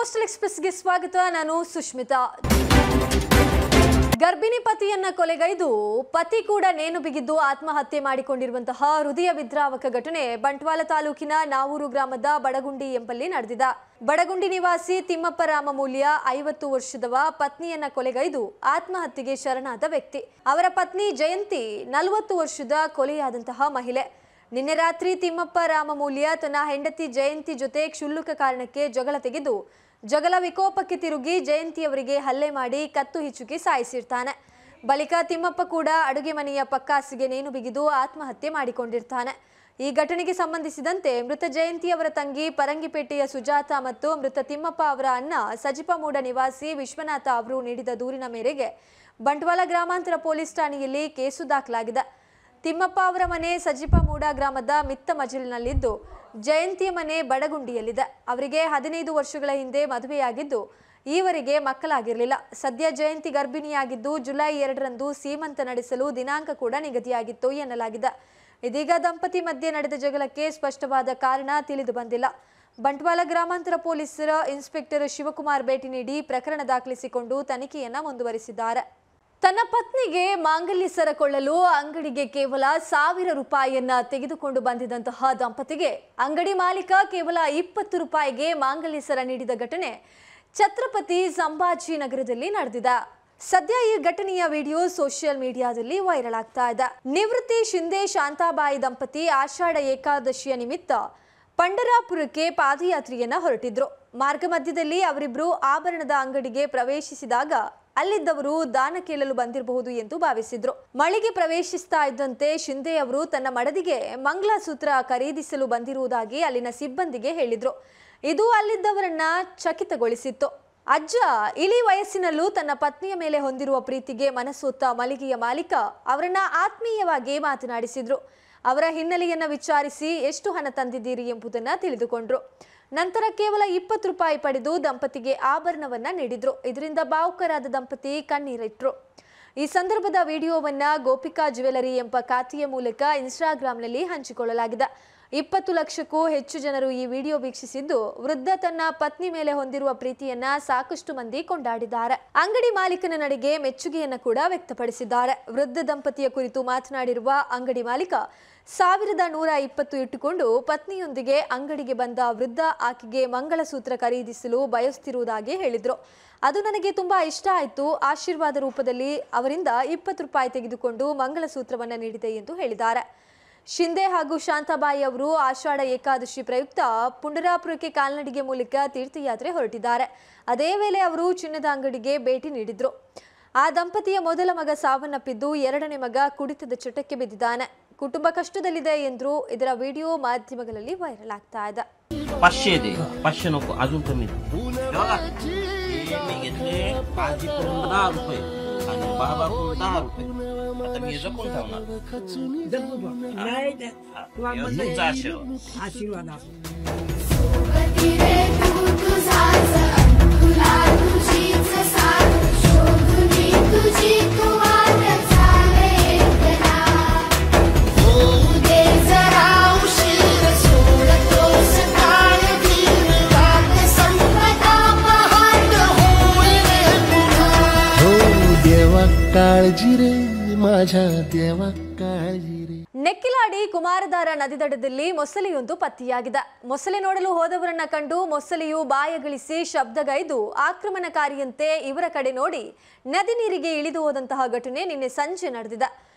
Coastal ಎಕ್ಸ್‌ಪ್ರೆಸ್‌ಗೆ ಸ್ವಾಗತ. ನಾನು ಸುಷ್ಮಿತಾ. ಗರ್ಭಿಣಿ ಪತಿಯನ್ನ ಕೊಲೆಗೈದು ಪತಿ ಕೂಡ ನೇಣು ಬಿಗಿದು ಆತ್ಮಹತ್ಯೆ ಮಾಡಿಕೊಂಡಿರುವಂತಹ ಹೃದಯ ವಿದ್ರಾವಕ ಘಟನೆ ಬಂಟ್ವಾಳ ತಾಲೂಕಿನ ನಾವೂರು ಗ್ರಾಮದ ಬಡಗುಂಡಿ ಎಂಬಲ್ಲಿ ನಡೆದಿದೆ. ಬಡಗುಂಡಿ ನಿವಾಸಿ ತಿಮ್ಮಪ್ಪ ರಾಮಮೂಲ್ಯ 50 ವರ್ಷದವ ಪತ್ನಿಯನ್ನ ಕೊಲೆಗೈದು ಆತ್ಮಹತ್ಯೆಗೆ ಶರಣಾದ ವ್ಯಕ್ತಿ. ಅವರ ಪತ್ನಿ ಜಯಂತಿ 40 ವರ್ಷದ ಕೊಲೆಯಾದಂತಹ ಮಹಿಳೆ. ನಿನ್ನೆ ರಾತ್ರಿ ತಿಮ್ಮಪ್ಪ ರಾಮಮೂಲ್ಯ ತನ್ನ ಹೆಂಡತಿ ಜಯಂತಿ ಜೊತೆ ಕ್ಷುಲ್ಲಕ ಕಾರಣಕ್ಕೆ ಜಗಳ ತೆಗೆದು ಜಗಳ ವಿಕೋಪಕ್ಕೆ ತಿರುಗಿ ಜಯಂತಿಯವರಿಗೆ ಹಲ್ಲೆ ಮಾಡಿ ಕತ್ತು ಹಿಚ್ಚುಕಿ ಸಾಯಿಸಿರ್ತಾನೆ. ಬಳಿಕ ತಿಮ್ಮಪ್ಪ ಕೂಡ ಅಡುಗೆ ಮನೆಯ ಪಕ್ಕಾಸಿಗೆ ನೇಣು ಬಿಗಿದು ಆತ್ಮಹತ್ಯೆ ಮಾಡಿಕೊಂಡಿರ್ತಾನೆ. ಈ ಘಟನೆಗೆ ಸಂಬಂಧಿಸಿದಂತೆ ಮೃತ ಜಯಂತಿಯವರ ತಂಗಿ ಪರಂಗಿಪೇಟೆಯ ಸುಜಾತ ಮತ್ತು ಮೃತ ತಿಮ್ಮಪ್ಪ ಅವರ ಅಣ್ಣ ಸಜಿಪಮೂಡ ನಿವಾಸಿ ವಿಶ್ವನಾಥ ಅವರು ನೀಡಿದ ದೂರಿನ ಮೇರೆಗೆ ಬಂಟ್ವಾಳ ಗ್ರಾಮಾಂತರ ಪೊಲೀಸ್ ಠಾಣೆಯಲ್ಲಿ ಕೇಸು ದಾಖಲಾಗಿದೆ. ತಿಮ್ಮಪ್ಪ ಅವರ ಮನೆ ಸಜಿಪಮೂಡ ಗ್ರಾಮದ ಮಿತ್ತ ಮಜಿಲಿನಲ್ಲಿದ್ದು ಜಯಂತಿಯ ಮನೆ ಬಡಗುಂಡಿಯಲ್ಲಿದೆ. ಅವರಿಗೆ 15 ವರ್ಷಗಳ ಹಿಂದೆ ಮದುವೆಯಾಗಿದ್ದು ಈವರೆಗೆ ಮಕ್ಕಳಾಗಿರಲಿಲ್ಲ. ಸದ್ಯ ಜಯಂತಿ ಗರ್ಭಿಣಿಯಾಗಿದ್ದು ಜುಲೈ 2ರಂದು ಸೀಮಂತ ನಡೆಸಲು ದಿನಾಂಕ ಕೂಡ ನಿಗದಿಯಾಗಿತ್ತು ಎನ್ನಲಾಗಿದೆ. ಇದೀಗ ದಂಪತಿ ಮಧ್ಯೆ ನಡೆದ ಜಗಳಕ್ಕೆ ಸ್ಪಷ್ಟವಾದ ಕಾರಣ ತಿಳಿದು ಬಂದಿಲ್ಲ. ಬಂಟ್ವಾಳ ಗ್ರಾಮಾಂತರ ಪೊಲೀಸರ ಇನ್ಸ್ಪೆಕ್ಟರ್ ಶಿವಕುಮಾರ್ ಭೇಟಿ ನೀಡಿ ಪ್ರಕರಣ ದಾಖಲಿಸಿಕೊಂಡು ತನಿಖೆಯನ್ನ ಮುಂದುವರಿಸಿದ್ದಾರೆ. ತನ್ನ ಪತ್ನಿಗೆ ಮಾಂಗಲ್ಯ ಸರ ಕೊಳ್ಳಲು ಅಂಗಡಿಗೆ ಕೇವಲ 1000 ರೂಪಾಯಿಯನ್ನ ತೆಗೆದುಕೊಂಡು ಬಂದಿದ್ದಂತಹ ದಂಪತಿಗೆ ಅಂಗಡಿ ಮಾಲೀಕ ಕೇವಲ 20 ರೂಪಾಯಿಗೆ ಮಾಂಗಲ್ಯ ಸರ ನೀಡಿದ ಘಟನೆ ಛತ್ರಪತಿ ಸಂಭಾಜಿನಗರದಲ್ಲಿ ನಡೆದಿದೆ. ಸದ್ಯ ಈ ಘಟನೆಯ ವಿಡಿಯೋ ಸೋಷಿಯಲ್ ಮೀಡಿಯಾದಲ್ಲಿ ವೈರಲ್ ಆಗ್ತಾ ಇದೆ. ನಿವೃತ್ತಿ ಶಿಂದೆ ಶಾಂತಾಬಾಯಿ ದಂಪತಿ ಆಷಾಢ ಏಕಾದಶಿಯ ನಿಮಿತ್ತ ಪಂಡರಾಪುರಕ್ಕೆ ಪಾದಯಾತ್ರೆಯನ್ನ ಹೊರಟಿದ್ರು. ಮಾರ್ಗ ಮಧ್ಯದಲ್ಲಿ ಅವರಿಬ್ರು ಆಭರಣದ ಅಂಗಡಿಗೆ ಪ್ರವೇಶಿಸಿದಾಗ ಅಲ್ಲಿದ್ದವರು ದಾನ ಕೇಳಲು ಬಂದಿರಬಹುದು ಎಂದು ಭಾವಿಸಿದ್ರು. ಮಳಿಗೆ ಪ್ರವೇಶಿಸ್ತಾ ಇದ್ದಂತೆ ಶಿಂದೆ ಅವರು ತನ್ನ ಮಡದಿಗೆ ಮಂಗಲಸೂತ್ರ ಖರೀದಿಸಲು ಬಂದಿರುವುದಾಗಿ ಅಲ್ಲಿನ ಸಿಬ್ಬಂದಿಗೆ ಹೇಳಿದ್ರು. ಇದು ಅಲ್ಲಿದ್ದವರನ್ನ ಚಕಿತಗೊಳಿಸಿತ್ತು. ಅಜ್ಜ ಇಳಿ ವಯಸ್ಸಿನಲ್ಲೂ ತನ್ನ ಪತ್ನಿಯ ಮೇಲೆ ಹೊಂದಿರುವ ಪ್ರೀತಿಗೆ ಮನಸೋತ್ತ ಮಳಿಗೆಯ ಮಾಲೀಕ ಅವರನ್ನ ಆತ್ಮೀಯವಾಗಿ ಮಾತನಾಡಿಸಿದ್ರು. ಅವರ ಹಿನ್ನೆಲೆಯನ್ನ ವಿಚಾರಿಸಿ ಎಷ್ಟು ಹಣ ತಂದಿದ್ದೀರಿ ಎಂಬುದನ್ನ ತಿಳಿದುಕೊಂಡ್ರು. ನಂತರ ಕೇವಲ 20 ರೂಪಾಯಿ ಪಡೆದು ದಂಪತಿಗೆ ಆಭರಣವನ್ನ ನೀಡಿದ್ರು. ಇದರಿಂದ ಭಾವುಕರಾದ ದಂಪತಿ ಕಣ್ಣೀರಿಟ್ರು. ಈ ಸಂದರ್ಭದ ವಿಡಿಯೋವನ್ನ ಗೋಪಿಕಾ ಜ್ಯುವೆಲರಿ ಎಂಬ ಖಾತೆಯ ಮೂಲಕ ಇನ್ಸ್ಟಾಗ್ರಾಂನಲ್ಲಿ ಹಂಚಿಕೊಳ್ಳಲಾಗಿದೆ. 20 ಲಕ್ಷಕ್ಕೂ ಹೆಚ್ಚು ಜನರು ಈ ವಿಡಿಯೋ ವೀಕ್ಷಿಸಿದ್ದು ವೃದ್ಧ ತನ್ನ ಪತ್ನಿ ಮೇಲೆ ಹೊಂದಿರುವ ಪ್ರೀತಿಯನ್ನ ಸಾಕಷ್ಟು ಮಂದಿ ಕೊಂಡಾಡಿದ್ದಾರೆ. ಅಂಗಡಿ ಮಾಲೀಕನ ನಡೆಗೆ ಮೆಚ್ಚುಗೆಯನ್ನ ಕೂಡ ವ್ಯಕ್ತಪಡಿಸಿದ್ದಾರೆ. ವೃದ್ಧ ದಂಪತಿಯ ಕುರಿತು ಮಾತನಾಡಿರುವ ಅಂಗಡಿ ಮಾಲೀಕ 1120 ಇಟ್ಟುಕೊಂಡು ಪತ್ನಿಯೊಂದಿಗೆ ಅಂಗಡಿಗೆ ಬಂದ ವೃದ್ಧ ಆಕೆಗೆ ಮಂಗಳಸೂತ್ರ ಖರೀದಿಸಲು ಬಯಸುತ್ತಿರುವುದಾಗಿ ಹೇಳಿದ್ರು. ಅದು ನನಗೆ ತುಂಬಾ ಇಷ್ಟ ಆಯಿತು. ಆಶೀರ್ವಾದ ರೂಪದಲ್ಲಿ ಅವರಿಂದ 20 ರೂಪಾಯಿ ತೆಗೆದುಕೊಂಡು ಮಂಗಳಸೂತ್ರವನ್ನ ನೀಡಿದೆ ಎಂದು ಹೇಳಿದ್ದಾರೆ. ಶಿಂದೆ ಹಾಗೂ ಶಾಂತಾಬಾಯಿ ಅವರು ಆಷಾಢ ಏಕಾದಶಿ ಪ್ರಯುಕ್ತ ಪುಂಡರಾಪುರಕ್ಕೆ ಕಾಲ್ನಡಿಗೆ ಮೂಲಕ ತೀರ್ಥಯಾತ್ರೆ ಹೊರಟಿದ್ದಾರೆ. ಅದೇ ವೇಳೆ ಅವರು ಚಿನ್ನದ ಅಂಗಡಿಗೆ ಭೇಟಿ ನೀಡಿದ್ರು. ಆ ದಂಪತಿಯ ಮೊದಲ ಮಗ ಸಾವನ್ನಪ್ಪಿದ್ದು 2ನೇ ಮಗ ಕುಡಿತದ ಚಟಕ್ಕೆ ಬಿದ್ದಿದ್ದಾನೆ. ಕುಟುಂಬ ಕಷ್ಟದಲ್ಲಿದೆ ಎಂದ್ರು. ಇದರ ವಿಡಿಯೋ ಮಾಧ್ಯಮಗಳಲ್ಲಿ ವೈರಲ್ ಆಗ್ತಾ ಇದೆ. ನೆಕ್ಕಿಲಾಡಿ ಕುಮಾರಧಾರ ನದಿ ದಡದಲ್ಲಿ ಮೊಸಳೆಯೊಂದು ಪತ್ತೆಯಾಗಿದೆ. ಮೊಸಳೆ ನೋಡಲು ಹೋದವರನ್ನ ಕಂಡು ಮೊಸಳೆಯು ಬಾಯಗಳಿಸಿ ಶಬ್ದಗೈದು ಆಕ್ರಮಣಕಾರಿಯಂತೆ ಇವರ ಕಡೆ ನೋಡಿ ನದಿ ನೀರಿಗೆ ಇಳಿದು ಹೋದಂತಹ ಘಟನೆ ನಿನ್ನೆ ಸಂಜೆ ನಡೆದಿದೆ.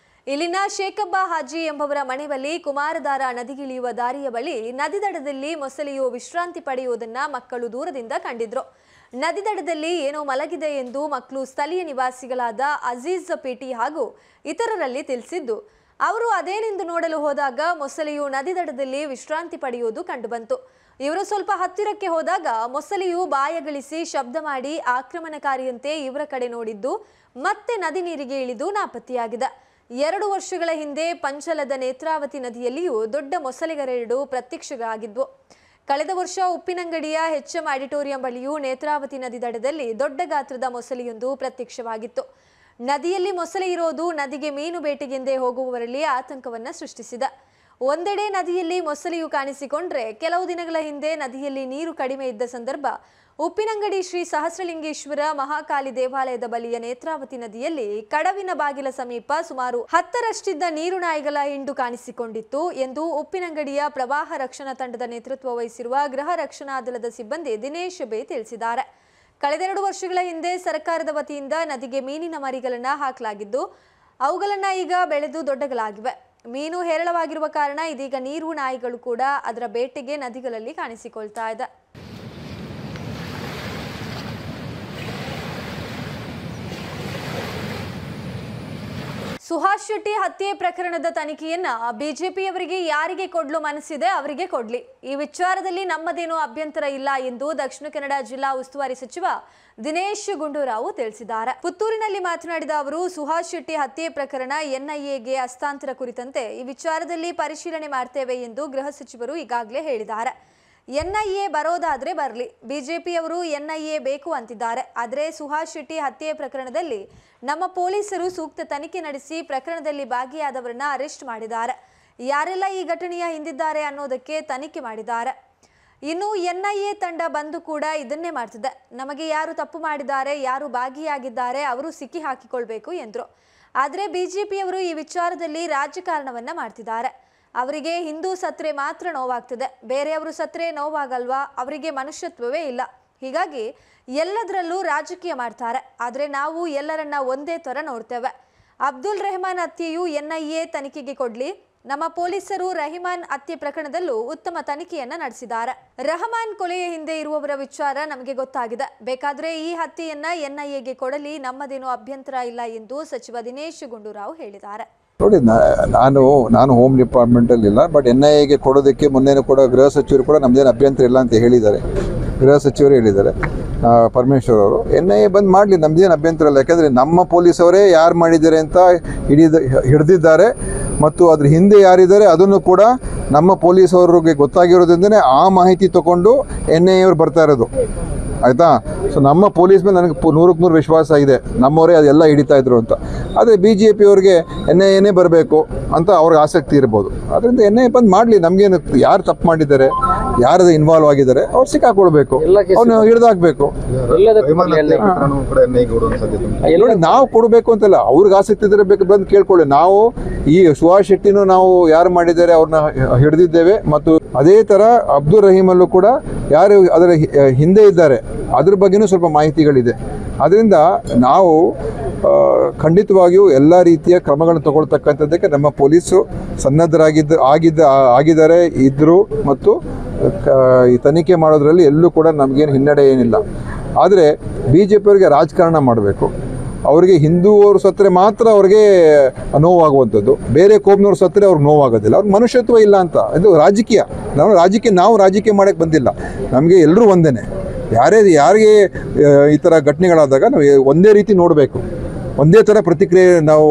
ಇಲ್ಲಿನ ಶೇಖಬ್ಬ ಹಾಜಿ ಎಂಬವರ ಮನೆ ಬಳಿ ಕುಮಾರಧಾರ ನದಿಗಿಳಿಯುವ ದಾರಿಯ ಬಳಿ ನದಿ ದಡದಲ್ಲಿ ಮೊಸಳೆಯು ವಿಶ್ರಾಂತಿ ಪಡೆಯುವುದನ್ನ ಮಕ್ಕಳು ದೂರದಿಂದ ಕಂಡಿದ್ರು. ನದಿ ದಡದಲ್ಲಿ ಏನೋ ಮಲಗಿದೆ ಎಂದು ಮಕ್ಕಳು ಸ್ಥಳೀಯ ನಿವಾಸಿಗಳಾದ ಅಜೀಜ್ ಪೇಟಿ ಹಾಗೂ ಇತರರಲ್ಲಿ ತಿಳಿಸಿದ್ದು ಅವರು ಅದೇನೆಂದು ನೋಡಲು ಹೋದಾಗ ಮೊಸಳೆಯು ನದಿ ದಡದಲ್ಲಿ ವಿಶ್ರಾಂತಿ ಪಡೆಯುವುದು ಕಂಡುಬಂತು. ಇವರು ಸ್ವಲ್ಪ ಹತ್ತಿರಕ್ಕೆ ಹೋದಾಗ ಮೊಸಳೆಯು ಬಾಯಗಳಿಸಿ ಶಬ್ದ ಮಾಡಿ ಆಕ್ರಮಣಕಾರಿಯಂತೆ ಇವರ ಕಡೆ ನೋಡಿದ್ದು ಮತ್ತೆ ನದಿ ನೀರಿಗೆ ಇಳಿದು ನಾಪತ್ತೆಯಾಗಿದೆ. 2 ವರ್ಷಗಳ ಹಿಂದೆ ಪಂಚಲದ ನೇತ್ರಾವತಿ ನದಿಯಲ್ಲಿಯೂ ದೊಡ್ಡ ಮೊಸಳೆಗರೆರಡು ಪ್ರತ್ಯಕ್ಷಗಳಾಗಿದ್ವು. ಕಳೆದ ವರ್ಷ ಉಪ್ಪಿನಂಗಡಿಯ HM ಆಡಿಟೋರಿಯಂ ಬಳಿಯೂ ನೇತ್ರಾವತಿ ನದಿ ದಡದಲ್ಲಿ ದೊಡ್ಡ ಗಾತ್ರದ ಮೊಸಳೆಯೊಂದು ಪ್ರತ್ಯಕ್ಷವಾಗಿತ್ತು. ನದಿಯಲ್ಲಿ ಮೊಸಳೆ ಇರೋದು ನದಿಗೆ ಮೀನು ಬೇಟೆಗೆಂದೇ ಹೋಗುವವರಲ್ಲಿ ಆತಂಕವನ್ನ ಸೃಷ್ಟಿಸಿದೆ. ಒಂದೆಡೆ ನದಿಯಲ್ಲಿ ಮೊಸಳೆಯು ಕಾಣಿಸಿಕೊಂಡ್ರೆ ಕೆಲವು ದಿನಗಳ ಹಿಂದೆ ನದಿಯಲ್ಲಿ ನೀರು ಕಡಿಮೆ ಇದ್ದ ಸಂದರ್ಭ ಉಪ್ಪಿನಂಗಡಿ ಶ್ರೀ ಸಹಸ್ರಲಿಂಗೇಶ್ವರ ಮಹಾಕಾಲಿ ದೇವಾಲಯದ ಬಳಿಯ ನೇತ್ರಾವತಿ ನದಿಯಲ್ಲಿ ಕಡವಿನ ಬಾಗಿಲ ಸಮೀಪ ಸುಮಾರು 10ರಷ್ಟಿದ್ದ ನೀರು ನಾಯಿಗಳ ಹಿಂಡು ಕಾಣಿಸಿಕೊಂಡಿತ್ತು ಎಂದು ಉಪ್ಪಿನಂಗಡಿಯ ಪ್ರವಾಹ ರಕ್ಷಣಾ ತಂಡದ ನೇತೃತ್ವ ವಹಿಸಿರುವ ಗೃಹ ರಕ್ಷಣಾ ದಳದ ಸಿಬ್ಬಂದಿ ದಿನೇಶ್ ಬೇ ತಿಳಿಸಿದ್ದಾರೆ. ಕಳೆದ 2 ವರ್ಷಗಳ ಹಿಂದೆ ಸರ್ಕಾರದ ವತಿಯಿಂದ ನದಿಗೆ ಮೀನಿನ ಮರಿಗಳನ್ನು ಹಾಕಲಾಗಿದ್ದು ಅವುಗಳನ್ನು ಈಗ ಬೆಳೆದು ದೊಡ್ಡಗಳಾಗಿವೆ. ಮೀನು ಹೇರಳವಾಗಿರುವ ಕಾರಣ ಇದೀಗ ನೀರು ನಾಯಿಗಳು ಕೂಡ ಅದರ ಬೇಟೆಗೆ ನದಿಗಳಲ್ಲಿ ಕಾಣಿಸಿಕೊಳ್ತಾ ಇದೆ. ಸುಹಾಸ್ ಶೆಟ್ಟಿ ಹತ್ಯೆ ಪ್ರಕರಣದ ತನಿಖೆಯನ್ನ ಬಿಜೆಪಿಯವರಿಗೆ ಯಾರಿಗೆ ಕೊಡ್ಲು ಮನಸ್ಸಿದೆ ಅವರಿಗೆ ಕೊಡ್ಲಿ. ಈ ವಿಚಾರದಲ್ಲಿ ನಮ್ಮದೇನೂ ಅಭ್ಯಂತರ ಇಲ್ಲ ಎಂದು ದಕ್ಷಿಣ ಕನ್ನಡ ಜಿಲ್ಲಾ ಉಸ್ತುವಾರಿ ಸಚಿವ ದಿನೇಶ್ ಗುಂಡೂರಾವ್ ತಿಳಿಸಿದ್ದಾರೆ. ಪುತ್ತೂರಿನಲ್ಲಿ ಮಾತನಾಡಿದ ಅವರು, ಸುಹಾಸ್ ಶೆಟ್ಟಿ ಹತ್ಯೆ ಪ್ರಕರಣ ಎನ್ಐಎಗೆ ಹಸ್ತಾಂತರ ಕುರಿತಂತೆ ಈ ವಿಚಾರದಲ್ಲಿ ಪರಿಶೀಲನೆ ಮಾಡ್ತೇವೆ ಎಂದು ಗೃಹ ಸಚಿವರು ಈಗಾಗಲೇ ಹೇಳಿದ್ದಾರೆ. ಎನ್ಐಎ ಬರೋದಾದ್ರೆ ಬರಲಿ, ಬಿಜೆಪಿಯವರು ಎನ್ಐಎ ಬೇಕು ಅಂತಿದ್ದಾರೆ. ಆದರೆ ಸುಹಾಸ್ ಶೆಟ್ಟಿ ಹತ್ಯೆ ಪ್ರಕರಣದಲ್ಲಿ ನಮ್ಮ ಪೊಲೀಸರು ಸೂಕ್ತ ತನಿಖೆ ನಡೆಸಿ ಪ್ರಕರಣದಲ್ಲಿ ಭಾಗಿಯಾದವರನ್ನ ಅರೆಸ್ಟ್ ಮಾಡಿದ್ದಾರೆ. ಯಾರೆಲ್ಲ ಈ ಘಟನೆಯ ಹಿಂದಿದ್ದಾರೆ ಅನ್ನೋದಕ್ಕೆ ತನಿಖೆ ಮಾಡಿದ್ದಾರೆ. ಇನ್ನು ಎನ್ಐಎ ತಂಡ ಬಂದು ಕೂಡ ಇದನ್ನೇ ಮಾಡ್ತಿದೆ. ನಮಗೆ ಯಾರು ತಪ್ಪು ಮಾಡಿದ್ದಾರೆ, ಯಾರು ಭಾಗಿಯಾಗಿದ್ದಾರೆ ಅವರು ಸಿಕ್ಕಿ ಹಾಕಿಕೊಳ್ಬೇಕು ಎಂದರು. ಆದರೆ ಬಿಜೆಪಿಯವರು ಈ ವಿಚಾರದಲ್ಲಿ ರಾಜಕಾರಣವನ್ನ ಮಾಡ್ತಿದ್ದಾರೆ. ಅವರಿಗೆ ಹಿಂದೂ ಸತ್ರೆ ಮಾತ್ರ ನೋವಾಗ್ತದೆ, ಬೇರೆಯವರು ಸತ್ರೆ ನೋವಾಗಲ್ವಾ? ಅವರಿಗೆ ಮನುಷ್ಯತ್ವವೇ ಇಲ್ಲ. ಹೀಗಾಗಿ ಎಲ್ಲದರಲ್ಲೂ ರಾಜಕೀಯ ಮಾಡ್ತಾರೆ. ಆದರೆ ನಾವು ಎಲ್ಲರನ್ನ ಒಂದೇ ಥರ ನೋಡ್ತೇವೆ. ಅಬ್ದುಲ್ ರೆಹಮಾನ್ ಹತ್ಯೆಯು ಎನ್ಐಎ ತನಿಖೆಗೆ ಕೊಡ್ಲಿ. ನಮ್ಮ ಪೊಲೀಸರು ರೆಹಮಾನ್ ಹತ್ಯೆ ಪ್ರಕರಣದಲ್ಲೂ ಉತ್ತಮ ತನಿಖೆಯನ್ನ ನಡೆಸಿದ್ದಾರೆ. ರೆಹಮಾನ್ ಕೊಲೆಯ ಹಿಂದೆ ಇರುವವರ ವಿಚಾರ ನಮಗೆ ಗೊತ್ತಾಗಿದೆ. ಬೇಕಾದ್ರೆ ಈ ಹತ್ಯೆಯನ್ನ ಎನ್ಐಎಗೆ ಕೊಡಲಿ, ನಮ್ಮದೇನೂ ಅಭ್ಯಂತರ ಇಲ್ಲ ಎಂದು ಸಚಿವ ದಿನೇಶ್ ಗುಂಡೂರಾವ್ ಹೇಳಿದ್ದಾರೆ. ನೋಡಿ, ನಾನು ಹೋಮ್ ಡಿಪಾರ್ಟ್ಮೆಂಟಲ್ಲಿ ಇಲ್ಲ, ಬಟ್ ಎನ್ಐಎಗೆ ಕೊಡೋದಕ್ಕೆ ಮೊನ್ನೆ ಕೂಡ ಗೃಹ ಸಚಿವರು ಕೂಡ ನಮ್ಮದೇನು ಅಭ್ಯಂತರ ಇಲ್ಲ ಅಂತ ಹೇಳಿದ್ದಾರೆ. ಗೃಹ ಸಚಿವರು ಹೇಳಿದ್ದಾರೆ, ಪರಮೇಶ್ವರ್ ಅವರು. ಎನ್ಐಎ ಬಂದ್ ಮಾಡಲಿ, ನಮ್ಮದೇನು ಅಭ್ಯಂತರ ಇಲ್ಲ. ಯಾಕಂದರೆ ನಮ್ಮ ಪೊಲೀಸವರೇ ಯಾರು ಮಾಡಿದ್ದಾರೆ ಅಂತ ಹಿಡಿದಿದ್ದಾರೆ ಮತ್ತು ಅದ್ರ ಹಿಂದೆ ಯಾರಿದ್ದಾರೆ ಅದನ್ನು ಕೂಡ ನಮ್ಮ ಪೊಲೀಸವ್ರಿಗೆ ಗೊತ್ತಾಗಿರೋದ್ರಿಂದನೇ ಆ ಮಾಹಿತಿ ತಗೊಂಡು ಎನ್ಐಎ ಅವರು ಬರ್ತಾ ಇರೋದು. ಆಯಿತಾ? ಸೊ ನಮ್ಮ ಪೊಲೀಸ್ ಮೇಲೆ ನನಗೆ 100ಕ್ಕೆ 100 ವಿಶ್ವಾಸ ಇದೆ, ನಮ್ಮವರೇ ಅದೆಲ್ಲ ಹಿಡಿತಾ ಇದ್ರು ಅಂತ. ಆದರೆ BJP ಅವ್ರಿಗೆ ಎನ್ಐಎನೇ ಬರಬೇಕು ಅಂತ ಅವ್ರಿಗೆ ಆಸಕ್ತಿ ಇರ್ಬೋದು. ಅದರಿಂದ ಎನ್ಐಎ ಬಂದು ಮಾಡಲಿ, ನಮಗೇನು ಯಾರು ತಪ್ಪು ಮಾಡಿದ್ದಾರೆ, ಯಾರು ಇನ್ವಾಲ್ವ್ ಆಗಿದ್ದಾರೆ ಅವ್ರು ಸಿಕ್ಕಾಕೊಳ್ಬೇಕು, ಅವ್ರನ್ನ ಹಿಡಿದಾಕಬೇಕು. ನೋಡಿ, ನಾವು ಕೊಡಬೇಕು ಅಂತಲ್ಲ, ಅವ್ರಿಗೆ ಆಸಕ್ತಿ ಇದ್ರೆ ಬೇಕು ಬಂದು ಕೇಳ್ಕೊಳ್ಳಿ. ನಾವು ಈ ಸುಹಾಸ್ ಶೆಟ್ಟಿನೂ ನಾವು ಯಾರು ಮಾಡಿದ್ದಾರೆ ಅವ್ರನ್ನ ಹಿಡಿದಿದ್ದೇವೆ ಮತ್ತು ಅದೇ ಥರ ಅಬ್ದುಲ್ ರಹೀಮಲ್ಲೂ ಕೂಡ ಯಾರು ಅದರ ಹಿಂದೆ ಇದ್ದಾರೆ ಅದ್ರ ಬಗ್ಗೆನೂ ಸ್ವಲ್ಪ ಮಾಹಿತಿಗಳಿದೆ. ಅದರಿಂದ ನಾವು ಖಂಡಿತವಾಗಿಯೂ ಎಲ್ಲ ರೀತಿಯ ಕ್ರಮಗಳನ್ನು ತಗೊಳ್ತಕ್ಕಂಥದ್ದಕ್ಕೆ ನಮ್ಮ ಪೊಲೀಸು ಆಗಿದ್ದಾರೆ ಇದ್ದರು ಮತ್ತು ಈ ತನಿಖೆ ಮಾಡೋದ್ರಲ್ಲಿ ಎಲ್ಲೂ ಕೂಡ ನಮಗೇನು ಹಿನ್ನಡೆ ಏನಿಲ್ಲ. ಆದರೆ BJP ಅವರಿಗೆ ರಾಜಕಾರಣ ಮಾಡಬೇಕು. ಅವರಿಗೆ ಹಿಂದೂವರು ಸತ್ತರೆ ಮಾತ್ರ ಅವ್ರಿಗೆ ನೋವಾಗುವಂಥದ್ದು, ಬೇರೆ ಕೋಮ್ನವ್ರು ಸತ್ತರೆ ಅವ್ರಿಗೆ ನೋವಾಗೋದಿಲ್ಲ. ಅವ್ರಿಗೆ ಮನುಷ್ಯತ್ವ ಇಲ್ಲ ಅಂತ. ಇದು ರಾಜಕೀಯ. ನಾವು ರಾಜಕೀಯ ಮಾಡೋಕ್ಕೆ ಬಂದಿಲ್ಲ. ನಮಗೆ ಎಲ್ಲರೂ ಒಂದೇ. ಯಾರಿಗೆ ಈ ಥರ ಘಟನೆಗಳಾದಾಗ ನಾವು ಒಂದೇ ರೀತಿ ನೋಡಬೇಕು, ಒಂದೇ ಥರ ಪ್ರತಿಕ್ರಿಯೆ ನಾವು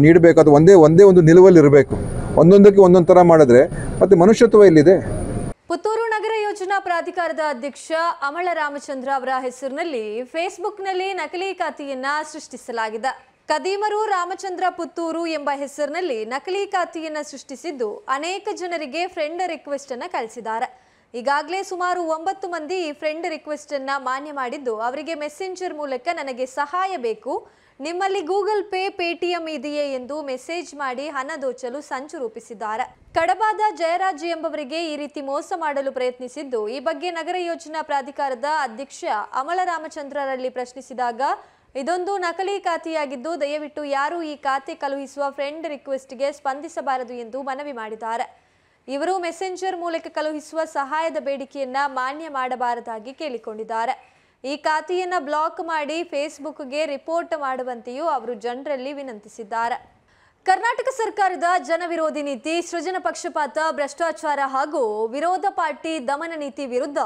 ನೀಡಬೇಕು. ಅದು ಒಂದೇ ಒಂದು ನಿಲುವಲ್ಲಿ ಇರಬೇಕು. ಒಂದೊಂದಕ್ಕೆ ಒಂದೊಂದು ಥರ ಮಾಡಿದ್ರೆ ಮತ್ತೆ ಮನುಷ್ಯತ್ವ ಎಲ್ಲಿದೆ? ಪುತ್ತೂರು ನಗರ ಯೋಜನಾ ಪ್ರಾಧಿಕಾರದ ಅಧ್ಯಕ್ಷ ಅಮಳ ರಾಮಚಂದ್ರ ಅವರ ಹೆಸರಿನಲ್ಲಿ ಫೇಸ್ಬುಕ್ನಲ್ಲಿ ನಕಲಿ ಖಾತೆಯನ್ನ ಸೃಷ್ಟಿಸಲಾಗಿದೆ. ಕದೀಮರು ರಾಮಚಂದ್ರ ಪುತ್ತೂರು ಎಂಬ ಹೆಸರಿನಲ್ಲಿ ನಕಲಿ ಖಾತೆಯನ್ನ ಸೃಷ್ಟಿಸಿದ್ದು ಅನೇಕ ಜನರಿಗೆ ಫ್ರೆಂಡ್ ರಿಕ್ವೆಸ್ಟ್ ಅನ್ನ ಕಳಿಸಿದ್ದಾರೆ. ಈಗಾಗಲೇ ಸುಮಾರು 9 ಮಂದಿ ಈ ಫ್ರೆಂಡ್ ರಿಕ್ವೆಸ್ಟ್ ಅನ್ನ ಮಾನ್ಯ ಮಾಡಿದ್ದು ಅವರಿಗೆ ಮೆಸೆಂಜರ್ ಮೂಲಕ ನನಗೆ ಸಹಾಯ ಬೇಕು, ನಿಮ್ಮಲ್ಲಿ ಗೂಗಲ್ ಪೇ, ಪೇಟಿಎಂ ಇದೆಯೇ ಎಂದು ಮೆಸೇಜ್ ಮಾಡಿ ಹಣ ದೋಚಲು ಸಂಚು ರೂಪಿಸಿದ್ದಾರೆ. ಕಡಬಾದ ಜಯರಾಜ್ ಎಂಬವರಿಗೆ ಈ ರೀತಿ ಮೋಸ ಮಾಡಲು ಪ್ರಯತ್ನಿಸಿದ್ದು, ಈ ಬಗ್ಗೆ ನಗರ ಯೋಜನಾ ಪ್ರಾಧಿಕಾರದ ಅಧ್ಯಕ್ಷ ಅಮಳ ರಾಮಚಂದ್ರರಲ್ಲಿ ಪ್ರಶ್ನಿಸಿದಾಗ ಇದೊಂದು ನಕಲಿ ಖಾತೆಯಾಗಿದ್ದು ದಯವಿಟ್ಟು ಯಾರು ಈ ಖಾತೆ ಕಳುಹಿಸುವ ಫ್ರೆಂಡ್ ರಿಕ್ವೆಸ್ಟ್ಗೆ ಸ್ಪಂದಿಸಬಾರದು ಎಂದು ಮನವಿ ಮಾಡಿದ್ದಾರೆ. ಇವರು ಮೆಸೆಂಜರ್ ಮೂಲಕ ಕಳುಹಿಸುವ ಸಹಾಯದ ಬೇಡಿಕೆಯನ್ನ ಮಾನ್ಯ ಮಾಡಬಾರದಾಗಿ ಕೇಳಿಕೊಂಡಿದ್ದಾರೆ. ಈ ಖಾತೆಯನ್ನ ಬ್ಲಾಕ್ ಮಾಡಿ ಫೇಸ್ಬುಕ್ಗೆ ರಿಪೋರ್ಟ್ ಮಾಡುವಂತೆಯೂ ಅವರು ಜನರಲ್ಲಿ ವಿನಂತಿಸಿದ್ದಾರೆ. ಕರ್ನಾಟಕ ಸರ್ಕಾರದ ಜನವಿರೋಧಿ ನೀತಿ, ಸೃಜನ ಪಕ್ಷಪಾತ, ಭ್ರಷ್ಟಾಚಾರ ಹಾಗೂ ವಿರೋಧ ಪಾರ್ಟಿ ದಮನ ನೀತಿ ವಿರುದ್ಧ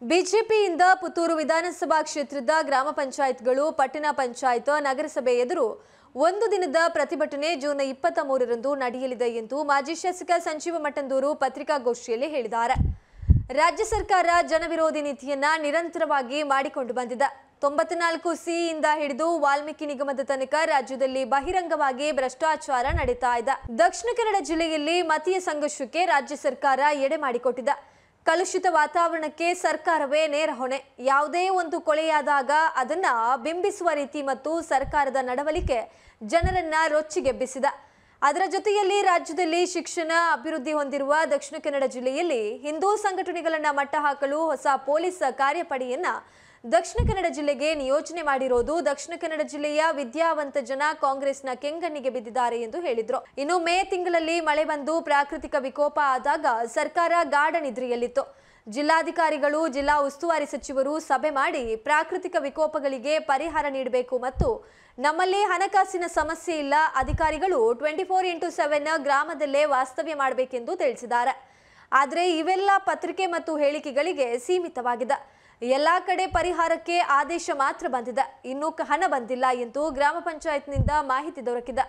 ಬಿಜೆಪಿಯಿಂದ ಪುತ್ತೂರು ವಿಧಾನಸಭಾ ಕ್ಷೇತ್ರದ ಗ್ರಾಮ ಪಂಚಾಯತ್ಗಳು, ಪಟ್ಟಣ ಪಂಚಾಯತ್, ನಗರಸಭೆ ಎದುರು ಒಂದು ದಿನದ ಪ್ರತಿಭಟನೆ ಜೂನ್ 23ರಂದು ನಡೆಯಲಿದೆ ಎಂದು ಮಾಜಿ ಶಾಸಕ ಸಂಜೀವ ಮಠಂದೂರು ಪತ್ರಿಕಾಗೋಷ್ಠಿಯಲ್ಲಿ ಹೇಳಿದ್ದಾರೆ. ರಾಜ್ಯ ಸರ್ಕಾರ ಜನವಿರೋಧಿ ನೀತಿಯನ್ನ ನಿರಂತರವಾಗಿ ಮಾಡಿಕೊಂಡು ಬಂದಿದೆ. 94C ಇಂದ ಹಿಡಿದು ವಾಲ್ಮೀಕಿ ನಿಗಮದ ತನಕ ರಾಜ್ಯದಲ್ಲಿ ಬಹಿರಂಗವಾಗಿ ಭ್ರಷ್ಟಾಚಾರ ನಡೀತಾ ಇದೆ. ದಕ್ಷಿಣ ಕನ್ನಡ ಜಿಲ್ಲೆಯಲ್ಲಿ ಮತೀಯ ಸಂಘರ್ಷಕ್ಕೆ ರಾಜ್ಯ ಸರ್ಕಾರ ಎಡೆ ಮಾಡಿಕೊಟ್ಟಿದೆ. ಕಲುಷಿತ ವಾತಾವರಣಕ್ಕೆ ಸರ್ಕಾರವೇ ನೇರ ಹೊಣೆ. ಯಾವುದೇ ಒಂದು ಕೊಲೆಯಾದಾಗ ಅದನ್ನ ಬಿಂಬಿಸುವ ರೀತಿ ಮತ್ತು ಸರ್ಕಾರದ ನಡವಳಿಕೆ ಜನರನ್ನ ರೊಚ್ಚಿಗೆಬ್ಬಿಸಿದೆ. ಅದರ ಜೊತೆಯಲ್ಲಿ ರಾಜ್ಯದಲ್ಲಿ ಶಿಕ್ಷಣ ಅಭಿವೃದ್ಧಿ ಹೊಂದಿರುವ ದಕ್ಷಿಣ ಕನ್ನಡ ಜಿಲ್ಲೆಯಲ್ಲಿ ಹಿಂದೂ ಸಂಘಟನೆಗಳನ್ನ ಮಟ್ಟ ಹಾಕಲು ಹೊಸ ಪೊಲೀಸ್ ಕಾರ್ಯಪಡೆಯನ್ನ ದಕ್ಷಿಣ ಕನ್ನಡ ಜಿಲ್ಲೆಗೆ ನಿಯೋಜನೆ ಮಾಡಿರೋದು ದಕ್ಷಿಣ ಕನ್ನಡ ಜಿಲ್ಲೆಯ ವಿದ್ಯಾವಂತ ಜನ ಕಾಂಗ್ರೆಸ್ನ ಕೆಂಗಣ್ಣಿಗೆ ಬಿದ್ದಿದ್ದಾರೆ ಎಂದು ಹೇಳಿದ್ರು. ಇನ್ನು ಮೇ ತಿಂಗಳಲ್ಲಿ ಮಳೆ ಬಂದು ಪ್ರಾಕೃತಿಕ ವಿಕೋಪ ಆದಾಗ ಸರ್ಕಾರ ಗಾಢ ನಿದ್ರೆಯಲ್ಲಿತ್ತು. ಜಿಲ್ಲಾಧಿಕಾರಿಗಳು, ಜಿಲ್ಲಾ ಉಸ್ತುವಾರಿ ಸಚಿವರು ಸಭೆ ಮಾಡಿ ಪ್ರಾಕೃತಿಕ ವಿಕೋಪಗಳಿಗೆ ಪರಿಹಾರ ನೀಡಬೇಕು ಮತ್ತು ನಮ್ಮಲ್ಲಿ ಹಣಕಾಸಿನ ಸಮಸ್ಯೆ ಇಲ್ಲ, ಅಧಿಕಾರಿಗಳು 24x7 ಗ್ರಾಮದಲ್ಲೇ ವಾಸ್ತವ್ಯ ಮಾಡಬೇಕೆಂದು ತಿಳಿಸಿದ್ದಾರೆ. ಆದರೆ ಇವೆಲ್ಲ ಪತ್ರಿಕೆ ಮತ್ತು ಹೇಳಿಕೆಗಳಿಗೆ ಸೀಮಿತವಾಗಿದೆ. ಎಲ್ಲಾ ಕಡೆ ಪರಿಹಾರಕ್ಕೆ ಆದೇಶ ಮಾತ್ರ ಬಂದಿದೆ, ಇನ್ನೂ ಹಣ ಬಂದಿಲ್ಲ ಎಂದು ಗ್ರಾಮ ಪಂಚಾಯತ್ನಿಂದ ಮಾಹಿತಿ ದೊರಕಿದೆ.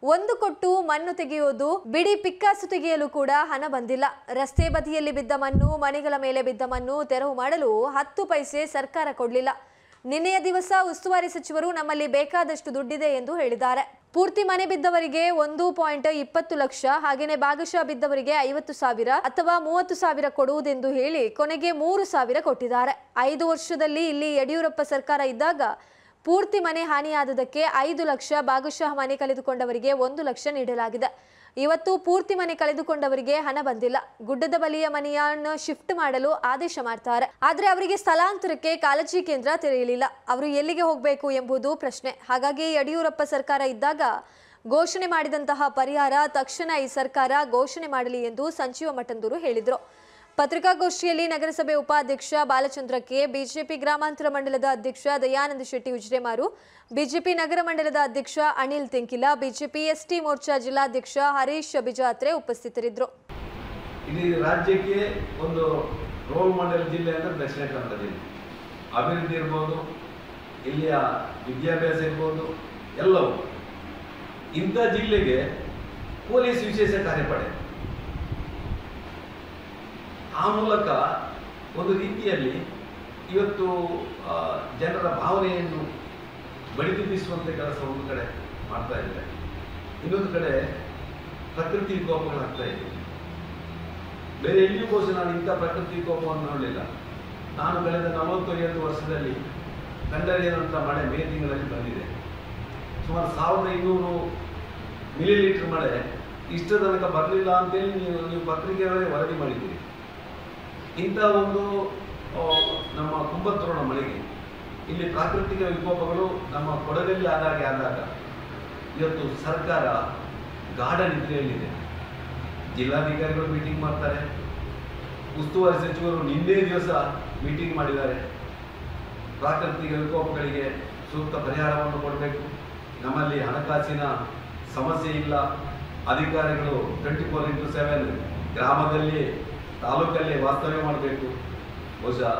ಒಂದು ಕೊಟ್ಟು ಮಣ್ಣು ತೆಗೆಯೋದು ಬಿಡಿ, ಪಿಕ್ಕಾಸು ತೆಗೆಯಲು ಕೂಡ ಹಣ ಬಂದಿಲ್ಲ. ರಸ್ತೆ ಬದಿಯಲ್ಲಿ ಬಿದ್ದ ಮಣ್ಣು, ಮನೆಗಳ ಮೇಲೆ ಬಿದ್ದ ಮಣ್ಣು ತೆರವು ಮಾಡಲು 10 ಪೈಸೆ ಸರ್ಕಾರ ಕೊಡಲಿಲ್ಲ. ನಿನ್ನೆಯ ದಿವಸ ಉಸ್ತುವಾರಿ ಸಚಿವರು ನಮ್ಮಲ್ಲಿ ಬೇಕಾದಷ್ಟು ದುಡ್ಡಿದೆ ಎಂದು ಹೇಳಿದ್ದಾರೆ. ಪೂರ್ತಿ ಮನೆ ಬಿದ್ದವರಿಗೆ 1.20 ಲಕ್ಷ, ಹಾಗೇನೆ ಭಾಗಶಃ ಬಿದ್ದವರಿಗೆ 50,000 ಅಥವಾ 30,000 ಕೊಡುವುದೆಂದು ಹೇಳಿ ಕೊನೆಗೆ 3,000 ಕೊಟ್ಟಿದ್ದಾರೆ. 5 ವರ್ಷದಲ್ಲಿ ಇಲ್ಲಿ ಯಡಿಯೂರಪ್ಪ ಸರ್ಕಾರ ಇದ್ದಾಗ ಪೂರ್ತಿ ಮನೆ ಹಾನಿಯಾದದಕ್ಕೆ 5 ಲಕ್ಷ, ಭಾಗಶಃ ಮನೆ ಕಳೆದುಕೊಂಡವರಿಗೆ 1 ಲಕ್ಷ ನೀಡಲಾಗಿದೆ. ಇವತ್ತು ಪೂರ್ತಿ ಮನೆ ಕಳೆದುಕೊಂಡವರಿಗೆ ಹಣ ಬಂದಿಲ್ಲ. ಗುಡ್ಡದ ಬಳಿಯ ಮನೆಯನ್ನು ಶಿಫ್ಟ್ ಮಾಡಲು ಆದೇಶ ಮಾಡ್ತಾರೆ, ಆದ್ರೆ ಅವರಿಗೆ ಸ್ಥಳಾಂತರಕ್ಕೆ ಕಾಳಜಿ ಕೇಂದ್ರ ತೆರೆಯಲಿಲ್ಲ. ಅವರು ಎಲ್ಲಿಗೆ ಹೋಗಬೇಕು ಎಂಬುದು ಪ್ರಶ್ನೆ. ಹಾಗಾಗಿ ಯಡಿಯೂರಪ್ಪ ಸರ್ಕಾರ ಇದ್ದಾಗ ಘೋಷಣೆ ಮಾಡಿದಂತಹ ಪರಿಹಾರ ತಕ್ಷಣ ಈ ಸರ್ಕಾರ ಘೋಷಣೆ ಮಾಡಲಿ ಎಂದು ಸಂಜೀವ ಮಠಂದೂರು ಹೇಳಿದರು. ಪತ್ರಿಕಾಗೋಷ್ಠಿಯಲ್ಲಿ ನಗರಸಭೆ ಉಪಾಧ್ಯಕ್ಷ ಬಾಲಚಂದ್ರ ಕೆ, ಬಿಜೆಪಿ ಗ್ರಾಮಾಂತರ ಮಂಡಲದ ಅಧ್ಯಕ್ಷ ದಯಾನಂದ ಶೆಟ್ಟಿ ಉಜ್ರೆಮಾರು, ಬಿಜೆಪಿ ನಗರ ಮಂಡಲದ ಅಧ್ಯಕ್ಷ ಅನಿಲ್ ತೆಂಕಿಲ, ಬಿಜೆಪಿ ಎಸ್ಟಿ ಮೋರ್ಚಾ ಜಿಲ್ಲಾಧ್ಯಕ್ಷ ಹರೀಶ್ ಬಿಜಾತ್ರೆ ಉಪಸ್ಥಿತರಿದ್ದರು. ಇಡೀ ರಾಜ್ಯಕ್ಕೆ ಒಂದು ರೋಲ್ ಮಾಡೆಲ್ ಜಿಲ್ಲೆ ಅಂದರೆ ದಕ್ಷಿಣ ಕನ್ನಡ ಜಿಲ್ಲೆ. ಅಭಿವೃದ್ಧಿ ಇರ್ಬೋದು, ಇಲ್ಲಿಯ ವಿದ್ಯಾಭ್ಯಾಸ ಇರ್ಬೋದು, ಎಲ್ಲವೂ. ಇಂಥ ಜಿಲ್ಲೆಗೆ ಪೊಲೀಸ್ ವಿಶೇಷ ಕಾರ್ಯಪಡೆ ಆ ಮೂಲಕ ಒಂದು ರೀತಿಯಲ್ಲಿ ಇವತ್ತು ಜನರ ಭಾವನೆಯನ್ನು ಬಡಿದುಬಿಸುವಂಥ ಕೆಲಸ ಒಂದು ಕಡೆ ಮಾಡ್ತಾ ಇದ್ದಾರೆ. ಇನ್ನೊಂದು ಕಡೆ ಪ್ರಕೃತಿ ವಿಕೋಪಗಳಾಗ್ತಾ ಇದೆ. ಬೇರೆ ಎಲ್ಲಿಯೂ ಬಹುಶಃ ನಾನು ಇಂಥ ಪ್ರಕೃತಿ ವಿಕೋಪವನ್ನು ನೋಡಲಿಲ್ಲ. ನಾನು ಕಳೆದ 45 ವರ್ಷದಲ್ಲಿ ಕಂಡರಿಯದಂಥ ಮಳೆ ಮೇ ತಿಂಗಳಲ್ಲಿ ಬಂದಿದೆ. ಸುಮಾರು 1200 ಮಿಲಿಲೀಟರ್ ಮಳೆ ಇಷ್ಟ ತನಕ ಬರಲಿಲ್ಲ ಅಂತೇಳಿ ನೀವು ಪತ್ರಿಕೆಗಳೇ ವರದಿ ಮಾಡಿದ್ದೀರಿ. ಇಂಥ ಒಂದು ನಮ್ಮ ಕುಂಭದ್ರೋಣ ಮಳೆಗೆ ಇಲ್ಲಿ ಪ್ರಾಕೃತಿಕ ವಿಕೋಪಗಳು ನಮ್ಮ ಕೊಡಗಲ್ಲಿ ಆದಾಗ ಇವತ್ತು ಸರ್ಕಾರ ಗಾಢ ನಿದ್ರೆಯಲ್ಲಿದೆ. ಜಿಲ್ಲಾಧಿಕಾರಿಗಳು ಮೀಟಿಂಗ್ ಮಾಡ್ತಾರೆ, ಉಸ್ತುವಾರಿ ಸಚಿವರು ನಿನ್ನೆ ದಿವಸ ಮೀಟಿಂಗ್ ಮಾಡಿದ್ದಾರೆ. ಪ್ರಾಕೃತಿಕ ವಿಕೋಪಗಳಿಗೆ ಸೂಕ್ತ ಪರಿಹಾರವನ್ನು ಕೊಡಬೇಕು, ನಮ್ಮಲ್ಲಿ ಹಣಕಾಸಿನ ಸಮಸ್ಯೆ ಇಲ್ಲ, ಅಧಿಕಾರಿಗಳು 24x7 ಗ್ರಾಮದಲ್ಲಿ ತಾಲೂಕಲ್ಲಿ ವಾಸ್ತವ್ಯ ಮಾಡಬೇಕು. ಬಹುಶಃ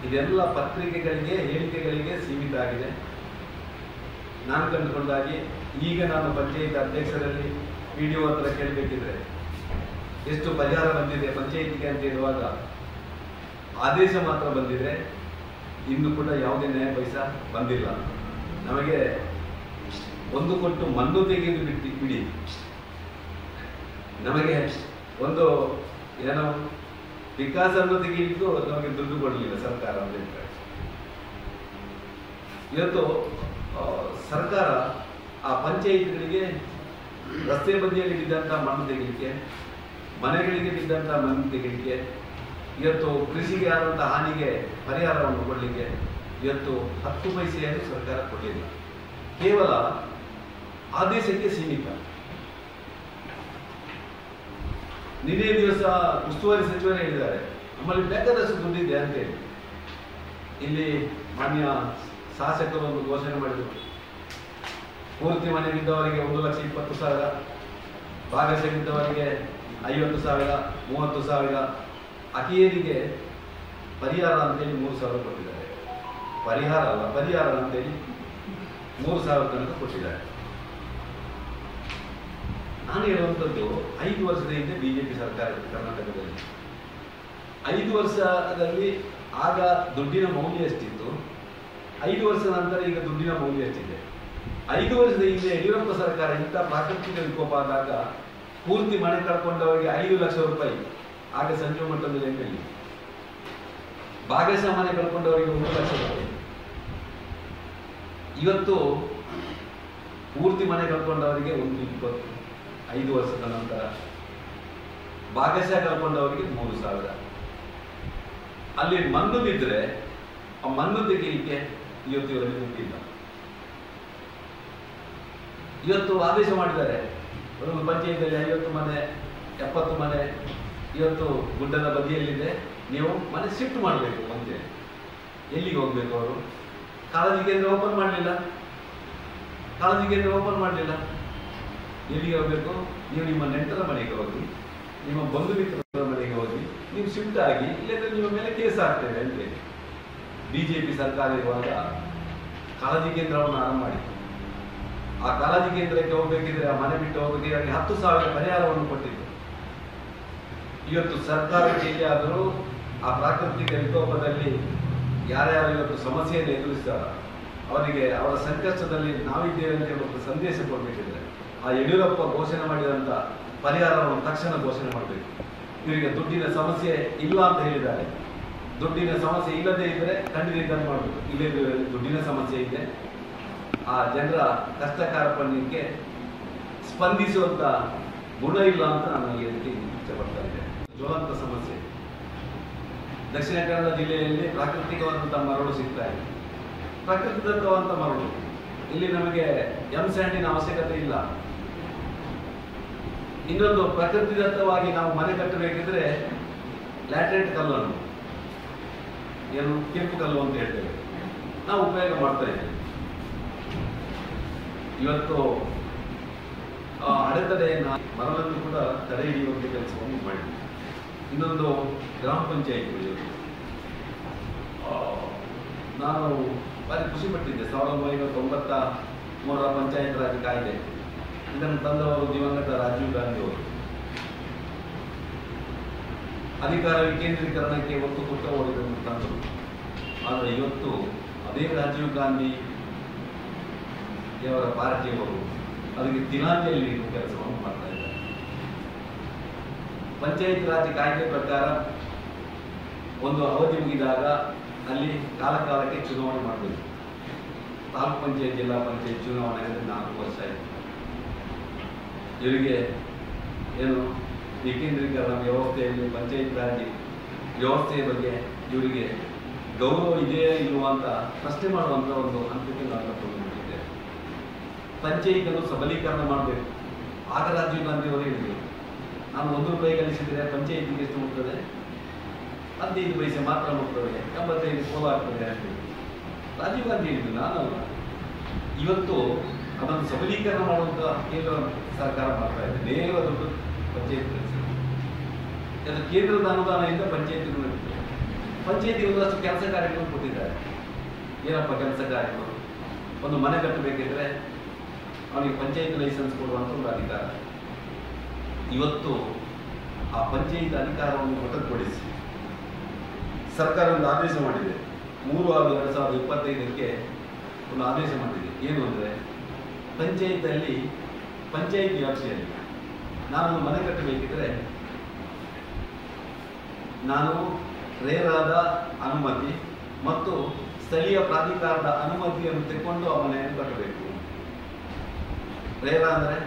ಇದೆಲ್ಲ ಪತ್ರಿಕೆಗಳಿಗೆ, ಹೇಳಿಕೆಗಳಿಗೆ ಸೀಮಿತ ಆಗಿದೆ. ನಾನು ಕಂಡುಕೊಂಡಾಗಿ ಈಗ ನಾನು ಪಂಚಾಯತ್ ಅಧ್ಯಕ್ಷರಲ್ಲಿ PDO ಹತ್ರ ಕೇಳಬೇಕಿದ್ರೆ ಎಷ್ಟು ಪರಿಹಾರ ಬಂದಿದೆ ಪಂಚಾಯತಿಗೆ ಅಂತ ಹೇಳುವಾಗ ಆದೇಶ ಮಾತ್ರ ಬಂದಿದೆ, ಇನ್ನು ಕೂಡ ಯಾವುದೇ ನ್ಯಾಯ ಪೈಸಾ ಬಂದಿಲ್ಲ. ನಮಗೆ ಒಂದು ಕೊಟ್ಟು ಮಣ್ಣು ತೆಗೆದು ಬಿಡಿ, ನಮಗೆ ಒಂದು ಏನೋ ವಿಕಾಸವನ್ನು ತೆಗೆಯಲಿಕ್ಕೂ ನಮಗೆ ದುಡ್ಡು ಕೊಡಲಿಲ್ಲ ಸರ್ಕಾರ ಅಂತ ಹೇಳ್ತಾರೆ. ಇವತ್ತು ಸರ್ಕಾರ ಆ ಪಂಚಾಯಿತಿಗಳಿಗೆ ರಸ್ತೆ ಬದಿಯಲ್ಲಿ ಬಿದ್ದಂಥ ಮಣ್ಣು ತೆಗಿಲಿಕ್ಕೆ, ಮನೆಗಳಿಗೆ ಬಿದ್ದಂಥ ಮಣ್ಣು ತೆಗಿಲಿಕ್ಕೆ, ಇವತ್ತು ಕೃಷಿಗೆ ಆದಂಥ ಹಾನಿಗೆ ಪರಿಹಾರವನ್ನು ಕೊಡಲಿಕ್ಕೆ ಇವತ್ತು 10 ಪೈಸೆಯನ್ನು ಸರ್ಕಾರ ಕೊಡಲಿಲ್ಲ. ಕೇವಲ ಆದೇಶಕ್ಕೆ ಸೀಮಿತ. ನಿನ್ನೆ ದಿವಸ ಉಸ್ತುವಾರಿ ಸಚಿವರು ಹೇಳಿದ್ದಾರೆ ನಮ್ಮಲ್ಲಿ ಬೇಕಾದಷ್ಟು ದುಡ್ಡಿದೆ ಅಂತೇಳಿ. ಇಲ್ಲಿ ಮಾನ್ಯ ಶಾಸಕರು ಒಂದು ಘೋಷಣೆ ಮಾಡಿದರು, ಪೂರ್ತಿ ಮನೆ ಬಿದ್ದವರಿಗೆ 1,20,000, ಭಾಗಶಃ ಬಿದ್ದವರಿಗೆ 50,000, 30,000, ಅಕಿಯರಿಗೆ ಪರಿಹಾರ ಅಂತೇಳಿ 3,000 ಕೊಟ್ಟಿದ್ದಾರೆ. ಪರಿಹಾರ ಅಲ್ಲ, ಪರಿಹಾರ ಅಂತೇಳಿ 3,000 ತನಕ ಕೊಟ್ಟಿದ್ದಾರೆ. ನಾನು ಹೇಳುವಂಥದ್ದು 5 ವರ್ಷದ ಹಿಂದೆ BJP ಸರ್ಕಾರ ಕರ್ನಾಟಕದಲ್ಲಿ 5 ವರ್ಷದಲ್ಲಿ ಆಗ ದುಡ್ಡಿನ ಮೌಲ್ಯ ಎಷ್ಟಿತ್ತು, 5 ವರ್ಷದ ನಂತರ ಈಗ ದುಡ್ಡಿನ ಮೌಲ್ಯ ಹೆಚ್ಚಿದೆ. 5 ವರ್ಷದ ಹಿಂದೆ ಯಡಿಯೂರಪ್ಪ ಸರ್ಕಾರ ಇಂಥ ಪ್ರಾಕೃತಿಕ ವಿಕೋಪ ಆದಾಗ ಪೂರ್ತಿ ಮನೆ ಕಳ್ಕೊಂಡವರಿಗೆ 5 ಲಕ್ಷ ರೂಪಾಯಿ ಆಗ ಸಂಜೀವ ಮಟ್ಟದಲ್ಲಿ ಎಂಟಲ್ಲಿ, ಭಾಗಶಃ ಮನೆ ಕಳ್ಕೊಂಡವರಿಗೆ 1 ಲಕ್ಷ ರೂಪಾಯಿ. ಇವತ್ತು ಪೂರ್ತಿ ಮನೆ ಕಳ್ಕೊಂಡವರಿಗೆ 1,20,5 ವರ್ಷದ ನಂತರ, ಭಾಗಶಃ ಕಳ್ಕೊಂಡವರಿಗೆ 3,000. ಅಲ್ಲಿ ಮಣ್ಣು ಬಿದ್ದರೆ ಆ ಮಣ್ಣು ತೆಗೀಲಿಕ್ಕೆ ಇವತ್ತು ಇವರಲ್ಲಿ ದುಡ್ಡಿಲ್ಲ. ಇವತ್ತು ಆದೇಶ ಮಾಡಿದ್ದಾರೆ, ಒಂದು ಪಂಚಾಯತಿಯಲ್ಲಿ 50 ಮನೆ 70 ಮನೆ ಇವತ್ತು ಗುಡ್ಡದ ಬದಿಯಲ್ಲಿದೆ, ನೀವು ಮನೆ ಶಿಫ್ಟ್ ಮಾಡಬೇಕು ಅಂತೇಳಿ. ಎಲ್ಲಿಗೆ ಹೋಗ್ಬೇಕು ಅವರು? ಕಾಳಜಿ ಕೇಂದ್ರ ಓಪನ್ ಮಾಡಲಿಲ್ಲ. ಎಲ್ಲಿಗೆ ಹೋಗ್ಬೇಕು? ನೀವು ನಿಮ್ಮ ನೆಂಟರ ಮನೆಗೆ ಹೋಗಿ, ನಿಮ್ಮ ಬಂಧು ಮಿತ್ರರ ಮನೆಗೆ ಹೋಗಿ ನೀವು ಶಿಫ್ಟ್ ಆಗಿ, ಇಲ್ಲದ್ರೆ ನಿಮ್ಮ ಮೇಲೆ ಕೇಸ್ ಆಗ್ತೇವೆ ಅಂತೇಳಿ. ಬಿಜೆಪಿ ಸರ್ಕಾರ ಇರುವಾಗ ಕಾಳಜಿ ಕೇಂದ್ರವನ್ನು ಆರಂಭ ಮಾಡಿತ್ತು. ಆ ಕಾಳಜಿ ಕೇಂದ್ರಕ್ಕೆ ಹೋಗ್ಬೇಕಿದ್ರೆ, ಆ ಮನೆ ಬಿಟ್ಟು ಹೋಗಬೇಕಿದ್ರೆ 10,000 ಪರಿಹಾರವನ್ನು ಕೊಟ್ಟಿತ್ತು. ಇವತ್ತು ಸರ್ಕಾರಕ್ಕೆ ಎಲ್ಲಿಯಾದರೂ ಆ ಪ್ರಾಕೃತಿಕ ವಿಕೋಪದಲ್ಲಿ ಯಾರ್ಯಾರು ಇವತ್ತು ಸಮಸ್ಯೆಯನ್ನು ಎದುರಿಸ್ತಾರ ಅವರಿಗೆ ಅವರ ಸಂಕಷ್ಟದಲ್ಲಿ ನಾವಿದ್ದೇವೆ ಅಂತ ಒಂದು ಸಂದೇಶ ಕೊಡಬೇಕಿದ್ರೆ ಆ ಯಡಿಯೂರಪ್ಪ ಘೋಷಣೆ ಮಾಡಿದಂಥ ಪರಿಹಾರವನ್ನು ತಕ್ಷಣ ಘೋಷಣೆ ಮಾಡಬೇಕು. ಇವರಿಗೆ ದುಡ್ಡಿನ ಸಮಸ್ಯೆ ಇಲ್ಲ ಅಂತ ಹೇಳಿದ್ದಾರೆ. ದುಡ್ಡಿನ ಸಮಸ್ಯೆ ಇಲ್ಲದೇ ಇದ್ದರೆ ಖಂಡಿತ ಇದನ್ನು ಮಾಡಬೇಕು. ಇಲ್ಲೇ ದುಡ್ಡಿನ ಸಮಸ್ಯೆ ಇದೆ, ಆ ಜನರ ಕಷ್ಟ ಕಾರ್ಪಣ್ಯಕ್ಕೆ ಸ್ಪಂದಿಸುವಂತ ಗುಣ ಇಲ್ಲ ಅಂತ ನಾನು ಹೇಳಿಕೆ ಇಷ್ಟಪಡ್ತಾ ಇದ್ದೇನೆ. ಜ್ವಲಂತ ಸಮಸ್ಯೆ ದಕ್ಷಿಣ ಕನ್ನಡ ಜಿಲ್ಲೆಯಲ್ಲಿ ಪ್ರಾಕೃತಿಕವಾದಂಥ ಮರಳು ಸಿಗ್ತಾ ಇದೆ. ಪ್ರಕೃತಿದತ್ತವಾದಂಥ ಮರಳು ಇಲ್ಲಿ ನಮಗೆ ಸ್ಯಾಂಡಿನ ಅವಶ್ಯಕತೆ ಇಲ್ಲ. ಇನ್ನೊಂದು ಪ್ರಕೃತಿದತ್ತವಾಗಿ ನಾವು ಮನೆ ಕಟ್ಟಬೇಕಿದ್ರೆ ಲ್ಯಾಟರೈಟ್ ಕಲ್ಲನ್ನು, ಏನು ಕೆಂಪು ಕಲ್ಲು ಅಂತ ಹೇಳ್ತೇವೆ, ನಾವು ಉಪಯೋಗ ಮಾಡ್ತಾ ಇದ್ದೇವೆ. ಇವತ್ತು ಅಡೆತಡೆಯನ್ನು ಮರಳನ್ನು ಕೂಡ ತಡೆ ಹಿಡಿಯುವಂತೆ ಕೆಲಸವನ್ನು ಮಾಡಿದ್ವಿ. ಇನ್ನೊಂದು ಗ್ರಾಮ ಪಂಚಾಯಿತಿಗಳು, ನಾನು ಭಾರಿ ಖುಷಿ ಪಟ್ಟಿದ್ದೆ. 1993 ಪಂಚಾಯತ್ ರಾಜ್ ಕಾಯ್ದೆ ಇದನ್ನು ತಂದವರು ದಿವಂಗತ ರಾಜೀವ್ ಗಾಂಧಿ ಅವರು. ಅಧಿಕಾರ ವಿಕೇಂದ್ರೀಕರಣಕ್ಕೆ ಒತ್ತು ಕೊಟ್ಟವರು ಇದನ್ನು ತಂದರು. ಆದರೆ ಇವತ್ತು ಅದೇ ರಾಜೀವ್ ಗಾಂಧಿ ಅವರ ಪಾರ್ಟಿಯವರು ಅದಕ್ಕೆ ತಿಲಾಂಜಲಿ ಕೆಲಸವನ್ನು ಮಾಡ್ತಾ ಇದ್ದಾರೆ. ಪಂಚಾಯತ್ ರಾಜ್ ಕಾಯ್ದೆ ಪ್ರಕಾರ ಒಂದು ಅವಧಿ ಮುಗಿದಾಗ ಅಲ್ಲಿ ಕಾಲಕಾಲಕ್ಕೆ ಚುನಾವಣೆ ಮಾಡಬೇಕು. ತಾಲೂಕು ಪಂಚಾಯತ್, ಜಿಲ್ಲಾ ಪಂಚಾಯತ್ ಚುನಾವಣೆ 4 ವರ್ಷ ಆಯಿತು. ಇವರಿಗೆ ಏನು ವಿಕೇಂದ್ರೀಕರಣ ವ್ಯವಸ್ಥೆಯಲ್ಲಿ ಪಂಚಾಯತ್ ರಾಜ್ ವ್ಯವಸ್ಥೆಯ ಬಗ್ಗೆ ಇವರಿಗೆ ಗೌರವ ಇದೆಯೇ ಇಲ್ವಾ ಅಂತ ಪ್ರಶ್ನೆ ಮಾಡುವಂಥ ಒಂದು ಹಂತಕ್ಕೆ ನಾವು ತಗೊಂಡಿದ್ದೇವೆ. ಪಂಚಾಯತನ್ನು ಸಬಲೀಕರಣ ಮಾಡಬೇಕು. ಆಗ ರಾಜೀವ್ ಗಾಂಧಿ ಅವರು ಹೇಳಿದರು, ನಾನು 1 ರೂಪಾಯಿ ಗಳಿಸಿದರೆ ಪಂಚಾಯತಿಗೆ ಎಷ್ಟು ಮುಗ್ತದೆ? 15 ಪೈಸೆ ಮಾತ್ರ ಮುಗ್ತದೆ, 85 ಪೋಲ ಆಗ್ತದೆ ಅಂತ ರಾಜೀವ್ ಗಾಂಧಿ ಹೇಳಿದ್ರು, ನಾನಲ್ಲ. ಇವತ್ತು ಅದನ್ನು ಸಬಲೀಕರಣ ಮಾಡುವಂಥ ಕೇಂದ್ರ ಸರ್ಕಾರ ಮಾಡ್ತಾ ಇದೆ. ನೇರ ದುಡ್ಡು ಪಂಚಾಯತ್ ಕೆಲಸ, ಕೇಂದ್ರದ ಅನುದಾನದಿಂದ ಪಂಚಾಯತಿಗಳು ಒಂದಷ್ಟು ಕೆಲಸ ಕಾರ್ಯಗಳು ಕೊಟ್ಟಿದ್ದಾರೆ. ಏನಪ್ಪ ಕೆಲಸ ಕಾರ್ಯಗಳು? ಒಂದು ಮನೆ ಕಟ್ಟಬೇಕಿದ್ರೆ ಅವನಿಗೆ ಪಂಚಾಯತ್ ಲೈಸೆನ್ಸ್ ಕೊಡುವಂಥ ಒಂದು ಅಧಿಕಾರ. ಇವತ್ತು ಆ ಪಂಚಾಯತ್ ಅಧಿಕಾರವನ್ನು ಮೊಟಕುಗೊಳಿಸಿ ಸರ್ಕಾರ ಒಂದು ಆದೇಶ ಮಾಡಿದೆ. 3/6/2025 ಒಂದು ಆದೇಶ ಮಾಡಿದೆ. ಏನು ಅಂದರೆ, ಪಂಚಾಯತ್ ವ್ಯಾಪ್ತಿಯಲ್ಲಿ ನಾನೊಂದು ಮನೆ ಕಟ್ಟಬೇಕಿದ್ರೆ ನಾನು ರೇರಾದ ಅನುಮತಿ ಮತ್ತು ಸ್ಥಳೀಯ ಪ್ರಾಧಿಕಾರದ ಅನುಮತಿಯನ್ನು ತೆಗೆದುಕೊಂಡು ಆ ಮನೆಯನ್ನು ಕಟ್ಟಬೇಕು. ರೇರಾ ಅಂದರೆ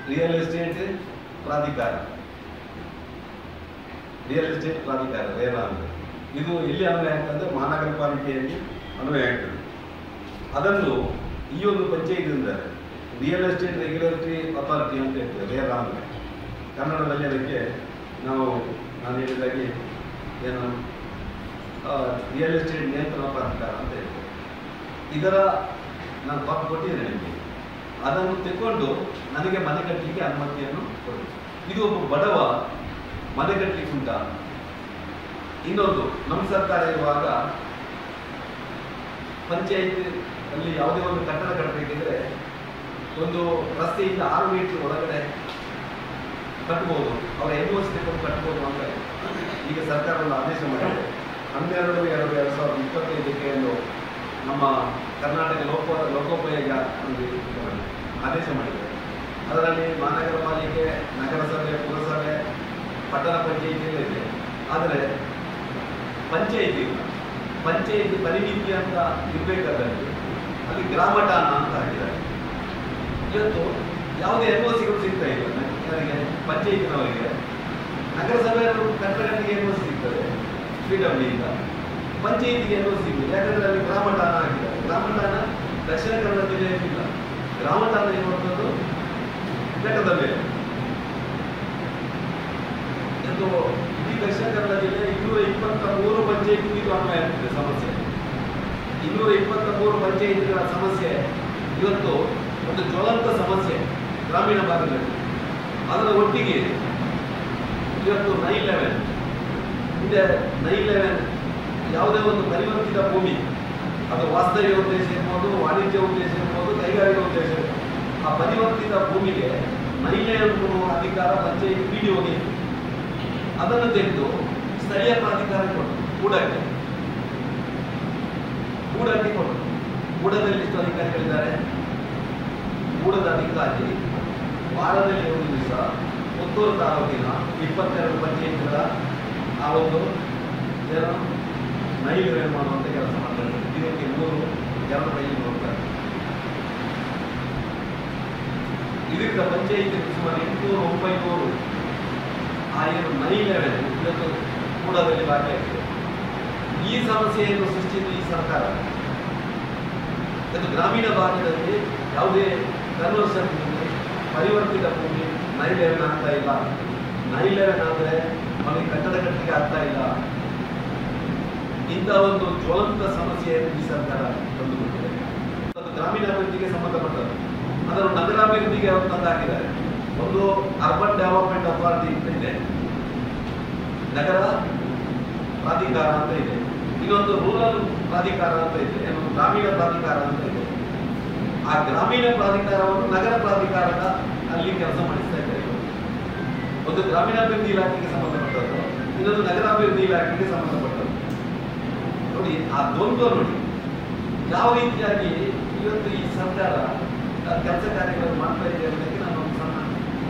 ರಿಯಲ್ ಎಸ್ಟೇಟ್ ಪ್ರಾಧಿಕಾರ, ರೇರಾ ಅಂದರೆ ಇದು ಎಲ್ಲಿ ಅನ್ವಯ ಆಗ್ತದೆ? ಮಹಾನಗರ ಪಾಲಿಕೆಯಲ್ಲಿ ಅನ್ವಯ ಆಗ್ತದೆ. ಅದನ್ನು ಈ ಒಂದು panchayat real estate regulatory authority ಅಂತ ಹೇಳ್ತೇವೆ. ರೇರಾ ಅಂದರೆ ಕನ್ನಡದಲ್ಲಿ ಅದಕ್ಕೆ ನಾನು ಹೇಳಿದಾಗೆ ಏನು ರಿಯಲ್ ಎಸ್ಟೇಟ್ ನಿಯಂತ್ರಣ ಪ್ರಾಧಿಕಾರ ಅಂತ ಹೇಳ್ತೇವೆ. ಇದರ ನಾನು ಕಾಪಿ ಕೊಟ್ಟಿದ್ದೇನೆ ನಿಮಗೆ. ಅದನ್ನು ತೆಗೆದುಕೊಂಡು ನನಗೆ ಮನೆ ಕಟ್ಟಲಿಕ್ಕೆ ಅನುಮತಿಯನ್ನು ಕೊಡಿ. ಇದು ಒಬ್ಬ ಬಡವ ಮನೆ ಕಟ್ಟಲಿಕ್ಕೆ ಉಂಟ. ಇನ್ನೊಂದು, ನಮ್ಮ ಸರ್ಕಾರ ಇರುವಾಗ ಪಂಚಾಯತ್ ಅಲ್ಲಿ ಯಾವುದೇ ಒಂದು ಕಟ್ಟಡ ಕಟ್ಟಬೇಕಿದ್ರೆ ಒಂದು ರಸ್ತೆಯಿಂದ 6 ಮೀಟರ್ ಒಳಗಡೆ ಕಟ್ಬೋದು, ಅವರ 2 ವರ್ಷ ತೆಗೆದು ಕಟ್ಬೋದು ಅಂತ ಈಗ ಸರ್ಕಾರ ಒಂದು ಆದೇಶ ಮಾಡಿದೆ. 12/2/2025 ಎಂದು ನಮ್ಮ ಕರ್ನಾಟಕ ಲೋಕೋಪಯೋಗಿ ಆದೇಶ ಮಾಡಿದೆ. ಅದರಲ್ಲಿ ಮಹಾನಗರ ಪಾಲಿಕೆ, ನಗರಸಭೆ, ಪುರಸಭೆ, ಪಟ್ಟಣ ಪಂಚಾಯಿತಿ ಎಲ್ಲ ಇದೆ. ಆದರೆ ಪಂಚಾಯಿತಿ ಪರಿಮಿತಿ ಅಂತ ಇರಬೇಕಾದಲ್ಲಿ ಅಲ್ಲಿ ಗ್ರಾಮಠಾಣ ಅಂತ ಹಾಕಿದ್ದಾರೆ. ಇವತ್ತು ಯಾವುದೇ NOCಗಳು ಸಿಗ್ತಾ ಇಲ್ಲ ನನಗೆ, ಪಂಚಾಯಿತಿನವರಿಗೆ. ನಗರಸಭೆಯವರು ಕಟ್ಟಡಗಳಿಗೆ NOC ಸಿಗ್ತದೆ PWಯಿಂದ, ಪಂಚಾಯಿತಿಗೆ NOC ಸಿಗ್ತದೆ. ಯಾಕಂದರೆ ಅಲ್ಲಿ ಗ್ರಾಮಠಾಣ ಹಾಕಿದ್ದಾರೆ. ಗ್ರಾಮಠಾಣ ದಕ್ಷಿಣ ಕನ್ನಡ ಜಿಲ್ಲೆಯಲ್ಲಿಲ್ಲ. ಗ್ರಾಮಠಾಣ ಇರುವಂಥದ್ದು ಬೆಟ್ಟದಲ್ಲಿ. ಎಂದು ಇಡೀ ದಕ್ಷಿಣ ಕನ್ನಡ ಜಿಲ್ಲೆ 223 ಪಂಚಾಯಿತಿಗೂ ಇದು ಅನ್ವಯ ಆಗ್ತದೆ ಸಮಸ್ಯೆ. 223 ಪಂಚಾಯಿತಿಗಳ ಸಮಸ್ಯೆ ಇವತ್ತು ಒಂದು ಜ್ವಲಂತ ಸಮಸ್ಯೆ ಗ್ರಾಮೀಣ ಭಾಗದಲ್ಲಿ. ಅದರ ಒಟ್ಟಿಗೆ ಇವತ್ತು 9/11 ಹಿಂದೆ 9/11 ಯಾವುದೇ ಒಂದು ಪರಿವರ್ತಿತ ಭೂಮಿ, ಅದು ವಾಸ್ತವ್ಯ ಉದ್ದೇಶ ಇರ್ಬೋದು, ವಾಣಿಜ್ಯ ಉದ್ದೇಶ ಇರ್ಬೋದು, ಕೈಗಾರಿಕಾ ಉದ್ದೇಶ ಇರ್ಬೋದು, ಆ ಪರಿವರ್ತಿತ ಭೂಮಿಗೆ 9/11 ಕೊಡುವ ಅಧಿಕಾರ ಪಂಚಾಯಿತಿ PDOಗೆ. ಅದನ್ನು ತೆಗೆದು ಸ್ಥಳೀಯ ಪ್ರಾಧಿಕಾರ ಕೊಟ್ಟು ಕೂಡಕ್ಕೆ ಕೊಟ್ಟು ಕೂಡದಲ್ಲಿ ಎಷ್ಟು ಅಧಿಕಾರಿಗಳಿದ್ದಾರೆ? ಕೂಡದ ಅಧಿಕಾರಿ ವಾರದಲ್ಲಿ 1 ದಿವಸ ಪುತ್ತೂರು ತಾಲೂಕಿನ 22 ಪಂಚಾಯಿತಿಗಳ ಆ ಒಂದು ನೈವೇದ್ಯ ಮಾಡುವಂಥ ಕೆಲಸ ಮಾಡ್ತಾರೆ. ಇದಕ್ಕೆ 2 ಕೈಲಿ ನೋಡ್ತಾರೆ. ಇದಕ್ಕೆ ಪಂಚಾಯಿತಿ ಸುಮಾರು 800-900 ಆ ಏನು 9/11 ಇವತ್ತು ಕೂಡದಲ್ಲಿ ಭಾಗಿಯಾಗಿದೆ. ಈ ಸಮಸ್ಯೆಯನ್ನು ಸೃಷ್ಟಿಸಿದ ಈ ಸರ್ಕಾರ ಇದು ಗ್ರಾಮೀಣ ಭಾಗದಲ್ಲಿ ಯಾವುದೇ ಕನ್ವರ್ಷನ್ ಭೂಮಿ, ಪರಿವರ್ತಿತ ಭೂಮಿ 9/11 ಆಗ್ತಾ ಇಲ್ಲ. 9/11 ಆದರೆ ಅವನಿಗೆ ಕಟ್ಟಡ ಕಟ್ಟಿಗೆ ಆಗ್ತಾ ಇಲ್ಲ. ಇಂಥ ಒಂದು ಜ್ವಲಂತ ಸಮಸ್ಯೆಯನ್ನು ಈ ಸರ್ಕಾರ ತಂದುಕೊಟ್ಟಿದೆ. ಅದು ಗ್ರಾಮೀಣಾಭಿವೃದ್ಧಿಗೆ ಸಂಬಂಧಪಟ್ಟದ್ದು. ಅದನ್ನು ನಗರಾಭಿವೃದ್ಧಿಗೆ ಅವರು ತಂದಾಕಿದ್ದಾರೆ. ಒಂದು ಅರ್ಬನ್ ಡೆವಲಪ್ಮೆಂಟ್ ಅಥಾರಿಟಿ ಇದೆ, ನಗರ ಪ್ರಾಧಿಕಾರ ಅಂತ ಇದೆ, ಇನ್ನೊಂದು ರೂರಲ್ ಪ್ರಾಧಿಕಾರ ಅಂತ ಇದೆ, ಇನ್ನೊಂದು ಗ್ರಾಮೀಣ ಪ್ರಾಧಿಕಾರ ಅಂತ ಇದೆ. ಆ ಗ್ರಾಮೀಣ ಪ್ರಾಧಿಕಾರವನ್ನು ನಗರ ಪ್ರಾಧಿಕಾರದ ಅಲ್ಲಿ ಕೆಲಸ ಮಾಡಿಸ್ತಾ ಇದ್ದಾರೆ. ಒಂದು ಗ್ರಾಮೀಣಾಭಿವೃದ್ಧಿ ಇಲಾಖೆಗೆ ಸಂಬಂಧಪಟ್ಟದ್ದು, ಇನ್ನೊಂದು ನಗರಾಭಿವೃದ್ಧಿ ಇಲಾಖೆಗೆ ಸಂಬಂಧಪಟ್ಟದ್ದು. ನೋಡಿ ಆ ದ್ವಂದ್ವ ನೋಡಿ ಯಾವ ರೀತಿಯಾಗಿ ಇವತ್ತು ಈ ಸರ್ಕಾರ ಕೆಲಸ ಕಾರ್ಯಗಳನ್ನು ಮಾಡ್ತಾ ಇದೆ ಅನ್ನೋದಕ್ಕೆ ನಾನು ಒಂದು ಸಣ್ಣ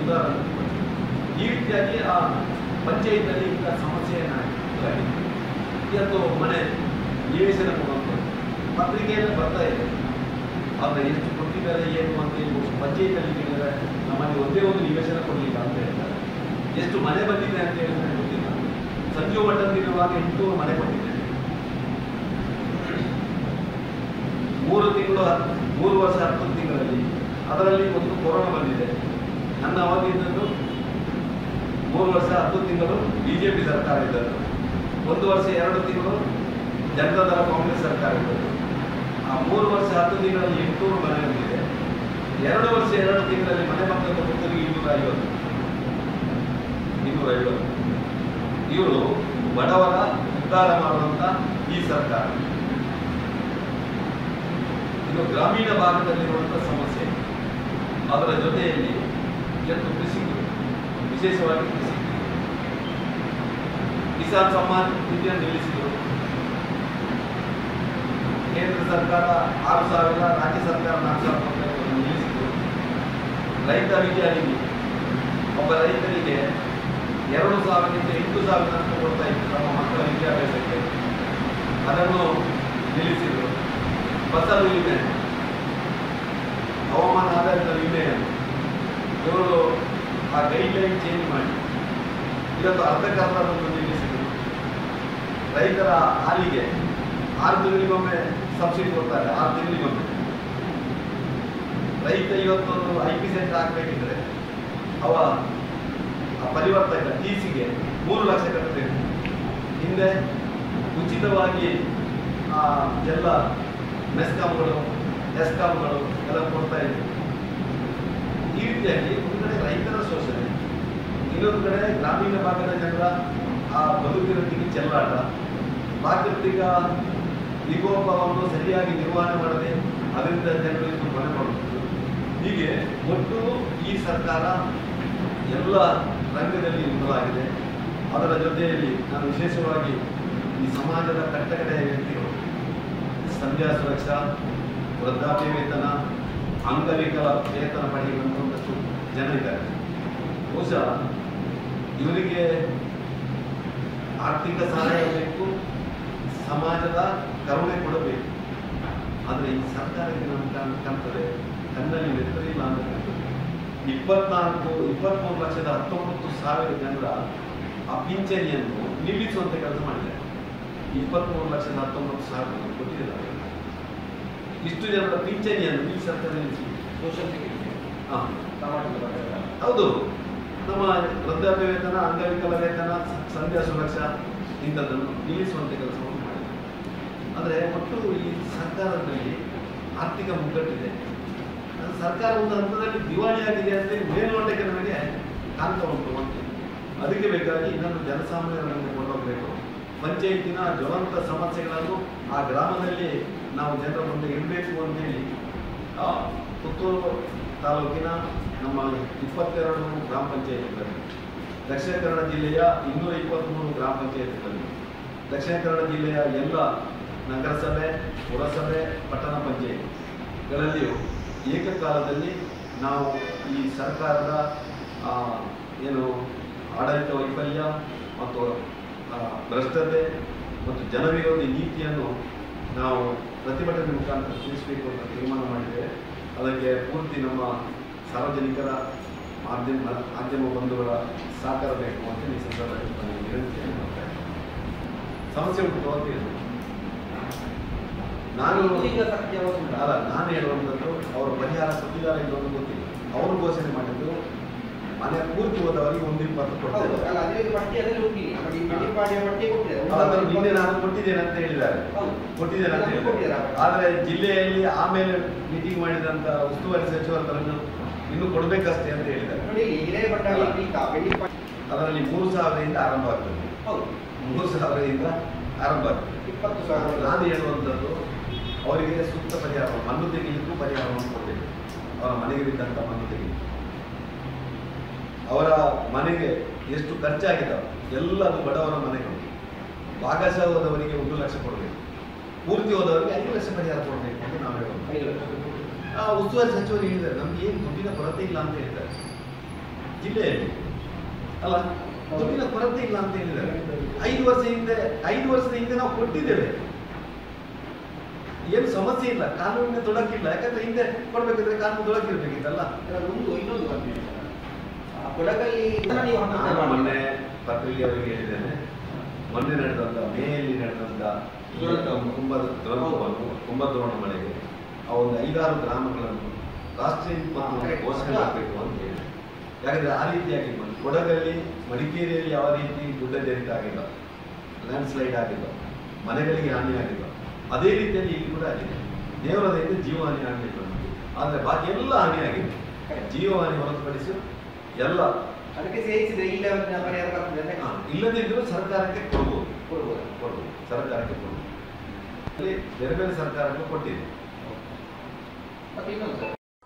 ಉದಾಹರಣೆ ಕೊಡ್ತೀನಿ. ಈ ರೀತಿಯಾಗಿ ಆ ಪಂಚಾಯತ್ನಲ್ಲಿ ಇಂಥ ಸಮಸ್ಯೆಯನ್ನು ಇವತ್ತು ಮನೆ ನಿವೇಶನ ಕೊಡುವಂಥದ್ದು ಪತ್ರಿಕೆಯಲ್ಲಿ ಬರ್ತಾ ಇದೆ. ಆದರೆ ಎಷ್ಟು ಕೊಟ್ಟಿದ್ದಾರೆ ಏನು ಅಂತ ಹೇಳಿ ಪಂಚಾಯತ್ನಲ್ಲಿ ಕೇಳಿದರೆ ನಮ್ಮಲ್ಲಿ ಒಂದೇ ಒಂದು ನಿವೇಶನ ಕೊಡಲಿಲ್ಲ ಅಂತ ಹೇಳ್ತಾರೆ. ಎಷ್ಟು ಮನೆ ಬಂದಿದೆ ಅಂತ ಹೇಳಿದ್ರೆ ಗೊತ್ತಿಲ್ಲ. ಸಂಜೀವ ಮಠದಲ್ಲಿರುವಾಗ 800 ಮನೆ ಕೊಟ್ಟಿದ್ದೇನೆ. 3 ವರ್ಷ 10 ತಿಂಗಳಲ್ಲಿ ಅದರಲ್ಲಿ ಒಂದು ಕೊರೋನಾ ಬಂದಿದೆ. ನನ್ನ ಅವಧಿ ಇದ್ದದ್ದು 3 ವರ್ಷ 10 ತಿಂಗಳು BJP ಸರ್ಕಾರ ಇದ್ದದ್ದು, 1 ವರ್ಷ 2 ತಿಂಗಳು ಜನತಾ ದಳ ಕಾಂಗ್ರೆಸ್ ಸರ್ಕಾರ ಇದ್ದದ್ದು. ಆ 3 ವರ್ಷ 10 ತಿಂಗಳಲ್ಲಿ 800 ಮನೆ ಬಂದಿದೆ. 2 ವರ್ಷ 2 ತಿಂಗಳಲ್ಲಿ ಮನೆ ಬಂದಂಥ ಮಕ್ಕಳಿಗೆ 250. ಇವರು ಬಡವರ ಉದ್ಧಾರ ಮಾಡುವಂಥ ಈ ಸರ್ಕಾರ. ಇದು ಗ್ರಾಮೀಣ ಭಾಗದಲ್ಲಿರುವಂಥ ಸಮಸ್ಯೆ. ಅದರ ಜೊತೆಯಲ್ಲಿ ಇವತ್ತು ಕೃಷಿಕರು, ವಿಶೇಷವಾಗಿ ಕೃಷಿಕರು ಕಿಸಾನ್ ಸಮ್ಮಾನ್ ನಿಧಿಯನ್ನು ನಿಲ್ಲಿಸಿದರು. ಕೇಂದ್ರ ಸರ್ಕಾರ 6,000, ರಾಜ್ಯ ಸರ್ಕಾರ 4,000 ನಿಲ್ಲಿಸಿದರು. ರೈತ ವಿದ್ಯಾ ನಿಧಿ ಒಬ್ಬ ರೈತರಿಗೆ 2,000ದಿಂದ 8,000 ಅಂತ ಕೊಡ್ತಾ ಇತ್ತು ನಮ್ಮ ಮಕ್ಕಳ ವಿದ್ಯಾಭ್ಯಾಸಕ್ಕೆ. ಅದನ್ನು ನಿಲ್ಲಿಸಿದರು. ಫಸಲು ವಿಮೆ, ಹವಾಮಾನ ಆಧಾರಿತ ವಿಮೆಯನ್ನು ಇವರು ಆ ಗೈಡ್ಲೈನ್ ಚೇಂಜ್ ಮಾಡಿ ಇವತ್ತು ಅರ್ಧಕ್ಕರ್ಧವನ್ನು ನಿಲ್ಲಿಸಿದರು. ರೈತರ ಹಾಲಿಗೆ 6 ತಿಂಗಳಿಗೊಮ್ಮೆ ಸಬ್ಸಿಡಿ ಕೊಡ್ತಾರೆ. 6 ತಿಂಗಳಿಗೊಮ್ಮೆ ರೈತ ಇವತ್ತೊಂದು IP ಸೆಂಟರ್ ಹಾಕಬೇಕಿದ್ರೆ ಅವ ಪರಿವರ್ತಕ TCಗೆ 3 ಲಕ್ಷ ಕಟ್ಟಬೇಕು. ಹಿಂದೆ ಉಚಿತವಾಗಿ ಎಲ್ಲ ಮೆಸ್ಕಾಂಗಳು, ಎಸ್ಕಾಂಗಳು ಎಲ್ಲ ಕೊಡ್ತಾ ಇದ್ರು. ಈ ರೀತಿಯಾಗಿ ಒಂದು ಕಡೆ ರೈತರ ಶೋಷಣೆ, ಇನ್ನೊಂದು ಕಡೆ ಗ್ರಾಮೀಣ ಭಾಗದ ಜನರ ಆ ಬದುಕಿನೊಂದಿಗೆ ಚೆಲ್ಲಾಟ, ಪ್ರಾಕೃತಿಕ ವಿಕೋಪವನ್ನು ಸರಿಯಾಗಿ ನಿರ್ವಹಣೆ ಮಾಡದೆ ಅದರಿಂದ ಜನರಿಗೆ ಮನೆ ಮಾಡುವುದು. ಹೀಗೆ ಒಟ್ಟು ಈ ಸರ್ಕಾರ ಎಲ್ಲ ರಂಗದಲ್ಲಿ ವಿಫಲವಾಗಿದೆ. ಅದರ ಜೊತೆಯಲ್ಲಿ ನಾನು ವಿಶೇಷವಾಗಿ ಈ ಸಮಾಜದ ಕಟ್ಟಕಡೆಯ ವ್ಯಕ್ತಿಗಳು ಸಂಧ್ಯಾ ಸುರಕ್ಷಾ, ವೃದ್ಧಾಪ್ಯ ವೇತನ, ಅಂಗವಿಕಲ ವೇತನ ಪಡೆಯುವಂಥ ಒಂದಷ್ಟು ಜನ ಇದ್ದಾರೆ. ಬಹುಶಃ ಇವರಿಗೆ ಆರ್ಥಿಕ ಸಹಾಯ ಬೇಕು, ಸಮಾಜದ ಕರುಣೆ ಕೊಡಬೇಕು. ಆದರೆ ಈ ಸರ್ಕಾರಕ್ಕೆ ನಮ್ಗೆ ಕಾಣ್ತದೆ ಕಣ್ಣಲ್ಲಿ ನೆತ್ತರಿಲ್ಲ ಅಂತ ಕಾಣ್ತದೆ. 23,19,19,000 ಜನರ ಆ ಪಿಂಚಣಿಯನ್ನು ನಿಲ್ಲಿಸುವಂತ ಕೆಲಸ ಮಾಡಿದ್ದಾರೆ. 23,19,000 ಕೊಟ್ಟಿದ್ದಾರೆ. ಇಷ್ಟು ಜನರ ಪಿಂಚಣಿಯನ್ನು ಈ ಸರ್ಕಾರ ನಿಲ್ಲಿಸಿ ಹೌದು, ನಮ್ಮ ವೃದ್ಧಾಪ್ಯ ವೇತನ, ಅಂಗವಿಕಲ ವೇತನ, ಸಂಧ್ಯಾ ಸುರಕ್ಷಾ ಇಂಥದ್ದನ್ನು ನಿಲ್ಲಿಸುವಂತೆ ಕೆಲಸವನ್ನು ಮಾಡಿದ್ದಾರೆ. ಆದರೆ ಒಟ್ಟು ಈ ಸರ್ಕಾರದಲ್ಲಿ ಆರ್ಥಿಕ ಮುಗ್ಗಟ್ಟಿದೆ. ಸರ್ಕಾರ ಒಂದು ಹಂತದಲ್ಲಿ ದಿವಾಳಿಯಾಗಿದೆ ಅಂತ ಮೇಲ್ನೋಟಕ್ಕೆ ನಮಗೆ ಕಾಣ್ತಾ ಉಂಟು. ಅಂತ ಅದಕ್ಕೆ ಬೇಕಾಗಿ ಇನ್ನೊಂದು ಜನಸಾಮಾನ್ಯರನ್ನು ಕೊಂಡೋಗಬೇಕು. ಪಂಚಾಯತಿನ ಜ್ವಲಂತ ಸಮಸ್ಯೆಗಳನ್ನು ಆ ಗ್ರಾಮದಲ್ಲಿ ನಾವು ಜನರ ಮುಂದೆ ಇಡಬೇಕು ಅಂತೇಳಿ ಪುತ್ತೂರು ತಾಲೂಕಿನ ನಮ್ಮ 22 ಗ್ರಾಮ ಪಂಚಾಯತಿಗಳಲ್ಲಿ, ದಕ್ಷಿಣ ಕನ್ನಡ ಜಿಲ್ಲೆಯ 223 ಗ್ರಾಮ ಪಂಚಾಯತಿಗಳಲ್ಲಿ, ದಕ್ಷಿಣ ಕನ್ನಡ ಜಿಲ್ಲೆಯ ಎಲ್ಲ ನಗರಸಭೆ, ಪುರಸಭೆ, ಪಟ್ಟಣ ಪಂಚಾಯತಿಗಳಲ್ಲಿಯೂ ಏಕಕಾಲದಲ್ಲಿ ನಾವು ಈ ಸರ್ಕಾರದ ಏನು ಆಡಳಿತ ವೈಫಲ್ಯ ಮತ್ತು ಭ್ರಷ್ಟತೆ ಮತ್ತು ಜನವಿರೋಧಿ ನೀತಿಯನ್ನು ನಾವು ಪ್ರತಿಭಟನೆ ಮುಖಾಂತರ ತಿಳಿಸಬೇಕು ಅಂತ ತೀರ್ಮಾನ ಮಾಡಿದ್ದೇವೆ. ಅದಕ್ಕೆ ಪೂರ್ತಿ ನಮ್ಮ ಸಾರ್ವಜನಿಕರ ಮಾಧ್ಯಮ ಬಂಧುಗಳ ಸಹಕಾರ ಬೇಕು ಅಂತ ಈ ಸಂದರ್ಭದಲ್ಲಿ ನಾನು ವಿನಂತಿಯನ್ನು ಮಾಡ್ತಾ ಇದ್ದೇನೆ. ಸಮಸ್ಯೆ ಉಂಟು ಅಂತ ಹೇಳಿದ್ರು. ನಾನು ಹೇಳುವಂಥದ್ದು ಅವರ ಪರಿಹಾರ ಕೊಟ್ಟಿದ್ದಾರೆ ಇನ್ನೊಂದು ಗೊತ್ತಿಲ್ಲ. ಅವರು ಘೋಷಣೆ ಮಾಡಿದ್ದು ಮನೆ ಪೂರ್ತಿ ಹೋದವರಿಗೆ 120 ಕೊಡ್ತಾರೆ. ನಿನ್ನೆ ನಾನು ಕೊಟ್ಟಿದ್ದೇನೆ ಅಂತ ಹೇಳಿದ್ದಾರೆ. ಆದರೆ ಜಿಲ್ಲೆಯಲ್ಲಿ ಆಮೇಲೆ ಮೀಟಿಂಗ್ ಮಾಡಿದಂತ ಉಸ್ತುವಾರಿ ಸಚಿವರನ್ನು ಇನ್ನು ಕೊಡ್ಬೇಕಷ್ಟೇ ಅಂತ ಹೇಳಿದ್ದಾರೆ. ಅದರಲ್ಲಿ 3,000ರಿಂದ ಆರಂಭ ಆಗ್ತದೆ. 3,000ರಿಂದ ಆರಂಭ ಆಗ್ತದೆ. 20,000. ನಾನು ಹೇಳುವಂಥದ್ದು ಅವರಿಗೆ ಸೂಕ್ತ ಪರಿಹಾರ, ಮಣ್ಣು ತೆಗೆಯಲಿಕ್ಕೂ ಪರಿಹಾರವನ್ನು ಕೊಡಬೇಕು. ಅವರ ಮನೆಗೆ ಬಿದ್ದಂಥ ಮಣ್ಣು ತೆಗೆಯಲಿಕ್ಕೆ, ಅವರ ಮನೆಗೆ ಎಷ್ಟು ಖರ್ಚಾಗಿದ್ದಾವೆ ಎಲ್ಲದು ಬಡವರ ಮನೆಗಳು. ಭಾಗಶಃ ಹೋದವರಿಗೆ 1 ಲಕ್ಷ ಕೊಡಬೇಕು, ಪೂರ್ತಿ ಹೋದವರಿಗೆ 5 ಲಕ್ಷ ಪರಿಹಾರ ಕೊಡಬೇಕು ಅಂತ ನಾವು ಹೇಳೋದು. ಉಸ್ತುವಾರಿ ಸಚಿವರು ಹೇಳಿದ್ದಾರೆ ನಮ್ಗೆ ಏನು ದುಡ್ಡಿನ ಕೊರತೆ ಇಲ್ಲ ಅಂತ ಹೇಳಿದ್ದಾರೆ. ಜಿಲ್ಲೆಯಲ್ಲಿ ಅಲ್ಲ, ದುಡ್ಡಿನ ಕೊರತೆ ಇಲ್ಲ ಅಂತ ಹೇಳಿದ್ದಾರೆ. 5 ವರ್ಷದ ಹಿಂದೆ ನಾವು ಕೊಟ್ಟಿದ್ದೇವೆ. ಏನು ಸಮಸ್ಯೆ ಇಲ್ಲ, ಕಾನೂನಿನ ತೊಡಕಿಲ್ಲ. ಯಾಕಂದ್ರೆ ಹಿಂದೆ ಕೊಡ್ಬೇಕಾದ್ರೆ ಕಾನೂನು ತೊಡಕಿರ್ಬೇಕಿತ್ತಲ್ಲ. ಮೊನ್ನೆ ಪತ್ರಿಕೆಯವರಿಗೆ ಹೇಳಿದ್ದೇನೆ, ಮೊನ್ನೆ ನಡೆದಂತ ಮೇಯಲ್ಲಿ ನಡೆದಂತ ಕುಂಭದ್ರೋಣ ಮಳೆಗೆ ಆ ಒಂದು 5-6 ಗ್ರಾಮಗಳನ್ನು ರಾಷ್ಟ್ರೀಯ ವಿಪತ್ತು ಘೋಷಣೆ ಮಾಡಬೇಕು ಅಂತ ಹೇಳಿ. ಯಾಕಂದ್ರೆ ಆ ರೀತಿಯಾಗಿ ಕೊಡಗಲ್ಲಿ, ಮಡಿಕೇರಿಯಲ್ಲಿ ಯಾವ ರೀತಿ ಗುಡ್ಡ ಜರಿತ ಆಗಿಲ್ಲ, ಲ್ಯಾಂಡ್ ಸ್ಲೈಡ್ ಆಗಿಲ್ಲ, ಮನೆಗಳಿಗೆ ಹಾನಿ ಆಗಿಲ್ಲ, ಅದೇ ರೀತಿಯಲ್ಲಿ ಇಲ್ಲಿ ಕೂಡ ಆಗಿದೆ. ದೇವರದಿಂದ ಜೀವಹಾನಿ ಆಗಲಿಲ್ಲ, ಆದರೆ ಬಾಕಿ ಎಲ್ಲ ಹಾನಿ ಆಗಿದೆ. ಜೀವಹಾನಿ ಹೊರತುಪಡಿಸಿ ಎಲ್ಲ ಅದಕ್ಕೆ ಸೇರಿಸಿದ್ರೆ ಇಲ್ಲದಿದ್ದರೂ ಸರ್ಕಾರಕ್ಕೆ ಕೊಡ್ಬೋದು. ಸರ್ಕಾರಕ್ಕೆ ಕೊಡ್ಬೋದು. ಬೇರೆ ಬೇರೆ ಸರ್ಕಾರಕ್ಕೆ ಕೊಟ್ಟಿದೆ.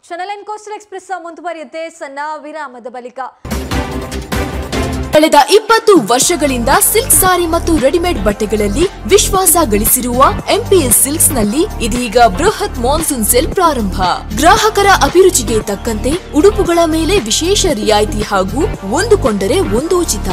ಚಾನೆಲ್ ನೈನ್ ಕೋಸ್ಟಲ್ ಎಕ್ಸ್‌ಪ್ರೆಸ್ ಮುಂದುವರಿಯುತ್ತೆ ಸಣ್ಣ ವಿರಾಮದ ಬಳಿಕ. ಕಳೆದ 20 ವರ್ಷಗಳಿಂದ ಸಿಲ್ಕ್ ಸಾರಿ ಮತ್ತು ರೆಡಿಮೇಡ್ ಬಟ್ಟೆಗಳಲ್ಲಿ ವಿಶ್ವಾಸ ಗಳಿಸಿರುವ ಎಂಪಿಎಸ್ ಸಿಲ್ಕ್ಸ್ ನಲ್ಲಿ ಇದೀಗ ಬೃಹತ್ ಮಾನ್ಸೂನ್ ಸೇಲ್ ಪ್ರಾರಂಭ. ಗ್ರಾಹಕರ ಅಭಿರುಚಿಗೆ ತಕ್ಕಂತೆ ಉಡುಪುಗಳ ಮೇಲೆ ವಿಶೇಷ ರಿಯಾಯಿತಿ ಹಾಗೂ ಒಂದು ಕೊಂಡರೆ ಒಂದು ಉಚಿತ.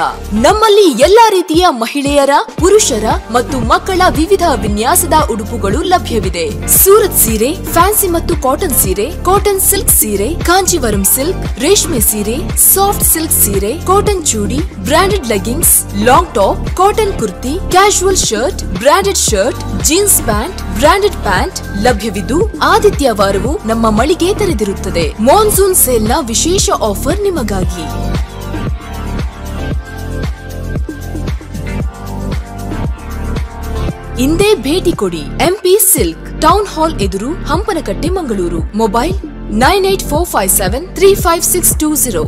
ನಮ್ಮಲ್ಲಿ ಎಲ್ಲಾ ರೀತಿಯ ಮಹಿಳೆಯರ, ಪುರುಷರ ಮತ್ತು ಮಕ್ಕಳ ವಿವಿಧ ವಿನ್ಯಾಸದ ಉಡುಪುಗಳು ಲಭ್ಯವಿದೆ. ಸೂರತ್ ಸೀರೆ, ಫ್ಯಾನ್ಸಿ ಮತ್ತು ಕಾಟನ್ ಸೀರೆ, ಕಾಟನ್ ಸಿಲ್ಕ್ ಸೀರೆ, ಕಾಂಜೀವರಂ ಸಿಲ್ಕ್, ರೇಷ್ಮೆ ಸೀರೆ, ಸಾಫ್ಟ್ ಸಿಲ್ಕ್ ಸೀರೆ, cotton chudi, branded leggings, long top, cotton kurti, casual shirt, branded shirt, jeans pant, branded pant ಲಭ್ಯವಿದ್ದು ಆದಿತ್ಯವಾರವೂ ನಮ್ಮ ಮಳಿಗೆ ತೆರೆದಿರುತ್ತದೆ. ಮಾನ್ಸೂನ್ ಸೇಲ್ನ ವಿಶೇಷ ಆಫರ್ ನಿಮಗಾಗಿ. ಇಂದೇ ಭೇಟಿ ಕೊಡಿ. ಎಂಪಿ ಸಿಲ್ಕ್, ಟೌನ್ ಹಾಲ್ ಎದುರು, ಹಂಪನಕಟ್ಟೆ, ಮಂಗಳೂರು. ಮೊಬೈಲ್ 9845735620.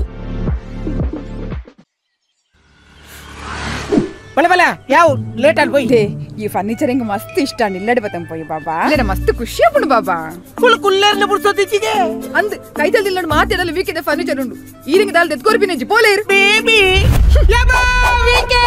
ಬಲೆ ಬಲೆ ಯಾವ ಲೇಟ್ ಅಲ್ಲಿ పోయి ఈ ఫర్నిచర్ ఇంక మస్తు ఇష్టాన్ని ఇల్లడి పోతాం పోయి బాబా లేదా మస్తు ಖುಷಿ ಆಪುಂಡು ಬಾಬಾ ಫುಲ್ ಕುಲ್ಲರ್ನ ಬುಡ್ಸೋದಿಚ್ಚಿಗೆ ಅಂದ್ ಕೈದಲ್ಲಿ ಇಲ್ಲಡ್ ಮಾತಾಡಲು ವೀಕಿದ ಫರ್ನಿಚರ್ ಉಂಡು ಈರಿಂಗ ದಾಲ್ ತೆತ್ಕೋರ್ಪಿ ನೆಂಜಿ ಪೋಲೇರ್ ಬೇಬಿ ಯಬಾ ವೀಕೆ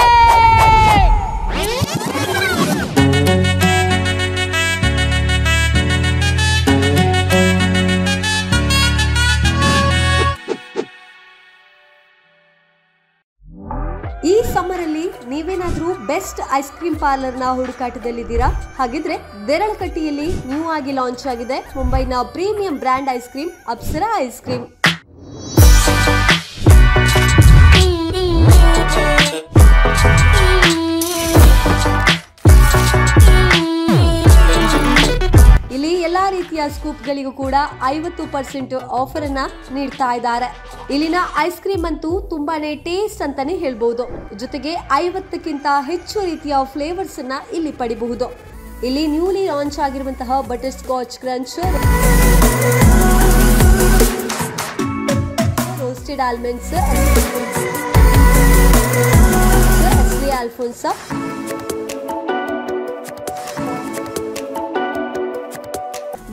ಐಸ್ ಕ್ರೀಮ್ ಪಾರ್ಲರ್ನ ಹುಡುಕಾಟದಲ್ಲಿದ್ದೀರಾ? ಹಾಗಿದ್ರೆ ದೇರಳಕಟ್ಟಿಯಲ್ಲಿ ನ್ಯೂ ಆಗಿ ಲಾಂಚ್ ಆಗಿದೆ ಮುಂಬೈನ premium brand ice cream Apsara ice cream. ಇಲ್ಲಿ ಎಲ್ಲಾ ರೀತಿಯ ಸ್ಕೂಪ್ಗಳಿಗೂ ಕೂಡ 50% ಆಫರ್ ಅನ್ನ ನೀಡ್ತಾ ಇದ್ದಾರೆ. ಇಲ್ಲಿನ ಐಸ್ ಕ್ರೀಮ್ ಅಂತೂ ತುಂಬಾನೇ ಟೇಸ್ಟ್ ಅಂತಾನೆ ಹೇಳ್ಬಹುದು. ಜೊತೆಗೆ 50ಕ್ಕಿಂತ ಹೆಚ್ಚು ರೀತಿಯ ಫ್ಲೇವರ್ಸ್ ಅನ್ನ ಇಲ್ಲಿ ಪಡಿಬಹುದು. ಇಲ್ಲಿ ನ್ಯೂಲಿ ಲಾಂಚ್ ಆಗಿರುವಂತಹ butterscotch crunch, roasted almonds, alphonso,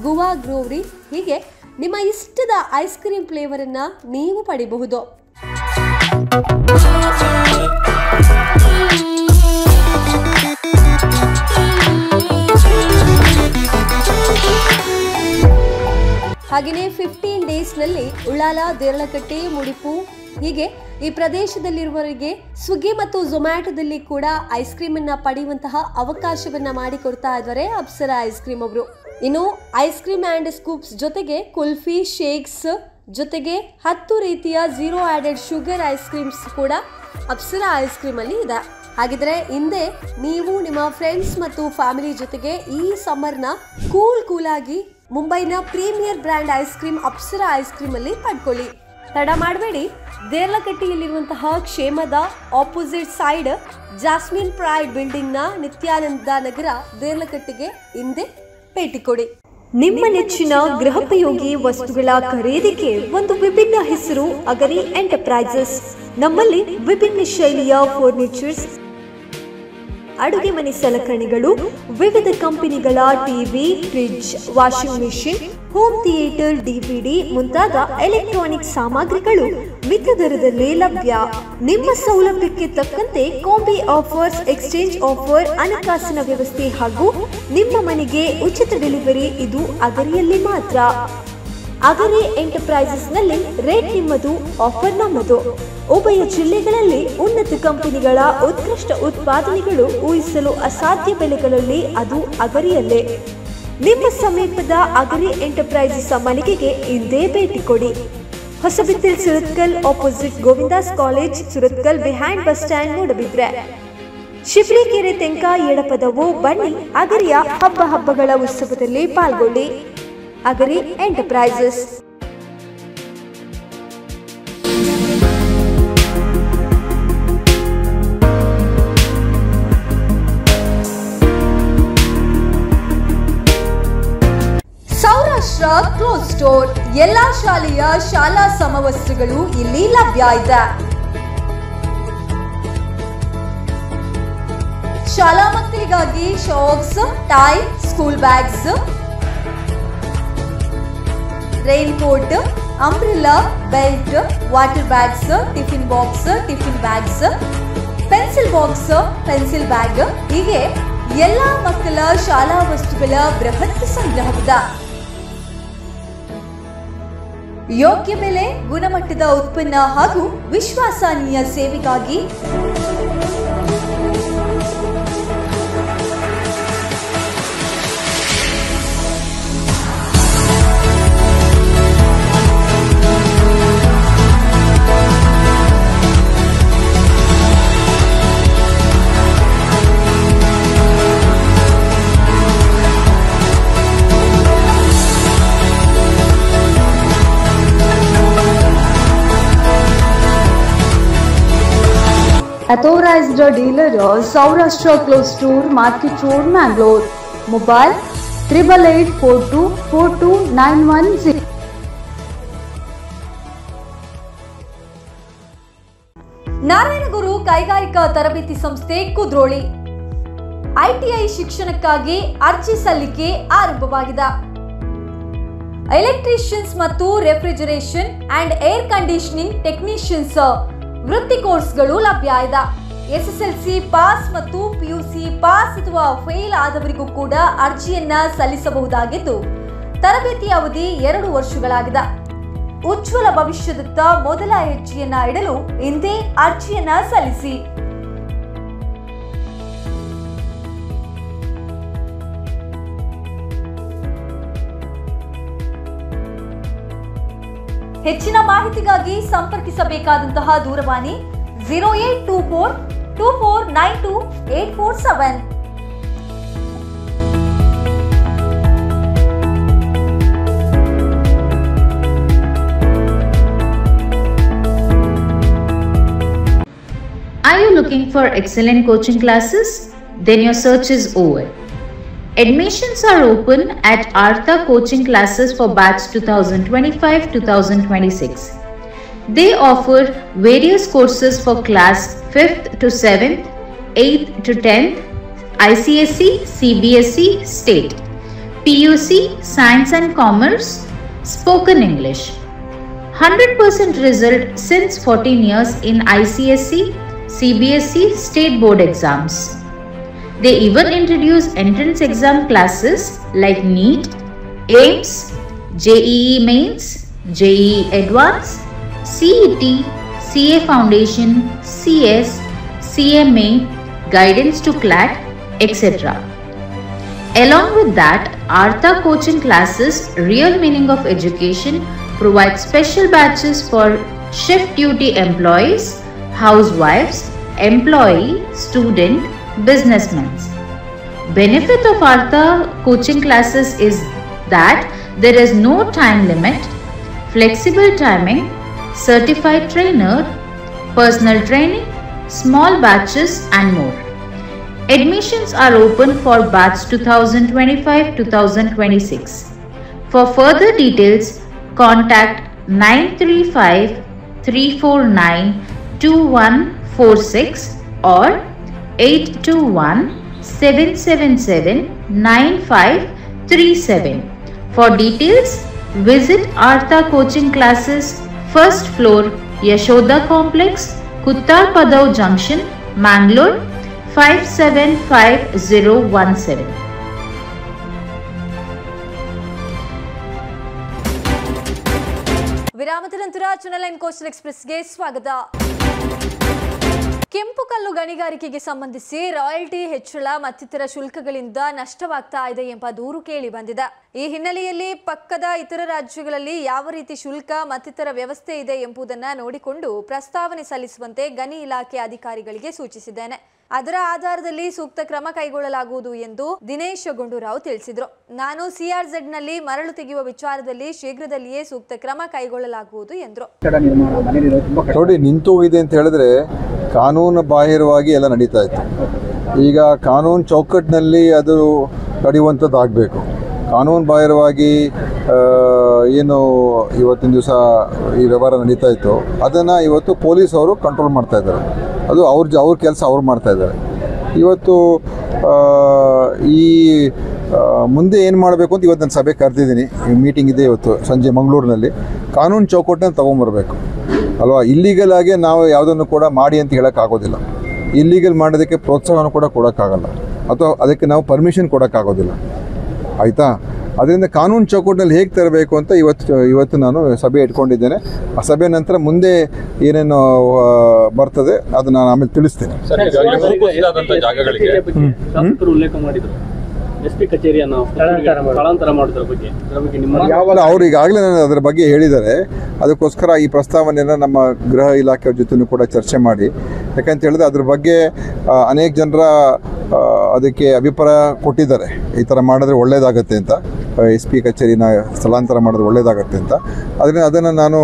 guava ಗ್ರೋವ್ರಿ, ಹೀಗೆ ನಿಮ್ಮ ಇಷ್ಟದ ಐಸ್ ಕ್ರೀಮ್ ಫ್ಲೇವರ್ ಅನ್ನ ನೀವು ಪಡೆಯಬಹುದು. ಹಾಗೆಯೇ 15 ಡೇಸ್ನಲ್ಲಿ ಉಳ್ಳಾಲ, ದೇರಳಕಟ್ಟೆ, ಮುಡಿಪು, ಹೀಗೆ ಈ ಪ್ರದೇಶದಲ್ಲಿರುವವರಿಗೆ ಸ್ವಿಗ್ಗಿ ಮತ್ತು ಝೊಮ್ಯಾಟೊದಲ್ಲಿ ಕೂಡ ಐಸ್ ಕ್ರೀಮ್ ಅನ್ನ ಪಡೆಯುವಂತಹ ಅವಕಾಶವನ್ನ ಮಾಡಿಕೊಡ್ತಾ ಇದ್ದಾರೆ ಅಪ್ಸರಾ ಐಸ್ ಕ್ರೀಮ್ ಅವರು. ಇನ್ನು ಐಸ್ ಕ್ರೀಮ್ ಆ್ಯಂಡ್ ಸ್ಕೂಪ್ಸ್ ಜೊತೆಗೆ ಕುಲ್ಫಿ, ಶೇಕ್ಸ್ ಜೊತೆಗೆ 10 ರೀತಿಯ zero added sugar ice creams ಕೂಡ ಅಪ್ಸರಾ ಐಸ್ ಕ್ರೀಮ್ ಅಲ್ಲಿ ಇದೆ. ಹಾಗಿದ್ರೆ ಹಿಂದೆ ನೀವು ನಿಮ್ಮ ಫ್ರೆಂಡ್ಸ್ ಮತ್ತು ಫ್ಯಾಮಿಲಿ ಜೊತೆಗೆ ಈ ಸಮ್ಮರ್ನ ಕೂಲ್ ಆಗಿ ಮುಂಬೈನ premier brand ice cream Apsara ice cream ಅಲ್ಲಿ ಪಡ್ಕೊಳ್ಳಿ. ತಡ ಮಾಡಬೇಡಿ, ದೇರ್ಲಕಟ್ಟಿಯಲ್ಲಿರುವಂತಹ ಕ್ಷೇಮದ ಆಪೋಸಿಟ್ ಸೈಡ್ ಜಾಸ್ಮಿನ್ ಪ್ರೈಡ್ ಬಿಲ್ಡಿಂಗ್ನ ನಿತ್ಯಾನಂದ ನಗರ ದೇರ್ಲಕಟ್ಟಿಗೆ ಹಿಂದೆ ಭೇಟಿ ಕೊಡಿ. ನಿಮ್ಮ ನೆಚ್ಚಿನ ಗೃಹೋಪಯೋಗಿ ವಸ್ತುಗಳ ಖರೀದಿಗೆ ಒಂದು ವಿಭಿನ್ನ ಹೆಸರು ಅಗರಿ ಎಂಟರ್ಪ್ರೈಸಸ್. ನಮ್ಮಲ್ಲಿ ವಿಭಿನ್ನ ಶೈಲಿಯ ಫರ್ನಿಚರ್ಸ್, ಅಡುಗೆ ಮನೆ ಸಲಕರಣೆಗಳು, ವಿವಿಧ ಕಂಪನಿಗಳ TV, fridge, washing machine, home theatre, DVD ಮುಂತಾದ ಎಲೆಕ್ಟ್ರಾನಿಕ್ ಸಾಮಗ್ರಿಗಳು ಮಿತ ದರದಲ್ಲಿ ಲಭ್ಯ. ನಿಮ್ಮ ಸೌಲಭ್ಯಕ್ಕೆ ತಕ್ಕಂತೆ ಕಾಂಬಿ ಆಫರ್ಸ್, ಎಕ್ಸ್ಚೇಂಜ್ ಆಫರ್, ಹಣಕಾಸಿನ ವ್ಯವಸ್ಥೆ ಹಾಗೂ ನಿಮ್ಮ ಮನೆಗೆ ಉಚಿತ ಡೆಲಿವರಿ ಇದು ಅಗರಿಯಲ್ಲಿ ಮಾತ್ರ. ಅಗರಿ ಎಂಟರ್ಪ್ರೈಸಸ್ ನಲ್ಲಿ ರೇಟ್ ನಿಮ್ಮದು, ಆಫರ್ ನಮ್ಮದು. ಉಭಯ ಜಿಲ್ಲೆಗಳಲ್ಲಿ ಉನ್ನತ ಕಂಪನಿಗಳ ಉತ್ಕೃಷ್ಟ ಉತ್ಪಾದನೆಗಳು ಊಹಿಸಲು ಅಸಾಧ್ಯ ಬೆಲೆಗಳಲ್ಲಿ, ಅದು ಅಗರಿಯಲ್ಲೇ. ನಿಮ್ಮ ಸಮೀಪದ ಅಗರಿ ಎಂಟರ್ಪ್ರೈಸಸ್ ಮಳಿಗೆಗೆ ಇಂದೇ ಭೇಟಿ ಕೊಡಿ. Hosabettil, Surathkal, opposite Govindas college, Surathkal, behind bus stand, Moodabidri. ಶಿಫ್ರಿಕೆರೆ ತೆಂಕ ಎಡಪದವು. ಬನ್ನಿ, ಅಗರಿಯ ಹಬ್ಬಗಳ ಉತ್ಸವದಲ್ಲಿ ಪಾಲ್ಗೊಳ್ಳಿ. Agari enterprises. Saurashtra cloth store. ಎಲ್ಲಾ ಶಾಲೆಯ ಶಾಲಾ ಸಮವಸ್ತ್ರಗಳು ಇಲ್ಲಿ ಲಭ್ಯ ಇದೆ. ಶಾಲಾ ಮಕ್ಕಳಿಗಾಗಿ socks, tie, school bags, raincoat, umbrella, belt, water bags, tiffin box, tiffin bags, pencil box, pencil bag, ಹೀಗೆ ಎಲ್ಲಾ ಮಕ್ಕಳ ಶಾಲಾ ವಸ್ತುಗಳ ಬೃಹತ್ ಸಂಗ್ರಹವಿದೆ. ಯೋಗ್ಯ ಬೆಲೆ, ಗುಣಮಟ್ಟದ ಉತ್ಪನ್ನ ಹಾಗೂ ವಿಶ್ವಾಸನೀಯ ಸೇವೆಗಾಗಿ Authorized dealer Saurashtra Clothes Store, Market Road, Mangalore. Mobile 8882424910. Narayanaguru ಕೈಗಾರಿಕಾ ತರಬೇತಿ ಸಂಸ್ಥೆ ಕುದ್ರೋಳಿ. ಐಟಿಐ ಶಿಕ್ಷಣಕ್ಕಾಗಿ ಅರ್ಜಿ ಸಲ್ಲಿಕೆ ಆರಂಭವಾಗಿದೆ. ಎಲೆಕ್ಟ್ರಿಷಿಯನ್ಸ್ ಮತ್ತು refrigeration and air conditioning technicians ವೃತ್ತಿ ಕೋರ್ಸ್ಗಳು ಲಭ್ಯ ಇದೆ. SSLC ಪಾಸ್ ಮತ್ತು PUC ಪಾಸ್ ಅಥವಾ ಫೇಲ್ ಆದವರಿಗೂ ಕೂಡ ಅರ್ಜಿಯನ್ನ ಸಲ್ಲಿಸಬಹುದಾಗಿದ್ದು, ತರಬೇತಿ ಅವಧಿ 2 ವರ್ಷಗಳಾಗಿದೆ. ಉಜ್ವಲ ಭವಿಷ್ಯದತ್ತ ಮೊದಲ ಹೆಜ್ಜೆಯನ್ನ ಇಡಲು ಇಂದೇ ಅರ್ಜಿಯನ್ನ ಸಲ್ಲಿಸಿ. ಹೆಚ್ಚಿನ ಮಾಹಿತಿಗಾಗಿ ಸಂಪರ್ಕಿಸಬೇಕಾದಂತಹ ದೂರವಾಣಿ 082424928447. Are you looking for excellent coaching classes? Then your search is over. Admissions are open at Artha Coaching Classes for batch 2025-2026. They offer various courses for class 5th to 7th, 8th to 10th, ICSE, CBSE, State, PUC, Science and Commerce, Spoken English. 100% result since 14 years in ICSE, CBSE, State Board exams. They even introduce entrance exam classes like NEET, AIMS, JEE Mains, JEE Advanced, CET, CA Foundation, CS, CMA, guidance to CLAT, etc. Along with that, Artha Coaching Classes, Real Meaning of Education, provides special batches for shift duty employees, housewives, employee, student, businessmen. Benefit of Artha Coaching Classes is that there is no time limit, flexible timing, certified trainer, personal training, small batches and more. Admissions are open for batch 2025-2026. For further details, contact 935-349-2146 or 821-777-9537. For details, visit Artha Coaching Classes, first floor, Yashoda Complex, Kuttar Padav Junction, Mangalore 575017. ವಿರಾಮದ ನಂತರ channel 9 coastal ಎಕ್ಸ್‌ಪ್ರೆಸ್‌ಗೆ ಸ್ವಾಗತ. ಕೆಂಪು ಕಲ್ಲು ಗಣಿಗಾರಿಕೆಗೆ ಸಂಬಂಧಿಸಿ royalty ಹೆಚ್ಚಳ ಮತ್ತಿತರ ಶುಲ್ಕಗಳಿಂದ ನಷ್ಟವಾಗ್ತಾ ಇದೆ ಎಂಬ ದೂರು ಕೇಳಿ ಬಂದಿದೆ. ಈ ಹಿನ್ನೆಲೆಯಲ್ಲಿ ಪಕ್ಕದ ಇತರ ರಾಜ್ಯಗಳಲ್ಲಿ ಯಾವ ರೀತಿ ಶುಲ್ಕ ಮತ್ತಿತರ ವ್ಯವಸ್ಥೆ ಇದೆ ಎಂಬುದನ್ನು ನೋಡಿಕೊಂಡು ಪ್ರಸ್ತಾವನೆ ಸಲ್ಲಿಸುವಂತೆ ಗಣಿ ಇಲಾಖೆ ಅಧಿಕಾರಿಗಳಿಗೆ ಸೂಚಿಸಿದ್ದೇನೆ. ಅದರ ಆಧಾರದಲ್ಲಿ ಸೂಕ್ತ ಕ್ರಮ ಕೈಗೊಳ್ಳಲಾಗುವುದು ಎಂದು ದಿನೇಶ್ ಗುಂಡೂರಾವ್ ತಿಳಿಸಿದರು. ನಾನು ಸಿಆರ್‌ಝೆಡ್‌ನಲ್ಲಿ ಮರಳು ತೆಗೆಯುವ ವಿಚಾರದಲ್ಲಿ ಶೀಘ್ರದಲ್ಲಿಯೇ ಸೂಕ್ತ ಕ್ರಮ ಕೈಗೊಳ್ಳಲಾಗುವುದು ಎಂದರು. ನೋಡಿ, ನಿಂತು ಇದೆ ಅಂತ ಹೇಳಿದ್ರೆ ಕಾನೂನು ಬಾಹಿರವಾಗಿ ಎಲ್ಲ ನಡೀತಾ ಇತ್ತು. ಈಗ ಕಾನೂನು ಚೌಕಟ್ಟಿನಲ್ಲಿ ಅದು ನಡೆಯುವಂಥದ್ದು ಆಗಬೇಕು. ಕಾನೂನು ಬಾಹಿರವಾಗಿ ಏನು ಇವತ್ತಿನ ದಿವಸ ಈ ವ್ಯವಹಾರ ನಡೀತಾ ಇತ್ತು, ಅದನ್ನು ಇವತ್ತು ಪೊಲೀಸ್ ಅವರು ಕಂಟ್ರೋಲ್ ಮಾಡ್ತಾ ಇದ್ದಾರೆ. ಅದು ಅವ್ರ ಕೆಲಸ ಅವ್ರು ಮಾಡ್ತಾ ಇದ್ದಾರೆ. ಇವತ್ತು ಈ ಮುಂದೆ ಏನು ಮಾಡಬೇಕು ಅಂತ ಇವತ್ತು ನಾನು ಸಭೆ ಕರೆದಿದ್ದೀನಿ. ಮೀಟಿಂಗ್ ಇದೆ ಇವತ್ತು ಸಂಜೆ ಮಂಗಳೂರಿನಲ್ಲಿ. ಕಾನೂನು ಚೌಕಟ್ಟನ್ನು ತೊಗೊಂಬರ್ಬೇಕು ಅಲ್ವಾ. ಇಲ್ಲೀಗಲ್ ಆಗಿ ನಾವು ಯಾವುದನ್ನು ಕೂಡ ಮಾಡಿ ಅಂತ ಹೇಳೋಕ್ಕಾಗೋದಿಲ್ಲ. ಇಲ್ಲೀಗಲ್ ಮಾಡೋದಕ್ಕೆ ಪ್ರೋತ್ಸಾಹವನ್ನು ಕೂಡ ಕೊಡೋಕ್ಕಾಗಲ್ಲ, ಅಥವಾ ಅದಕ್ಕೆ ನಾವು ಪರ್ಮಿಷನ್ ಕೊಡೋಕ್ಕಾಗೋದಿಲ್ಲ. ಆಯಿತಾ? ಅದರಿಂದ ಕಾನೂನು ಚೌಕಟ್ಟಿನಲ್ಲಿ ಹೇಗೆ ತರಬೇಕು ಅಂತ ಇವತ್ತು ನಾನು ಸಭೆ ಇಟ್ಕೊಂಡಿದ್ದೇನೆ. ಆ ಸಭೆ ನಂತರ ಮುಂದೆ ಏನೇನು ಬರ್ತದೆ ಅದು ನಾನು ಆಮೇಲೆ ತಿಳಿಸ್ತೇನೆ. ಅವರು ಈಗಾಗಲೇ ನಾನು ಅದರ ಬಗ್ಗೆ ಹೇಳಿದ್ದಾರೆ. ಅದಕ್ಕೋಸ್ಕರ ಈ ಪ್ರಸ್ತಾವನೆಯನ್ನು ನಮ್ಮ ಗೃಹ ಇಲಾಖೆಯ ಜೊತೆನೂ ಕೂಡ ಚರ್ಚೆ ಮಾಡಿ, ಯಾಕಂತ ಹೇಳಿದ್ರೆ ಅದ್ರ ಬಗ್ಗೆ ಅನೇಕ ಜನರ ಅದಕ್ಕೆ ಅಭಿಪ್ರಾಯ ಕೊಟ್ಟಿದ್ದಾರೆ. ಈ ಥರ ಮಾಡಿದ್ರೆ ಒಳ್ಳೆಯದಾಗತ್ತೆ ಅಂತ, SP ಕಚೇರಿನ ಸ್ಥಳಾಂತರ ಮಾಡಿದ್ರೆ ಒಳ್ಳೆಯದಾಗತ್ತೆ ಅಂತ. ಅದನ್ನು ನಾನು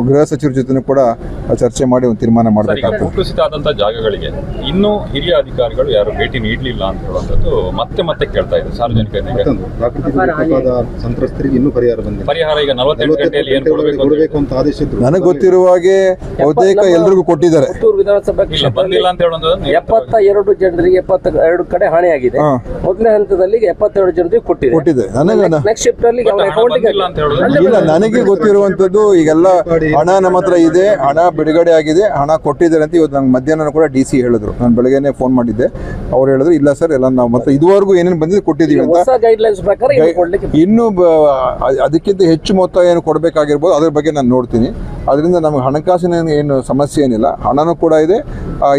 ಗೃಹ ಸಚಿವರ ಜೊತೆ ಕೂಡ ಚರ್ಚೆ ಮಾಡಿ ಒಂದು ತೀರ್ಮಾನ ಮಾಡಬೇಕಾಗ್ತದೆ. ಭೂಕುಸಿತ ಆದಂಥ ಜಾಗಗಳಿಗೆ ಇನ್ನೂ ಹಿರಿಯ ಅಧಿಕಾರಿಗಳು ಯಾರು ಭೇಟಿ ನೀಡಲಿಲ್ಲ ಅಂತ ಹೇಳುವಂಥದ್ದು ಮತ್ತೆ ಕೇಳ್ತಾ ಇದೆ ಸಾರ್ವಜನಿಕರಿಗೆ. ಸಂತ್ರಸ್ತರಿಗೆ ಇನ್ನೂ ಪರಿಹಾರ ಈಗ 48 ಗಂಟೆಯಲ್ಲಿ ಏನು ಕೊಡಬೇಕು ಅಂತ ಆದೇಶಿದ್ರು. ನನಗೆ ಗೊತ್ತಿರುವ ಹಾಗೆ ಬಹುತೇಕ ಎಲ್ರಿಗೂ ಕೊಟ್ಟಿದ್ದಾರೆ. ವಿಧಾನಸಭಾ ಬಂದಿಲ್ಲ ಅಂತ ಹೇಳೋದು 72 ಜನರಿಗೆ 72 ಕಡೆ ಹಾನಿಯಾಗಿದೆ. ಮೊದಲನೇ ಹಂತದಲ್ಲಿ 72 ಜನರಿಗೆ ಕೊಟ್ಟಿದೆ. ನೆಕ್ಸ್ಟ್ ಶಿಫ್ಟ್ ಅಲ್ಲಿ ನನಗೆ ಗೊತ್ತಿರುವಂತದ್ದು ಈಗೆಲ್ಲ ಹಣ ನಮ್ಮ ಹತ್ರ ಇದೆ, ಹಣ ಬಿಡುಗಡೆ ಆಗಿದೆ, ಹಣ ಕೊಟ್ಟಿದ್ದಾರೆ ಅಂತ ಇವತ್ತು ನಂಗೆ ಮಧ್ಯಾಹ್ನ ಕೂಡ DC ಹೇಳಿದ್ರು. ನಾನು ಬೆಳಗ್ಗೆನೆ ಫೋನ್ ಮಾಡಿದ್ದೆ, ಅವ್ರು ಹೇಳಿದ್ರು ಇಲ್ಲ ಸರ್ ಎಲ್ಲ ನಾವು ಮತ್ತೆ ಇದುವರೆಗೂ ಏನೇನು ಬಂದಿದೆ ಕೊಟ್ಟಿದ್ದೀವಿ ಅಂತ. ಇನ್ನು ಅದಕ್ಕಿಂತ ಹೆಚ್ಚು ಮೊತ್ತ ಏನು ಕೊಡಬೇಕಾಗಿರ್ಬೋದು ಅದ್ರ ಬಗ್ಗೆ ನಾನು ನೋಡ್ತೀನಿ. ಅದರಿಂದ ನಮಗೆ ಹಣಕಾಸಿನ ಏನು ಸಮಸ್ಯೆ ಏನಿಲ್ಲ, ಹಣನೂ ಕೂಡ ಇದೆ.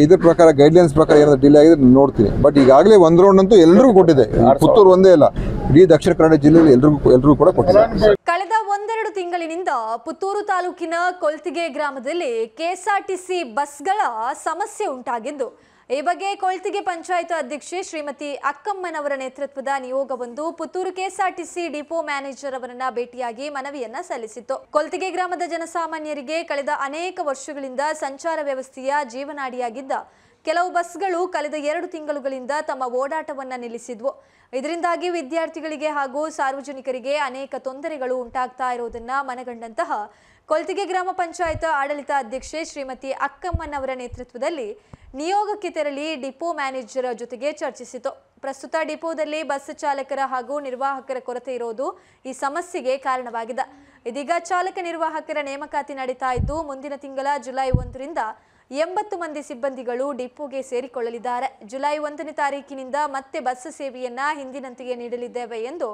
ಇದ್ರ ಪ್ರಕಾರ ಗೈಡ್ಲೈನ್ಸ್ ಪ್ರಕಾರ ಏನಾದ್ರು ಡಿಲೇ ಆಗಿದೆ ನಾನು ನೋಡ್ತೀನಿ. ಬಟ್ ಈಗಾಗಲೇ ಒಂದು ರೌಂಡ್ ಅಂತೂ ಎಲ್ಲರಿಗೂ ಕೊಟ್ಟಿದೆ. ಪುತ್ತೂರು ಒಂದೇ ಇಲ್ಲ, ಇಡೀ ದಕ್ಷಿಣ ಕನ್ನಡ ಜಿಲ್ಲೆಯಲ್ಲಿ ಎಲ್ರಿಗೂ ಕೂಡ ಕೊಟ್ಟಿದೆ. ಕಳೆದ ಒಂದೆರಡು ತಿಂಗಳ ತಿಂಗಳಿನಿಂದ ಪುತ್ತೂರು ತಾಲೂಕಿನ ಕೊಳ್ತಿಗೆ ಗ್ರಾಮದಲ್ಲಿ ಕೆಎಸ್ಆರ್ಟಿಸಿ ಬಸ್ಗಳ ಸಮಸ್ಯೆ ಉಂಟಾಗಿದ್ದು, ಈ ಬಗ್ಗೆ ಕೊಳ್ತಿಗೆ ಪಂಚಾಯತ್ ಅಧ್ಯಕ್ಷೆ ಶ್ರೀಮತಿ ಅಕ್ಕಮ್ಮನವರ ನೇತೃತ್ವದ ನಿಯೋಗವೊಂದು ಪುತ್ತೂರು ಕೆಎಸ್ಆರ್ಟಿಸಿ ಡಿಪೋ ಮ್ಯಾನೇಜರ್ ಅವರನ್ನ ಭೇಟಿಯಾಗಿ ಮನವಿಯನ್ನ ಸಲ್ಲಿಸಿತು. ಕೊಳ್ತಿಗೆ ಗ್ರಾಮದ ಜನಸಾಮಾನ್ಯರಿಗೆ ಕಳೆದ ಅನೇಕ ವರ್ಷಗಳಿಂದ ಸಂಚಾರ ವ್ಯವಸ್ಥೆಯ ಜೀವನಾಡಿಯಾಗಿದ್ದ ಕೆಲವು ಬಸ್ಗಳು ಕಳೆದ 2 ತಿಂಗಳುಗಳಿಂದ ತಮ್ಮ ಓಡಾಟವನ್ನ ನಿಲ್ಲಿಸಿದ್ವು. ಇದರಿಂದಾಗಿ ವಿದ್ಯಾರ್ಥಿಗಳಿಗೆ ಹಾಗೂ ಸಾರ್ವಜನಿಕರಿಗೆ ಅನೇಕ ತೊಂದರೆಗಳು ಉಂಟಾಗ್ತಾ ಇರುವುದನ್ನ ಮನಗಂಡಂತಹ ಕೊಳ್ತಿಗೆ ಗ್ರಾಮ ಪಂಚಾಯತ್ ಆಡಳಿತ ಅಧ್ಯಕ್ಷೆ ಶ್ರೀಮತಿ ಅಕ್ಕಮ್ಮನವರ ನೇತೃತ್ವದಲ್ಲಿ ನಿಯೋಗಕ್ಕೆ ತೆರಳಿ ಡಿಪೋ ಮ್ಯಾನೇಜರ್ ಜೊತೆಗೆ ಚರ್ಚಿಸಿತು. ಪ್ರಸ್ತುತ ಡಿಪೋದಲ್ಲಿ ಬಸ್ ಚಾಲಕರ ಹಾಗೂ ನಿರ್ವಾಹಕರ ಕೊರತೆ ಇರೋದು ಈ ಸಮಸ್ಯೆಗೆ ಕಾರಣವಾಗಿದೆ. ಇದೀಗ ಚಾಲಕ ನಿರ್ವಾಹಕರ ನೇಮಕಾತಿ ನಡೀತಾ ಇದ್ದು, ಮುಂದಿನ ತಿಂಗಳ ಜುಲೈ 1ರಿಂದ 80 ಮಂದಿ ಸಿಬ್ಬಂದಿಗಳು ಡಿಪೋಗೆ ಸೇರಿಕೊಳ್ಳಲಿದ್ದಾರೆ. ಜುಲೈ 1ನೇ ತಾರೀಕಿನಿಂದ ಮತ್ತೆ ಬಸ್ ಸೇವೆಯನ್ನ ಹಿಂದಿನಂತೆಯೇ ನೀಡಲಿದ್ದೇವೆ ಎಂದು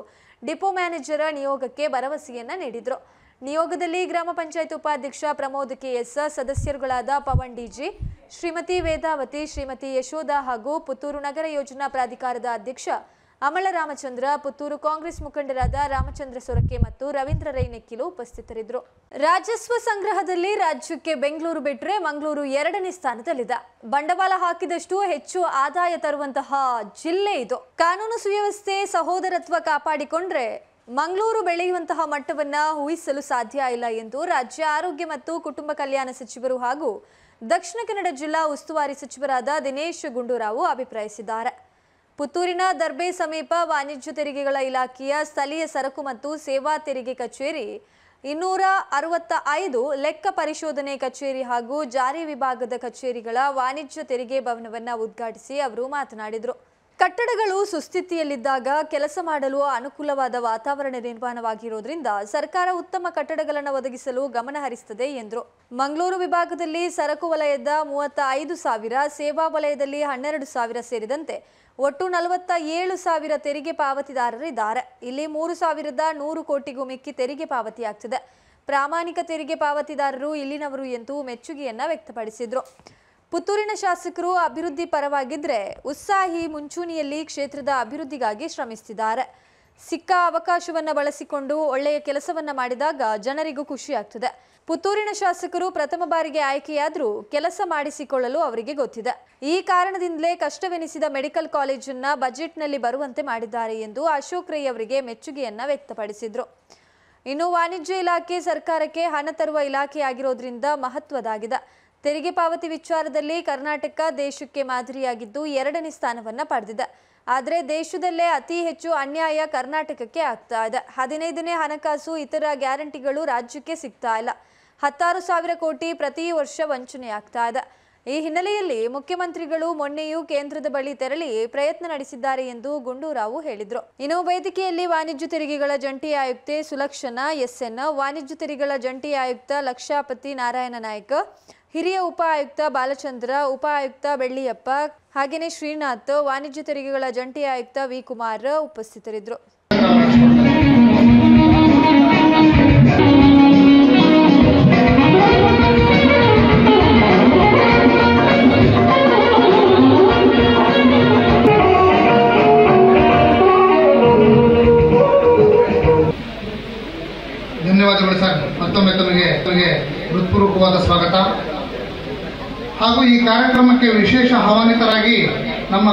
ಡಿಪೋ ಮ್ಯಾನೇಜರ್ ನಿಯೋಗಕ್ಕೆ ಭರವಸೆಯನ್ನ ನೀಡಿದ್ರು. ನಿಯೋಗದಲ್ಲಿ ಗ್ರಾಮ ಪಂಚಾಯತ್ ಉಪಾಧ್ಯಕ್ಷ ಪ್ರಮೋದ್ ಕೆಎಸ್, ಸದಸ್ಯರುಗಳಾದ ಪವನ್ ಡಿಜಿ, ಶ್ರೀಮತಿ ವೇದಾವತಿ, ಶ್ರೀಮತಿ ಯಶೋಧ ಹಾಗೂ ಪುತ್ತೂರು ನಗರ ಯೋಜನಾ ಪ್ರಾಧಿಕಾರದ ಅಧ್ಯಕ್ಷ ಅಮಲ ರಾಮಚಂದ್ರ, ಪುತ್ತೂರು ಕಾಂಗ್ರೆಸ್ ಮುಖಂಡರಾದ ರಾಮಚಂದ್ರ ಸೊರಕೆ ಮತ್ತು ರವೀಂದ್ರ ರೈ ನೆಕ್ಕಿಲು ಉಪಸ್ಥಿತರಿದ್ದರು. ರಾಜಸ್ವ ಸಂಗ್ರಹದಲ್ಲಿ ರಾಜ್ಯಕ್ಕೆ ಬೆಂಗಳೂರು ಬಿಟ್ಟರೆ ಮಂಗಳೂರು 2ನೇ ಸ್ಥಾನದಲ್ಲಿದೆ. ಬಂಡವಾಳ ಹಾಕಿದಷ್ಟು ಹೆಚ್ಚು ಆದಾಯ ತರುವಂತಹ ಜಿಲ್ಲೆ ಇದು. ಕಾನೂನು ಸುವ್ಯವಸ್ಥೆ, ಸಹೋದರತ್ವ ಕಾಪಾಡಿಕೊಂಡ್ರೆ ಮಂಗಳೂರು ಬೆಳೆಯುವಂತಹ ಮಟ್ಟವನ್ನ ಊಹಿಸಲು ಸಾಧ್ಯ ಇಲ್ಲ ಎಂದು ರಾಜ್ಯ ಆರೋಗ್ಯ ಮತ್ತು ಕುಟುಂಬ ಕಲ್ಯಾಣ ಸಚಿವರು ಹಾಗೂ ದಕ್ಷಿಣ ಕನ್ನಡ ಜಿಲ್ಲಾ ಉಸ್ತುವಾರಿ ಸಚಿವರಾದ ದಿನೇಶ್ ಗುಂಡೂರಾವ್ ಅಭಿಪ್ರಾಯಿಸಿದ್ದಾರೆ. ಪುತ್ತೂರಿನ ದರ್ಬೆ ಸಮೀಪ ವಾಣಿಜ್ಯ ತೆರಿಗೆಗಳ ಇಲಾಖೆಯ ಸ್ಥಳೀಯ ಸರಕು ಮತ್ತು ಸೇವಾ ತೆರಿಗೆ ಕಚೇರಿ, 265 ಲೆಕ್ಕ ಪರಿಶೋಧನೆ ಕಚೇರಿ ಹಾಗೂ ಜಾರಿ ವಿಭಾಗದ ಕಚೇರಿಗಳ ವಾಣಿಜ್ಯ ತೆರಿಗೆ ಭವನವನ್ನು ಉದ್ಘಾಟಿಸಿ ಅವರು ಮಾತನಾಡಿದರು. ಕಟ್ಟಡಗಳು ಸುಸ್ಥಿತಿಯಲ್ಲಿದ್ದಾಗ ಕೆಲಸ ಮಾಡಲು ಅನುಕೂಲವಾದ ವಾತಾವರಣ ನಿರ್ಮಾಣವಾಗಿರುವುದರಿಂದ ಸರ್ಕಾರ ಉತ್ತಮ ಕಟ್ಟಡಗಳನ್ನು ಒದಗಿಸಲು ಗಮನ ಹರಿಸುತ್ತದೆ ಎಂದರು. ಮಂಗಳೂರು ವಿಭಾಗದಲ್ಲಿ ಸರಕು ವಲಯದ 35,000, ಸೇವಾ ವಲಯದಲ್ಲಿ 12,000 ಸೇರಿದಂತೆ ಒಟ್ಟು 47,000 ತೆರಿಗೆ ಪಾವತಿದಾರರಿದ್ದಾರೆ. ಇಲ್ಲಿ 3,100 ಕೋಟಿಗೂ ಮಿಕ್ಕಿ ತೆರಿಗೆ ಪಾವತಿಯಾಗ್ತಿದೆ. ಪ್ರಾಮಾಣಿಕ ತೆರಿಗೆ ಪಾವತಿದಾರರು ಇಲ್ಲಿನವರು ಎಂದು ಮೆಚ್ಚುಗೆಯನ್ನ ವ್ಯಕ್ತಪಡಿಸಿದರು. ಪುತ್ತೂರಿನ ಶಾಸಕರು ಅಭಿವೃದ್ಧಿ ಪರವಾಗಿದ್ರೆ ಉತ್ಸಾಹಿ ಮುಂಚೂಣಿಯಲ್ಲಿ ಕ್ಷೇತ್ರದ ಅಭಿವೃದ್ಧಿಗಾಗಿ ಶ್ರಮಿಸುತ್ತಿದ್ದಾರೆ. ಸಿಕ್ಕ ಅವಕಾಶವನ್ನ ಬಳಸಿಕೊಂಡು ಒಳ್ಳೆಯ ಕೆಲಸವನ್ನ ಮಾಡಿದಾಗ ಜನರಿಗೂ ಖುಷಿಯಾಗ್ತದೆ. ಪುತ್ತೂರಿನ ಶಾಸಕರು ಪ್ರಥಮ ಬಾರಿಗೆ ಆಯ್ಕೆಯಾದರೂ ಕೆಲಸ ಮಾಡಿಸಿಕೊಳ್ಳಲು ಅವರಿಗೆ ಗೊತ್ತಿದೆ. ಈ ಕಾರಣದಿಂದಲೇ ಕಷ್ಟವೆನಿಸಿದ ಮೆಡಿಕಲ್ ಕಾಲೇಜನ್ನ ಬಜೆಟ್ನಲ್ಲಿ ಬರುವಂತೆ ಮಾಡಿದ್ದಾರೆ ಎಂದು ಅಶೋಕ್ ರೈ ಅವರಿಗೆ ಮೆಚ್ಚುಗೆಯನ್ನ ವ್ಯಕ್ತಪಡಿಸಿದ್ರು. ಇನ್ನು ವಾಣಿಜ್ಯ ಇಲಾಖೆ ಸರ್ಕಾರಕ್ಕೆ ಹಣ ತರುವ ಇಲಾಖೆಯಾಗಿರೋದ್ರಿಂದ ಮಹತ್ವದಾಗಿದೆ. ತೆರಿಗೆ ಪಾವತಿ ವಿಚಾರದಲ್ಲಿ ಕರ್ನಾಟಕ ದೇಶಕ್ಕೆ ಮಾದರಿಯಾಗಿದ್ದು 2ನೇ ಸ್ಥಾನವನ್ನ ಪಡೆದಿದೆ. ಆದರೆ ದೇಶದಲ್ಲೇ ಅತಿ ಹೆಚ್ಚು ಅನ್ಯಾಯ ಕರ್ನಾಟಕಕ್ಕೆ ಆಗ್ತಾ ಇದೆ. 15ನೇ ಹಣಕಾಸು ಇತರ ಗ್ಯಾರಂಟಿಗಳು ರಾಜ್ಯಕ್ಕೆ ಸಿಗ್ತಾ ಇಲ್ಲ. 16,000 ಕೋಟಿ ಪ್ರತಿ ವರ್ಷ ವಂಚನೆಯಾಗ್ತಾ ಇದೆ. ಈ ಹಿನ್ನೆಲೆಯಲ್ಲಿ ಮುಖ್ಯಮಂತ್ರಿಗಳು ಮೊನ್ನೆಯೂ ಕೇಂದ್ರದ ಬಳಿ ತೆರಳಿ ಪ್ರಯತ್ನ ನಡೆಸಿದ್ದಾರೆ ಎಂದು ಗುಂಡೂರಾವ್ ಹೇಳಿದರು. ಇನ್ನು ವೇದಿಕೆಯಲ್ಲಿ ವಾಣಿಜ್ಯ ತೆರಿಗೆಗಳ ಜಂಟಿ ಆಯುಕ್ತೆ ಸುಲಕ್ಷಣಾ ಎಸ್ಎನ್, ವಾಣಿಜ್ಯ ತೆರಿಗೆಗಳ ಜಂಟಿ ಆಯುಕ್ತ ಲಕ್ಷಾಪತಿ ನಾರಾಯಣ ನಾಯ್ಕ, ಹಿರಿಯ ಉಪ ಆಯುಕ್ತ ಬಾಲಚಂದ್ರ, ಉಪ ಆಯುಕ್ತ ಬೆಳ್ಳಿಯಪ್ಪ, ಹಾಗೆಯೇ ಶ್ರೀನಾಥ್, ವಾಣಿಜ್ಯ ತೆರಿಗೆಗಳ ಜಂಟಿ ಆಯುಕ್ತ ವಿ ಕುಮಾರ್ ಉಪಸ್ಥಿತರಿದ್ದರು. ಧನ್ಯವಾದಗಳು ಸರ್. ಮತ್ತೊಮ್ಮೆ ತಮಗೆ ಹೃತ್ಪೂರ್ವಕವಾದ ಸ್ವಾಗತ. ಹಾಗೂ ಈ ಕಾರ್ಯಕ್ರಮಕ್ಕೆ ವಿಶೇಷ ಆಹ್ವಾನಿತರಾಗಿ ನಮ್ಮ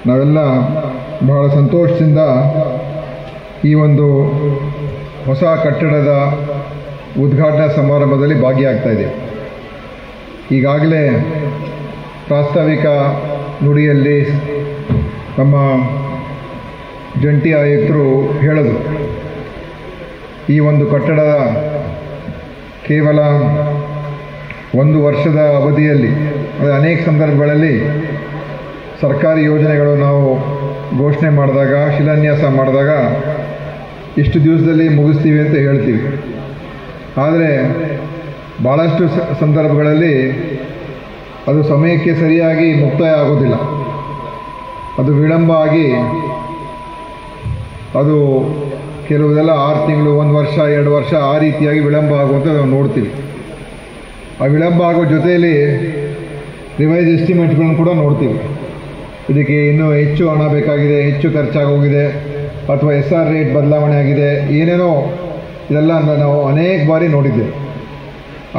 ನಾವೆಲ್ಲ ಬಹಳ ಸಂತೋಷದಿಂದ ಈ ಒಂದು ಹೊಸ ಕಟ್ಟಡದ ಉದ್ಘಾಟನಾ ಸಮಾರಂಭದಲ್ಲಿ ಭಾಗಿಯಾಗ್ತಾ ಇದ್ದೀವಿ. ಈಗಾಗಲೇ ಪ್ರಾಸ್ತಾವಿಕ ನುಡಿಯಲ್ಲಿ ನಮ್ಮ ಜಂಟಿ ಆಯುಕ್ತರು ಹೇಳಿದರು, ಈ ಒಂದು ಕಟ್ಟಡ ಕೇವಲ 1 ವರ್ಷದ ಅವಧಿಯಲ್ಲಿ ಅನೇಕ ಸಂದರ್ಭಗಳಲ್ಲಿ ಸರ್ಕಾರಿ ಯೋಜನೆಗಳು ನಾವು ಘೋಷಣೆ ಮಾಡಿದಾಗ, ಶಿಲಾನ್ಯಾಸ ಮಾಡಿದಾಗ ಇಷ್ಟು ದಿವಸದಲ್ಲಿ ಮುಗಿಸ್ತೀವಿ ಅಂತ ಹೇಳ್ತೀವಿ. ಆದರೆ ಭಾಳಷ್ಟು ಸಂದರ್ಭಗಳಲ್ಲಿ ಅದು ಸಮಯಕ್ಕೆ ಸರಿಯಾಗಿ ಮುಕ್ತಾಯ ಆಗೋದಿಲ್ಲ. ಅದು ವಿಳಂಬ ಆಗಿ ಅದು ಕೆಲವುದೆಲ್ಲ 6 ತಿಂಗಳು, 1 ವರ್ಷ, 2 ವರ್ಷ ಆ ರೀತಿಯಾಗಿ ವಿಳಂಬ ಆಗುವಂಥ ನಾವು ನೋಡ್ತೀವಿ. ಆ ವಿಳಂಬ ಆಗೋ ಜೊತೆಯಲ್ಲಿ ರಿವೈಸ್ ಎಸ್ಟಿಮೇಟ್ಗಳನ್ನು ಕೂಡ ನೋಡ್ತೀವಿ. ಇದಕ್ಕೆ ಇನ್ನೂ ಹೆಚ್ಚು ಹಣ ಬೇಕಾಗಿದೆ, ಹೆಚ್ಚು ಖರ್ಚಾಗೋಗಿದೆ, ಅಥವಾ SR ರೇಟ್ ಬದಲಾವಣೆ ಆಗಿದೆ, ಏನೇನೋ ಇದೆಲ್ಲ ನಾವು ಅನೇಕ ಬಾರಿ ನೋಡಿದ್ದೇವೆ.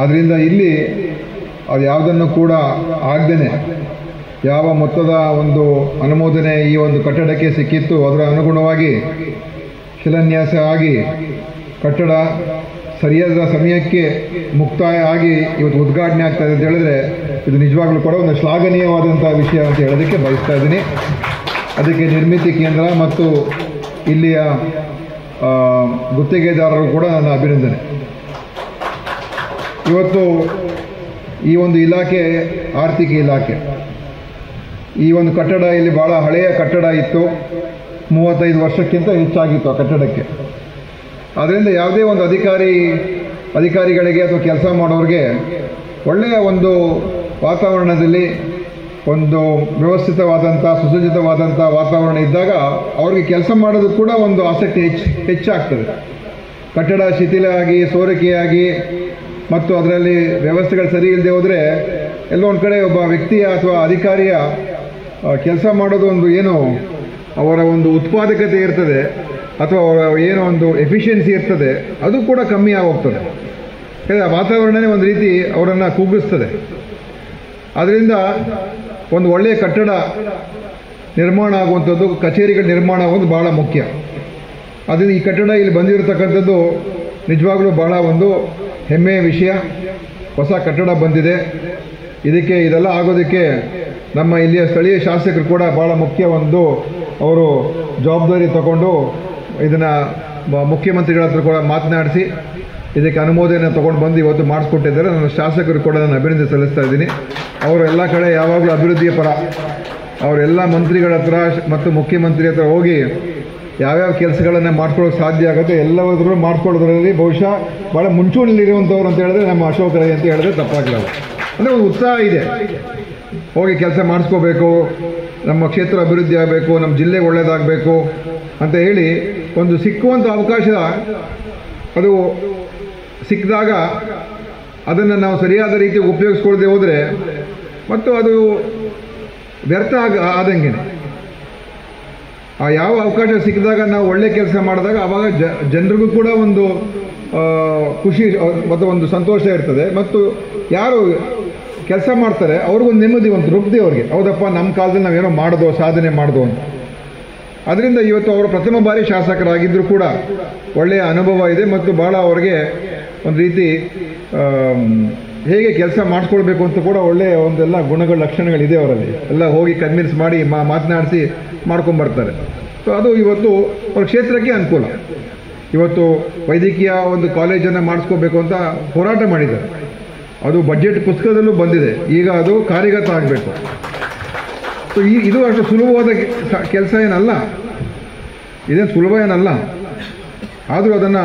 ಆದ್ದರಿಂದ ಇಲ್ಲಿ ಅದು ಯಾವುದನ್ನು ಕೂಡ ಆಗದೇನೆ ಯಾವ ಮೊತ್ತದ ಒಂದು ಅನುಮೋದನೆ ಈ ಒಂದು ಕಟ್ಟಡಕ್ಕೆ ಸಿಕ್ಕಿತ್ತು ಅದರ ಅನುಗುಣವಾಗಿ ಶಿಲಾನ್ಯಾಸ ಆಗಿ ಕಟ್ಟಡ ಸರಿಯಾದ ಸಮಯಕ್ಕೆ ಮುಕ್ತಾಯ ಆಗಿ ಇವತ್ತು ಉದ್ಘಾಟನೆ ಆಗ್ತಾ ಇದೆ ಅಂತ ಹೇಳಿದ್ರೆ ಇದು ನಿಜವಾಗ್ಲೂ ಕೂಡ ಒಂದು ಶ್ಲಾಘನೀಯವಾದಂಥ ವಿಷಯ ಅಂತ ಹೇಳೋದಕ್ಕೆ ಬಯಸ್ತಾ ಇದ್ದೀನಿ. ಅದಕ್ಕೆ ನಿರ್ಮಿತಿ ಕೇಂದ್ರ ಮತ್ತು ಇಲ್ಲಿಯ ಗುತ್ತಿಗೆದಾರರು ಕೂಡ ನನ್ನ ಅಭಿನಂದನೆ. ಇವತ್ತು ಈ ಒಂದು ಇಲಾಖೆ ಆರ್ಥಿಕ ಇಲಾಖೆ, ಈ ಒಂದು ಕಟ್ಟಡ ಇಲ್ಲಿ ಭಾಳ ಹಳೆಯ ಕಟ್ಟಡ ಇತ್ತು, 35 ವರ್ಷಕ್ಕಿಂತ ಹೆಚ್ಚಾಗಿತ್ತು ಆ ಕಟ್ಟಡಕ್ಕೆ. ಆದ್ದರಿಂದ ಯಾವುದೇ ಒಂದು ಅಧಿಕಾರಿಗಳಿಗೆ ಅಥವಾ ಕೆಲಸ ಮಾಡೋರಿಗೆ ಒಳ್ಳೆಯ ಒಂದು ವಾತಾವರಣದಲ್ಲಿ ಒಂದು ವ್ಯವಸ್ಥಿತವಾದಂಥ ಸುಸಜ್ಜಿತವಾದಂಥ ವಾತಾವರಣ ಇದ್ದಾಗ ಅವ್ರಿಗೆ ಕೆಲಸ ಮಾಡೋದು ಕೂಡ ಒಂದು ಆಸಕ್ತಿ ಹೆಚ್ಚಾಗ್ತದೆ. ಕಟ್ಟಡ ಶಿಥಿಲ ಆಗಿ ಸೋರಿಕೆಯಾಗಿ ಮತ್ತು ಅದರಲ್ಲಿ ವ್ಯವಸ್ಥೆಗಳು ಸರಿ ಇಲ್ಲದೆ ಹೋದರೆ ಎಲ್ಲೋ ಒಂದು ಕಡೆ ಒಬ್ಬ ವ್ಯಕ್ತಿಯ ಅಥವಾ ಅಧಿಕಾರಿಯ ಕೆಲಸ ಮಾಡೋದು ಒಂದು ಏನು ಅವರ ಒಂದು ಉತ್ಪಾದಕತೆ ಇರ್ತದೆ ಅಥವಾ ಏನೋ ಒಂದು ಎಫಿಷಿಯನ್ಸಿ ಇರ್ತದೆ ಅದು ಕೂಡ ಕಮ್ಮಿ ಆಗೋಗ್ತದೆ. ಯಾಕಂದರೆ ಆ ವಾತಾವರಣನೇ ಒಂದು ರೀತಿ ಅವರನ್ನು ಕುಗ್ಗಿಸ್ತದೆ. ಆದ್ದರಿಂದ ಒಂದು ಒಳ್ಳೆಯ ಕಟ್ಟಡ ನಿರ್ಮಾಣ ಆಗುವಂಥದ್ದು, ಕಚೇರಿಗಳ ನಿರ್ಮಾಣ ಆಗೋದು ಭಾಳ ಮುಖ್ಯ. ಅದರಿಂದ ಈ ಕಟ್ಟಡ ಇಲ್ಲಿ ಬಂದಿರತಕ್ಕಂಥದ್ದು ನಿಜವಾಗ್ಲೂ ಬಹಳ ಒಂದು ಹೆಮ್ಮೆಯ ವಿಷಯ. ಹೊಸ ಕಟ್ಟಡ ಬಂದಿದೆ. ಇದೆಲ್ಲ ಆಗೋದಕ್ಕೆ ನಮ್ಮ ಇಲ್ಲಿಯ ಸ್ಥಳೀಯ ಶಾಸಕರು ಕೂಡ ಭಾಳ ಮುಖ್ಯ ಒಂದು ಅವರು ಜವಾಬ್ದಾರಿ ತಗೊಂಡು ಇದನ್ನು ಮುಖ್ಯಮಂತ್ರಿಗಳ ಹತ್ರ ಕೂಡ ಮಾತನಾಡಿಸಿ ಇದಕ್ಕೆ ಅನುಮೋದನೆ ತೊಗೊಂಡು ಬಂದು ಇವತ್ತು ಮಾಡಿಸ್ಕೊಟ್ಟಿದ್ದಾರೆ. ನನ್ನ ಶಾಸಕರು ಕೂಡ ನಾನು ಅಭಿನಂದನೆ ಸಲ್ಲಿಸ್ತಾ ಇದ್ದೀನಿ. ಅವರು ಎಲ್ಲ ಕಡೆ ಯಾವಾಗಲೂ ಅಭಿವೃದ್ಧಿಯ ಪರ, ಅವರೆಲ್ಲ ಮಂತ್ರಿಗಳ ಹತ್ರ ಮತ್ತು ಮುಖ್ಯಮಂತ್ರಿ ಹತ್ರ ಹೋಗಿ ಯಾವ್ಯಾವ ಕೆಲಸಗಳನ್ನು ಮಾಡ್ಕೊಳ್ಳೋಕೆ ಸಾಧ್ಯ ಆಗುತ್ತೆ ಎಲ್ಲವನ್ನೂ ಮಾಡ್ಕೊಳ್ಳೋದ್ರಲ್ಲಿ ಬಹುಶಃ ಭಾಳ ಮುಂಚೂಣಿಯಲ್ಲಿರುವಂಥವ್ರು ಅಂತ ಹೇಳಿದ್ರೆ ನಮ್ಮ ಅಶೋಕ್ ರೈ ಅಂತ ಹೇಳಿದ್ರೆ ತಪ್ಪಾಗಲ್ಲ. ಅಂದರೆ ಒಂದು ಉತ್ಸಾಹ ಇದೆ, ಹೋಗಿ ಕೆಲಸ ಮಾಡಿಸ್ಕೋಬೇಕು, ನಮ್ಮ ಕ್ಷೇತ್ರ ಅಭಿವೃದ್ಧಿ ಆಗಬೇಕು, ನಮ್ಮ ಜಿಲ್ಲೆ ಒಳ್ಳೆಯದಾಗಬೇಕು ಅಂತ ಹೇಳಿ ಒಂದು ಸಿಕ್ಕುವಂಥ ಅವಕಾಶ ಅದು ಸಿಕ್ಕಿದಾಗ ಅದನ್ನು ನಾವು ಸರಿಯಾದ ರೀತಿ ಉಪಯೋಗಿಸ್ಕೊಳ್ಳದೆ ಹೋದರೆ ಮತ್ತು ಅದು ವ್ಯರ್ಥ ಆದಂಗೆ. ಆ ಯಾವ ಅವಕಾಶ ಸಿಕ್ಕಿದಾಗ ನಾವು ಒಳ್ಳೆ ಕೆಲಸ ಮಾಡಿದಾಗ ಆವಾಗ ಜನರಿಗೂ ಕೂಡ ಒಂದು ಖುಷಿ ಮತ್ತು ಒಂದು ಸಂತೋಷ ಇರ್ತದೆ. ಮತ್ತು ಯಾರು ಕೆಲಸ ಮಾಡ್ತಾರೆ ಅವ್ರಿಗೊಂದು ನೆಮ್ಮದಿ, ಒಂದು ತೃಪ್ತಿ ಅವ್ರಿಗೆ, ಹೌದಪ್ಪ ನಮ್ಮ ಕಾಲದಲ್ಲಿ ನಾವೇನೋ ಮಾಡೋದು, ಸಾಧನೆ ಮಾಡೋದು ಅಂತ. ಅದರಿಂದ ಇವತ್ತು ಅವರು ಪ್ರಥಮ ಬಾರಿ ಶಾಸಕರಾಗಿದ್ದರೂ ಕೂಡ ಒಳ್ಳೆಯ ಅನುಭವ ಇದೆ ಮತ್ತು ಭಾಳ ಅವ್ರಿಗೆ ಒಂದು ರೀತಿ ಹೇಗೆ ಕೆಲಸ ಮಾಡಿಸ್ಕೊಳ್ಬೇಕು ಅಂತ ಕೂಡ ಒಳ್ಳೆಯ ಒಂದೆಲ್ಲ ಗುಣಗಳ ಲಕ್ಷಣಗಳಿದೆ ಅವರಲ್ಲಿ. ಎಲ್ಲ ಹೋಗಿ ಕನ್ವಿನ್ಸ್ ಮಾಡಿ ಮಾತನಾಡಿಸಿ ಮಾಡ್ಕೊಂಬರ್ತಾರೆ. ಸೊ ಅದು ಇವತ್ತು ಅವ್ರ ಕ್ಷೇತ್ರಕ್ಕೆ ಅನುಕೂಲ. ಇವತ್ತು ವೈದ್ಯಕೀಯ ಒಂದು ಕಾಲೇಜನ್ನು ಮಾಡಿಸ್ಕೋಬೇಕು ಅಂತ ಹೋರಾಟ ಮಾಡಿದ್ದಾರೆ. ಅದು ಬಜೆಟ್ ಪುಸ್ತಕದಲ್ಲೂ ಬಂದಿದೆ. ಈಗ ಅದು ಕಾರ್ಯಗತ ಆಗಬೇಕು. ಸೊ ಇದು ಅಷ್ಟು ಸುಲಭವಾದ ಕೆಲಸ ಏನಲ್ಲ, ಇದೇನು ಸುಲಭ ಏನಲ್ಲ. ಆದರೂ ಅದನ್ನು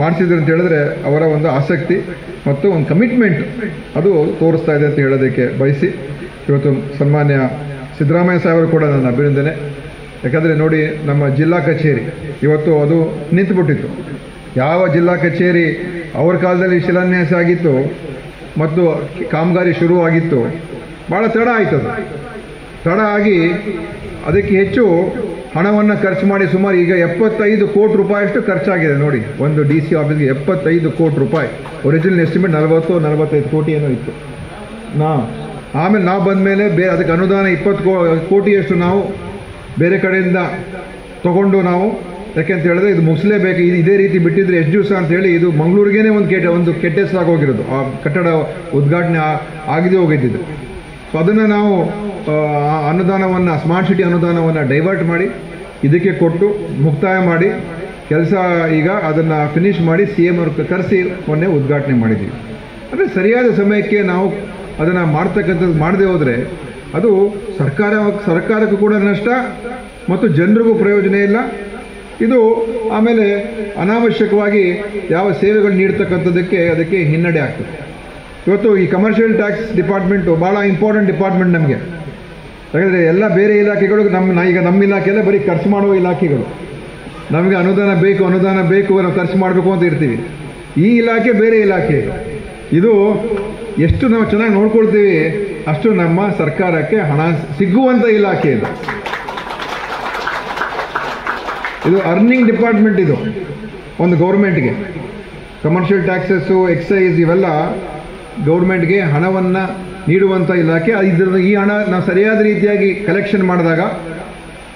ಮಾಡಿಸಿದ್ರು ಅಂತ ಹೇಳಿದ್ರೆ ಅವರ ಒಂದು ಆಸಕ್ತಿ ಮತ್ತು ಒಂದು ಕಮಿಟ್ಮೆಂಟ್ ಅದು ತೋರಿಸ್ತಾ ಇದೆ ಅಂತ ಹೇಳೋದಕ್ಕೆ ಬಯಸಿ ಇವತ್ತು ಸನ್ಮಾನ್ಯ ಸಿದ್ದರಾಮಯ್ಯ ಸಾಹೇಬರು ಕೂಡ ನನ್ನ ಅಭಿನಂದನೆ. ಯಾಕಂದರೆ ನೋಡಿ, ನಮ್ಮ ಜಿಲ್ಲಾ ಕಚೇರಿ ಇವತ್ತು ಅದು ನಿಂತುಬಿಟ್ಟಿತ್ತು. ಯಾವ ಜಿಲ್ಲಾ ಕಚೇರಿ ಅವ್ರ ಕಾಲದಲ್ಲಿ ಶಿಲಾನ್ಯಾಸ ಆಗಿತ್ತು ಮತ್ತು ಕಾಮಗಾರಿ ಶುರುವಾಗಿತ್ತು, ಭಾಳ ತಡ ಆಯಿತು. ತಡ ಆಗಿ ಅದಕ್ಕೆ ಹೆಚ್ಚು ಹಣವನ್ನು ಖರ್ಚು ಮಾಡಿ ಸುಮಾರು ಈಗ 75 ಕೋಟಿ ರೂಪಾಯಿಯಷ್ಟು ಖರ್ಚಾಗಿದೆ ನೋಡಿ. ಒಂದು DC ಆಫೀಸ್ಗೆ 75 ಕೋಟಿ ರೂಪಾಯಿ. ಒರಿಜಿನಲ್ ಎಸ್ಟಿಮೇಟ್ 40-45 ಕೋಟಿ ಏನೋ ಇತ್ತು. ಆಮೇಲೆ ನಾವು ಬಂದ ಮೇಲೆ ಅದಕ್ಕೆ ಅನುದಾನ 20 ಕೋಟಿಯಷ್ಟು ನಾವು ಬೇರೆ ಕಡೆಯಿಂದ ತಗೊಂಡು ನಾವು ಯಾಕೆಂತ ಹೇಳಿದ್ರೆ ಇದು ಮುಗಿಸಲೇಬೇಕು, ಇದೇ ರೀತಿ ಬಿಟ್ಟಿದ್ರೆ ಎಷ್ಟು ದಿವಸ ಅಂತ ಹೇಳಿ ಇದು ಮಂಗಳೂರಿಗೇನೆ ಒಂದು ಕೆಟ್ಟ ಹೆಸರಾಗೋಗಿರೋದು. ಆ ಕಟ್ಟಡ ಉದ್ಘಾಟನೆ ಆಗದೆ ಹೋಗಿದ್ದು. ಸೊ ಅದನ್ನು ನಾವು ಅನುದಾನವನ್ನು, ಸ್ಮಾರ್ಟ್ ಸಿಟಿ ಅನುದಾನವನ್ನು ಡೈವರ್ಟ್ ಮಾಡಿ ಇದಕ್ಕೆ ಕೊಟ್ಟು ಮುಕ್ತಾಯ ಮಾಡಿ ಕೆಲಸ ಈಗ ಅದನ್ನು ಫಿನಿಷ್ ಮಾಡಿ CM ಅವ್ರಿಗೆ ಕರೆಸಿ ಮೊನ್ನೆ ಉದ್ಘಾಟನೆ ಮಾಡಿದ್ದೀವಿ. ಅಂದರೆ ಸರಿಯಾದ ಸಮಯಕ್ಕೆ ನಾವು ಅದನ್ನು ಮಾಡ್ತಕ್ಕಂಥದ್ದು ಮಾಡದೆ ಹೋದರೆ ಅದು ಸರ್ಕಾರಕ್ಕೂ ಕೂಡ ನಷ್ಟ ಮತ್ತು ಜನರಿಗೂ ಪ್ರಯೋಜನ ಇಲ್ಲ. ಇದು ಆಮೇಲೆ ಅನಾವಶ್ಯಕವಾಗಿ ಯಾವ ಸೇವೆಗಳು ನೀಡ್ತಕ್ಕಂಥದ್ದಕ್ಕೆ ಅದಕ್ಕೆ ಹಿನ್ನಡೆ ಆಗ್ತದೆ. ಇವತ್ತು ಈ ಕಮರ್ಷಿಯಲ್ ಟ್ಯಾಕ್ಸ್ ಡಿಪಾರ್ಟ್ಮೆಂಟು ಭಾಳ ಇಂಪಾರ್ಟೆಂಟ್ ಡಿಪಾರ್ಟ್ಮೆಂಟ್ ನಮಗೆ. ಯಾಕಂದರೆ ಎಲ್ಲ ಬೇರೆ ಇಲಾಖೆಗಳು ಈಗ ನಮ್ಮ ಇಲಾಖೆಯಲ್ಲ ಬರೀ ಖರ್ಚು ಮಾಡುವ ಇಲಾಖೆಗಳು. ನಮಗೆ ಅನುದಾನ ಬೇಕು ನಾವು ಖರ್ಚು ಮಾಡಬೇಕು ಅಂತ ಇರ್ತೀವಿ. ಈ ಇಲಾಖೆ ಬೇರೆ ಇಲಾಖೆ. ಇದು ಎಷ್ಟು ನಾವು ಚೆನ್ನಾಗಿ ನೋಡ್ಕೊಳ್ತೀವಿ ಅಷ್ಟು ನಮ್ಮ ಸರ್ಕಾರಕ್ಕೆ ಹಣ ಸಿಗುವಂಥ ಇಲಾಖೆ ಇದು. ಇದು ಅರ್ನಿಂಗ್ ಡಿಪಾರ್ಟ್ಮೆಂಟ್. ಇದು ಒಂದು ಗೌರ್ಮೆಂಟ್ಗೆ ಕಮರ್ಷಿಯಲ್ ಟ್ಯಾಕ್ಸಸ್ಸು, ಎಕ್ಸೈಸ್ ಇವೆಲ್ಲ ಗೌರ್ಮೆಂಟ್ಗೆ ಹಣವನ್ನು ನೀಡುವಂಥ ಇಲಾಖೆ. ಈ ಹಣ ನಾವು ಸರಿಯಾದ ರೀತಿಯಾಗಿ ಕಲೆಕ್ಷನ್ ಮಾಡಿದಾಗ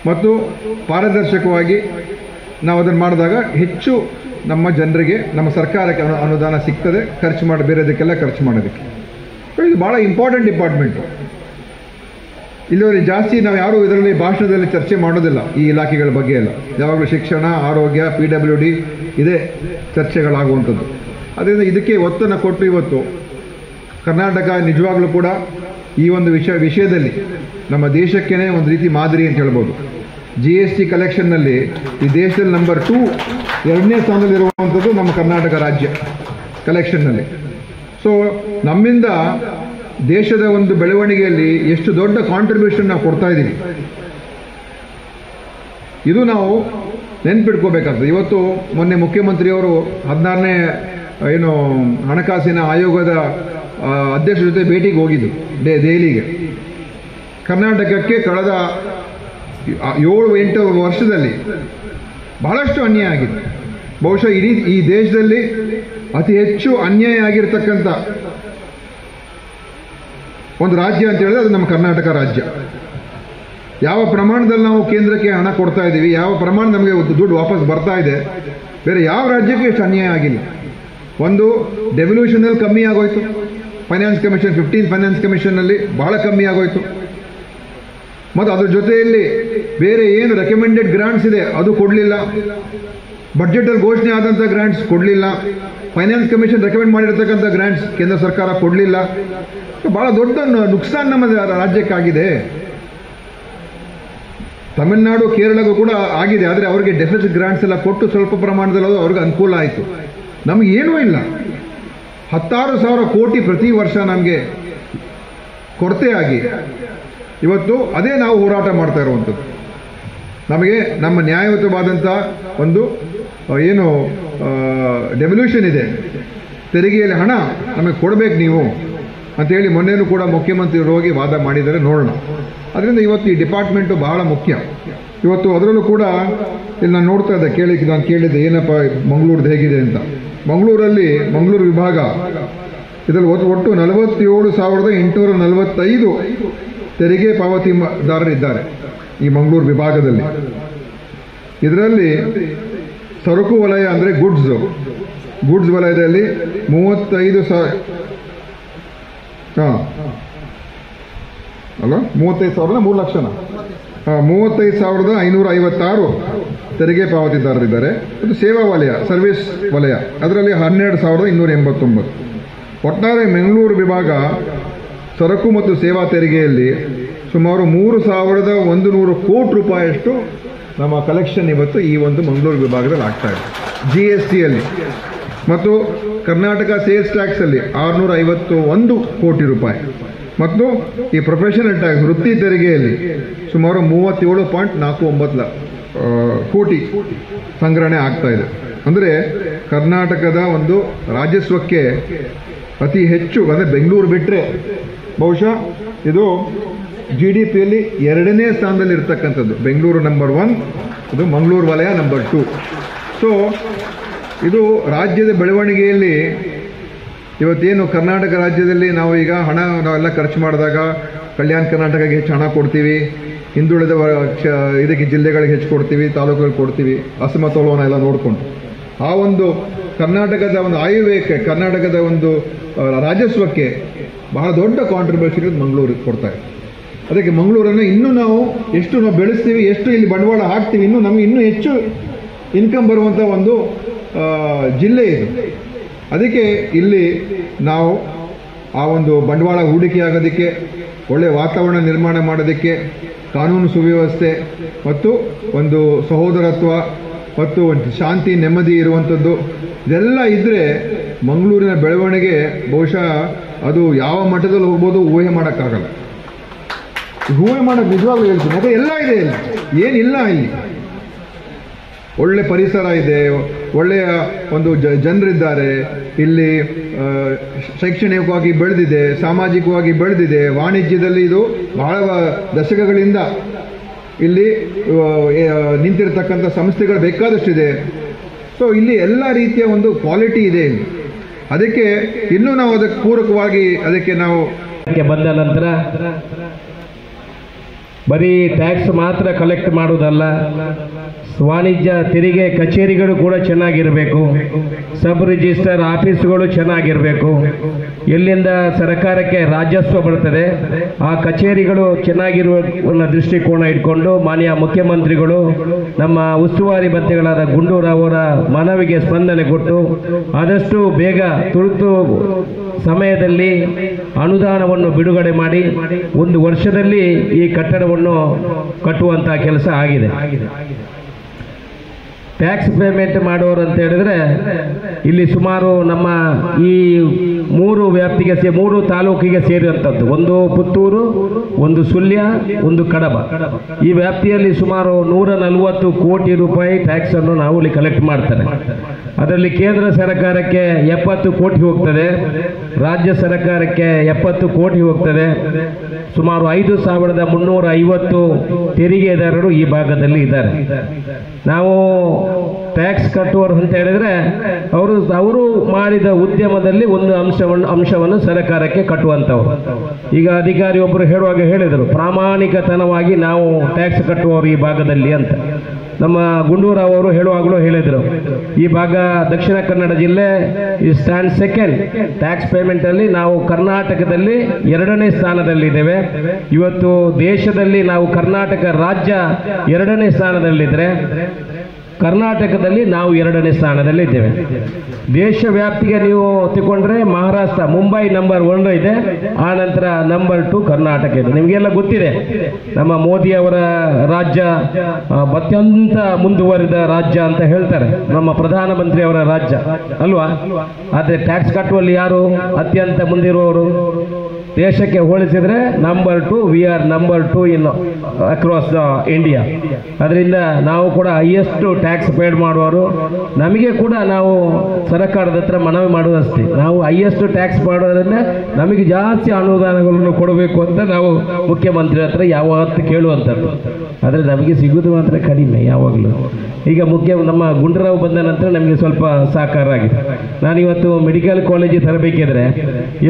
ಮತ್ತು ಪಾರದರ್ಶಕವಾಗಿ ನಾವು ಅದನ್ನು ಮಾಡಿದಾಗ ಹೆಚ್ಚು ನಮ್ಮ ಜನರಿಗೆ, ನಮ್ಮ ಸರ್ಕಾರಕ್ಕೆ ಅನುದಾನ ಸಿಗ್ತದೆ ಖರ್ಚು ಮಾಡಿ, ಬೇರೆದಕ್ಕೆಲ್ಲ ಖರ್ಚು ಮಾಡೋದಕ್ಕೆ. ಇದು ಭಾಳ ಇಂಪಾರ್ಟೆಂಟ್ ಡಿಪಾರ್ಟ್ಮೆಂಟು. ಇಲ್ಲಿವರೆಗೆ ಜಾಸ್ತಿ ನಾವು ಯಾರೂ ಇದರಲ್ಲಿ ಭಾಷಣದಲ್ಲಿ ಚರ್ಚೆ ಮಾಡೋದಿಲ್ಲ ಈ ಇಲಾಖೆಗಳ ಬಗ್ಗೆ ಎಲ್ಲ. ಯಾವಾಗಲೂ ಶಿಕ್ಷಣ, ಆರೋಗ್ಯ, PWD ಇದೇ ಚರ್ಚೆಗಳಾಗುವಂಥದ್ದು. ಅದರಿಂದ ಇದಕ್ಕೆ ಒತ್ತನ್ನು ಕೊಟ್ಟು ಇವತ್ತು ಕರ್ನಾಟಕ ನಿಜವಾಗ್ಲೂ ಕೂಡ ಈ ಒಂದು ವಿಷಯದಲ್ಲಿ ನಮ್ಮ ದೇಶಕ್ಕೇ ಒಂದು ರೀತಿ ಮಾದರಿ ಅಂತ ಹೇಳ್ಬೋದು. GST ಕಲೆಕ್ಷನ್ನಲ್ಲಿ ಈ ದೇಶದಲ್ಲಿ ನಂಬರ್ 2 2ನೇ ಸ್ಥಾನದಲ್ಲಿರುವಂಥದ್ದು ನಮ್ಮ ಕರ್ನಾಟಕ ರಾಜ್ಯ ಕಲೆಕ್ಷನ್ನಲ್ಲಿ. ಸೊ ನಮ್ಮಿಂದ ದೇಶದ ಒಂದು ಬೆಳವಣಿಗೆಯಲ್ಲಿ ಎಷ್ಟು ದೊಡ್ಡ ಕಾಂಟ್ರಿಬ್ಯೂಷನ್ ನಾವು ಕೊಡ್ತಾ ಇದ್ದೀವಿ, ಇದು ನಾವು ನೆನ್ಪಿಟ್ಕೋಬೇಕಾಗ್ತದೆ. ಇವತ್ತು ಮೊನ್ನೆ ಮುಖ್ಯಮಂತ್ರಿಯವರು 16ನೇ ಹಣಕಾಸಿನ ಆಯೋಗದ ಅಧ್ಯಕ್ಷರ ಜೊತೆ ಭೇಟಿಗೆ ಹೋಗಿದ್ದು ದೆಹಲಿಗೆ. ಕರ್ನಾಟಕಕ್ಕೆ ಕಳೆದ 7-8 ವರ್ಷದಲ್ಲಿ ಬಹಳಷ್ಟು ಅನ್ಯಾಯ ಆಗಿದೆ. ಬಹುಶಃ ಈ ದೇಶದಲ್ಲಿ ಅತಿ ಹೆಚ್ಚು ಅನ್ಯಾಯ ಆಗಿರ್ತಕ್ಕಂಥ ಒಂದು ರಾಜ್ಯ ಅಂತ ಹೇಳಿದ್ರೆ ಅದು ನಮ್ಮ ಕರ್ನಾಟಕ ರಾಜ್ಯ. ಯಾವ ಪ್ರಮಾಣದಲ್ಲಿ ನಾವು ಕೇಂದ್ರಕ್ಕೆ ಹಣ ಕೊಡ್ತಾ ಇದ್ದೀವಿ, ಯಾವ ಪ್ರಮಾಣ ನಮಗೆ ದುಡ್ಡು ವಾಪಸ್ ಬರ್ತಾ ಇದೆ, ಬೇರೆ ಯಾವ ರಾಜ್ಯಕ್ಕೆ ಎಷ್ಟು ಅನ್ಯಾಯ ಆಗಿಲ್ಲ. ಒಂದು ಡೆವಲ್ಯೂಷನಲ್ಲಿ ಕಮ್ಮಿ ಆಗೋಯ್ತು, ಫೈನಾನ್ಸ್ ಕಮಿಷನ್ 15 ಫೈನಾನ್ಸ್ ಕಮಿಷನ್ನಲ್ಲಿ ಬಹಳ ಕಮ್ಮಿ ಆಗೋಯ್ತು. ಮತ್ತು ಅದ್ರ ಜೊತೆಯಲ್ಲಿ ಬೇರೆ ಏನು ರೆಕಮೆಂಡೆಡ್ ಗ್ರಾಂಟ್ಸ್ ಇದೆ ಅದು ಕೊಡಲಿಲ್ಲ, ಬಡ್ಜೆಟಲ್ಲಿ ಘೋಷಣೆ ಆದಂಥ ಗ್ರಾಂಟ್ಸ್ ಕೊಡಲಿಲ್ಲ, ಫೈನಾನ್ಸ್ ಕಮಿಷನ್ ರೆಕಮೆಂಡ್ ಮಾಡಿರ್ತಕ್ಕಂಥ ಗ್ರಾಂಟ್ಸ್ ಕೇಂದ್ರ ಸರ್ಕಾರ ಕೊಡಲಿಲ್ಲ. ಭಾಳ ದೊಡ್ಡ ನುಕ್ಸಾನ್ ನಮ್ಮ ರಾಜ್ಯಕ್ಕಾಗಿದೆ. ತಮಿಳುನಾಡು, ಕೇರಳಗೂ ಕೂಡ ಆಗಿದೆ. ಆದರೆ ಅವರಿಗೆ ಡೆಫಿಸಿಟ್ ಗ್ರಾಂಟ್ಸ್ ಎಲ್ಲ ಕೊಟ್ಟು ಸ್ವಲ್ಪ ಪ್ರಮಾಣದಲ್ಲಿ ಅದು ಅವ್ರಿಗೆ ಅನುಕೂಲ ಆಯಿತು. ನಮಗೇನೂ ಇಲ್ಲ. 16,000 ಕೋಟಿ ಪ್ರತಿ ವರ್ಷ ನಮಗೆ ಕೊರತೆ ಆಗಿ ಇವತ್ತು ಅದೇ ನಾವು ಹೋರಾಟ ಮಾಡ್ತಾ ಇರುವಂಥದ್ದು. ನಮಗೆ ನಮ್ಮ ನ್ಯಾಯಯುತವಾದಂಥ ಒಂದು ಏನು ಡೆವಲ್ಯೂಷನ್ ಇದೆ, ತೆರಿಗೆಯಲ್ಲಿ ಹಣ ನಮಗೆ ಕೊಡಬೇಕು ನೀವು ಅಂಥೇಳಿ ಮೊನ್ನೆನೂ ಕೂಡ ಮುಖ್ಯಮಂತ್ರಿಗಳು ಹೋಗಿ ವಾದ ಮಾಡಿದರೆ ನೋಡೋಣ. ಅದರಿಂದ ಇವತ್ತು ಈ ಡಿಪಾರ್ಟ್ಮೆಂಟು ಬಹಳ ಮುಖ್ಯ. ಇವತ್ತು ಅದರಲ್ಲೂ ಕೂಡ ಇಲ್ಲಿ ನಾನು ನೋಡ್ತಾ ಇದ್ದೆ, ನಾನು ಕೇಳಿದ್ದೆ ಏನಪ್ಪ ಮಂಗಳೂರದ್ದು ಹೇಗಿದೆ ಅಂತ. ಮಂಗಳೂರು ವಿಭಾಗ ಇದರಲ್ಲಿ ಒಟ್ಟು 47,845 ತೆರಿಗೆ ಪಾವತಿದಾರರಿದ್ದಾರೆ ಈ ಮಂಗಳೂರು ವಿಭಾಗದಲ್ಲಿ. ಇದರಲ್ಲಿ ಸರಕು ವಲಯ ಅಂದರೆ ಗುಡ್ಸ್ ವಲಯದಲ್ಲಿ 35,000 3 ಲಕ್ಷನ 35,556 ತೆರಿಗೆ ಪಾವತಿದಾರರಿದ್ದಾರೆ. ಅದು ಸೇವಾ ವಲಯ, ಸರ್ವಿಸ್ ವಲಯ, ಅದರಲ್ಲಿ 12,289. ಒಟ್ಟಾರೆ ಮಂಗಳೂರು ವಿಭಾಗ ಸರಕು ಮತ್ತು ಸೇವಾ ತೆರಿಗೆಯಲ್ಲಿ ಸುಮಾರು 3,100 ಕೋಟಿ ರೂಪಾಯಿಯಷ್ಟು ನಮ್ಮ ಕಲೆಕ್ಷನ್ ಇವತ್ತು ಈ ಒಂದು ಮಂಗಳೂರು ವಿಭಾಗದಲ್ಲಿ ಆಗ್ತಾ ಇದೆ GSTಯಲ್ಲಿ. ಮತ್ತು ಕರ್ನಾಟಕ ಸೇಲ್ಸ್ ಟ್ಯಾಕ್ಸಲ್ಲಿ 651 ಕೋಟಿ ರೂಪಾಯಿ. ಮತ್ತು ಈ ಪ್ರೊಫೆಷನಲ್ ಟ್ಯಾಕ್ಸ್ ವೃತ್ತಿ ತೆರಿಗೆಯಲ್ಲಿ ಸುಮಾರು 37.49 ಕೋಟಿ ಸಂಗ್ರಹಣೆ ಆಗ್ತಾ ಇದೆ. ಅಂದರೆ ಕರ್ನಾಟಕದ ಒಂದು ರಾಜಸ್ವಕ್ಕೆ ಅತಿ ಹೆಚ್ಚು, ಅಂದರೆ ಬೆಂಗಳೂರು ಬಿಟ್ಟರೆ ಬಹುಶಃ ಇದು GDPಯಲ್ಲಿ 2ನೇ ಸ್ಥಾನದಲ್ಲಿ ಇರ್ತಕ್ಕಂಥದ್ದು. ಬೆಂಗಳೂರು ನಂಬರ್ 1, ಇದು ಮಂಗಳೂರು ವಲಯ ನಂಬರ್ 2. ಸೊ ಇದು ರಾಜ್ಯದ ಬೆಳವಣಿಗೆಯಲ್ಲಿ ಇವತ್ತೇನು ಕರ್ನಾಟಕ ರಾಜ್ಯದಲ್ಲಿ ನಾವು ಈಗ ನಾವೆಲ್ಲ ಖರ್ಚು ಮಾಡಿದಾಗ ಕಲ್ಯಾಣ ಕರ್ನಾಟಕಕ್ಕೆ ಹೆಚ್ಚು ಹಣ ಕೊಡ್ತೀವಿ, ಹಿಂದುಳಿದ ಇದಕ್ಕೆ ಜಿಲ್ಲೆಗಳಿಗೆ ಹೆಚ್ಚು ಕೊಡ್ತೀವಿ, ತಾಲೂಕುಗಳಿಗೆ ಕೊಡ್ತೀವಿ, ಅಸಮತೋಲನ ಎಲ್ಲ ನೋಡಿಕೊಂಡು ಆ ಒಂದು ಕರ್ನಾಟಕದ ಒಂದು ಆಯವ್ಯಯಕ್ಕೆ, ಕರ್ನಾಟಕದ ಒಂದು ರಾಜಸ್ವಕ್ಕೆ ಬಹಳ ದೊಡ್ಡ ಕಾಂಟ್ರಿಬ್ಯೂಷನ್ ಮಂಗಳೂರಿಗೆ ಕೊಡ್ತಾರೆ. ಅದಕ್ಕೆ ಮಂಗಳೂರನ್ನು ಇನ್ನೂ ನಾವು ಎಷ್ಟು ನಾವು ಬೆಳೆಸ್ತೀವಿ, ಎಷ್ಟು ಇಲ್ಲಿ ಬಂಡವಾಳ ಹಾಕ್ತೀವಿ, ಇನ್ನೂ ನಮಗೆ ಇನ್ನೂ ಹೆಚ್ಚು ಇನ್ಕಮ್ ಬರುವಂಥ ಒಂದು ಜಿಲ್ಲೆ ಇದು. ಅದಕ್ಕೆ ಇಲ್ಲಿ ನಾವು ಆ ಒಂದು ಬಂಡವಾಳ ಹೂಡಿಕೆ ಆಗೋದಕ್ಕೆ, ಒಳ್ಳೆಯ ವಾತಾವರಣ ನಿರ್ಮಾಣ ಮಾಡೋದಕ್ಕೆ, ಕಾನೂನು ಸುವ್ಯವಸ್ಥೆ ಮತ್ತು ಒಂದು ಸಹೋದರತ್ವ ಮತ್ತು ಒಂದು ಶಾಂತಿ ನೆಮ್ಮದಿ ಇರುವಂಥದ್ದು ಇದೆಲ್ಲ ಇದ್ದರೆ ಮಂಗಳೂರಿನ ಬೆಳವಣಿಗೆ ಬಹುಶಃ ಅದು ಯಾವ ಮಟ್ಟದಲ್ಲಿ ಹೋಗ್ಬೋದು ಊಹೆ ಮಾಡೋಕ್ಕಾಗಲ್ಲ. ಊಹೆ ಮಾಡೋಕ್ಕೆ ನಿಜವಾಗ್ಲೂ ಹೇಳ್ತೀನಿ, ಯಾಕೆ ಎಲ್ಲ ಇದೆ ಇಲ್ಲಿ, ಏನಿಲ್ಲ ಇಲ್ಲಿ. ಒಳ್ಳೆ ಪರಿಸರ ಇದೆ, ಒಳ್ಳೆಯ ಒಂದು ಜನರಿದ್ದಾರೆ ಇಲ್ಲಿ, ಶೈಕ್ಷಣಿಕವಾಗಿ ಬೆಳೆದಿದೆ, ಸಾಮಾಜಿಕವಾಗಿ ಬೆಳೆದಿದೆ, ವಾಣಿಜ್ಯದಲ್ಲಿ ಇದು ಬಹಳ ದಶಕಗಳಿಂದ ಇಲ್ಲಿ ನಿಂತಿರತಕ್ಕಂಥ ಸಂಸ್ಥೆಗಳು ಬೇಕಾದಷ್ಟಿದೆ. ಸೊ ಇಲ್ಲಿ ಎಲ್ಲ ರೀತಿಯ ಒಂದು ಕ್ವಾಲಿಟಿ ಇದೆ ಇಲ್ಲಿ. ಅದಕ್ಕೆ ಇನ್ನೂ ನಾವು ಅದಕ್ಕೆ ಪೂರಕವಾಗಿ ಅದಕ್ಕೆ ನಾವು ಬಂದ ನಂತರ ಬರೀ ಟ್ಯಾಕ್ಸ್ ಮಾತ್ರ ಕಲೆಕ್ಟ್ ಮಾಡುವುದಲ್ಲ, ವಾಣಿಜ್ಯ ತೆರಿಗೆ ಕಚೇರಿಗಳು ಕೂಡ ಚೆನ್ನಾಗಿರಬೇಕು, ಸಬ್ ರಿಜಿಸ್ಟರ್ ಆಫೀಸ್ಗಳು ಚೆನ್ನಾಗಿರಬೇಕು. ಎಲ್ಲಿಂದ ಸರ್ಕಾರಕ್ಕೆ ರಾಜಸ್ವ ಬರ್ತದೆ ಆ ಕಚೇರಿಗಳು ಚೆನ್ನಾಗಿರುವ ದೃಷ್ಟಿಕೋನ ಇಟ್ಕೊಂಡು ಮಾನ್ಯ ಮುಖ್ಯಮಂತ್ರಿಗಳು ನಮ್ಮ ಉಸ್ತುವಾರಿ ಮಂತ್ರಿಗಳಾದ ಗುಂಡೂರಾವ್ ಅವರ ಮನವಿಗೆ ಸ್ಪಂದನೆ ಕೊಟ್ಟು ಆದಷ್ಟು ಬೇಗ ತುರ್ತು ಸಮಯದಲ್ಲಿ ಅನುದಾನವನ್ನು ಬಿಡುಗಡೆ ಮಾಡಿ 1 ವರ್ಷದಲ್ಲಿ ಈ ಕಟ್ಟಡವನ್ನು ಕಟ್ಟುವಂತಹ ಕೆಲಸ ಆಗಿದೆ. ಟ್ಯಾಕ್ಸ್ ಪೇಮೆಂಟ್ ಮಾಡೋರು ಅಂತ ಹೇಳಿದ್ರೆ ಇಲ್ಲಿ ಸುಮಾರು ನಮ್ಮ ಈ 3 ವ್ಯಾಪ್ತಿಗೆ 3 ತಾಲೂಕಿಗೆ ಸೇರಿರುವಂಥದ್ದು, ಒಂದು ಪುತ್ತೂರು, ಒಂದು ಸುಳ್ಯ, ಒಂದು ಕಡಬ. ಈ ವ್ಯಾಪ್ತಿಯಲ್ಲಿ ಸುಮಾರು 140 ಕೋಟಿ ರೂಪಾಯಿ ಟ್ಯಾಕ್ಸ್ ಅನ್ನು ನಾವು ಇಲ್ಲಿ ಕಲೆಕ್ಟ್ ಮಾಡ್ತಾರೆ. ಅದರಲ್ಲಿ ಕೇಂದ್ರ ಸರ್ಕಾರಕ್ಕೆ 70 ಕೋಟಿ ಹೋಗ್ತದೆ, ರಾಜ್ಯ ಸರ್ಕಾರಕ್ಕೆ 70 ಕೋಟಿ ಹೋಗ್ತದೆ. ಸುಮಾರು 5350 ತೆರಿಗೆದಾರರು ಈ ಭಾಗದಲ್ಲಿ ಇದ್ದಾರೆ. ನಾವು ಟ್ಯಾಕ್ಸ್ ಕಟ್ಟುವರು ಅಂತ ಹೇಳಿದ್ರೆ ಅವರು ಮಾಡಿದ ಉದ್ಯಮದಲ್ಲಿ ಒಂದು ಅಂಶವನ್ನು ಸರ್ಕಾರಕ್ಕೆ ಕಟ್ಟುವಂಥವ್ರು. ಈಗ ಅಧಿಕಾರಿ ಒಬ್ಬರು ಹೇಳುವಾಗ ಹೇಳಿದರು, ಪ್ರಾಮಾಣಿಕತನವಾಗಿ ನಾವು ಟ್ಯಾಕ್ಸ್ ಕಟ್ಟುವವರು ಈ ಭಾಗದಲ್ಲಿ ಅಂತ. ನಮ್ಮ ಗುಂಡೂರಾವ್ ಅವರು ಹೇಳುವಾಗಲೂ ಹೇಳಿದರು, ಈ ಭಾಗ ದಕ್ಷಿಣ ಕನ್ನಡ ಜಿಲ್ಲೆ ಈ ಸ್ಟ್ಯಾಂಡ್ ಸೆಕೆಂಡ್ ಟ್ಯಾಕ್ಸ್ ಪೇಮೆಂಟ್ ಅಲ್ಲಿ. ನಾವು ಕರ್ನಾಟಕದಲ್ಲಿ 2ನೇ ಸ್ಥಾನದಲ್ಲಿದ್ದೇವೆ. ಇವತ್ತು ದೇಶದಲ್ಲಿ ನಾವು ಕರ್ನಾಟಕ ರಾಜ್ಯ 2ನೇ ಸ್ಥಾನದಲ್ಲಿದ್ದರೆ ಕರ್ನಾಟಕದಲ್ಲಿ ನಾವು 2ನೇ ಸ್ಥಾನದಲ್ಲಿ ಇದ್ದೇವೆ. ದೇಶ ವ್ಯಾಪ್ತಿಗೆ ನೀವು ತಗೊಂಡ್ರೆ ಮಹಾರಾಷ್ಟ್ರ, ಮುಂಬೈ ನಂಬರ್ 1 ಇದೆ, ಆ ನಂತರ ನಂಬರ್ 2 ಕರ್ನಾಟಕ ಇದೆ. ನಿಮಗೆಲ್ಲ ಗೊತ್ತಿದೆ, ನಮ್ಮ ಮೋದಿ ಅವರ ರಾಜ್ಯ ಅತ್ಯಂತ ಮುಂದುವರಿದ ರಾಜ್ಯ ಅಂತ ಹೇಳ್ತಾರೆ, ನಮ್ಮ ಪ್ರಧಾನಮಂತ್ರಿ ಅವರ ರಾಜ್ಯ ಅಲ್ವಾ. ಆದರೆ ಟ್ಯಾಕ್ಸ್ ಕಟ್ಟುವಲ್ಲಿ ಯಾರು ಅತ್ಯಂತ ಮುಂದಿರುವವರು? ದೇಶಕ್ಕೆ ಹೋಲಿಸಿದ್ರೆ number 2, we are number 2 in across the India. ಅದರಿಂದ ನಾವು ಕೂಡ ಹೈಯೆಸ್ಟ್ ಟ್ಯಾಕ್ಸ್ ಪೇಡ್ ಮಾಡುವವರು. ನಮಗೆ ಕೂಡ ನಾವು ಸರ್ಕಾರದ ಹತ್ರ ಮನವಿ ಮಾಡುವುದಷ್ಟೇ, ನಾವು ಹೈಯೆಸ್ಟ್ ಟ್ಯಾಕ್ಸ್ ಮಾಡೋದ್ರಿಂದ ನಮಗೆ ಜಾಸ್ತಿ ಅನುದಾನಗಳನ್ನು ಕೊಡಬೇಕು ಅಂತ ನಾವು ಮುಖ್ಯಮಂತ್ರಿ ಹತ್ರ ಯಾವತ್ತು ಕೇಳುವಂಥದ್ದು. ಆದರೆ ನಮಗೆ ಸಿಗುವುದು ಮಾತ್ರ ಕಡಿಮೆ ಯಾವಾಗಲೂ. ಈಗ ನಮ್ಮ ಗುಂಡೂರಾವ್ ಬಂದ ನಂತರ ನಮಗೆ ಸ್ವಲ್ಪ ಸಾಕಾರ ಆಗಿದೆ. ನಾನಿವತ್ತು ಮೆಡಿಕಲ್ ಕಾಲೇಜಿಗೆ ತರಬೇಕಿದ್ರೆ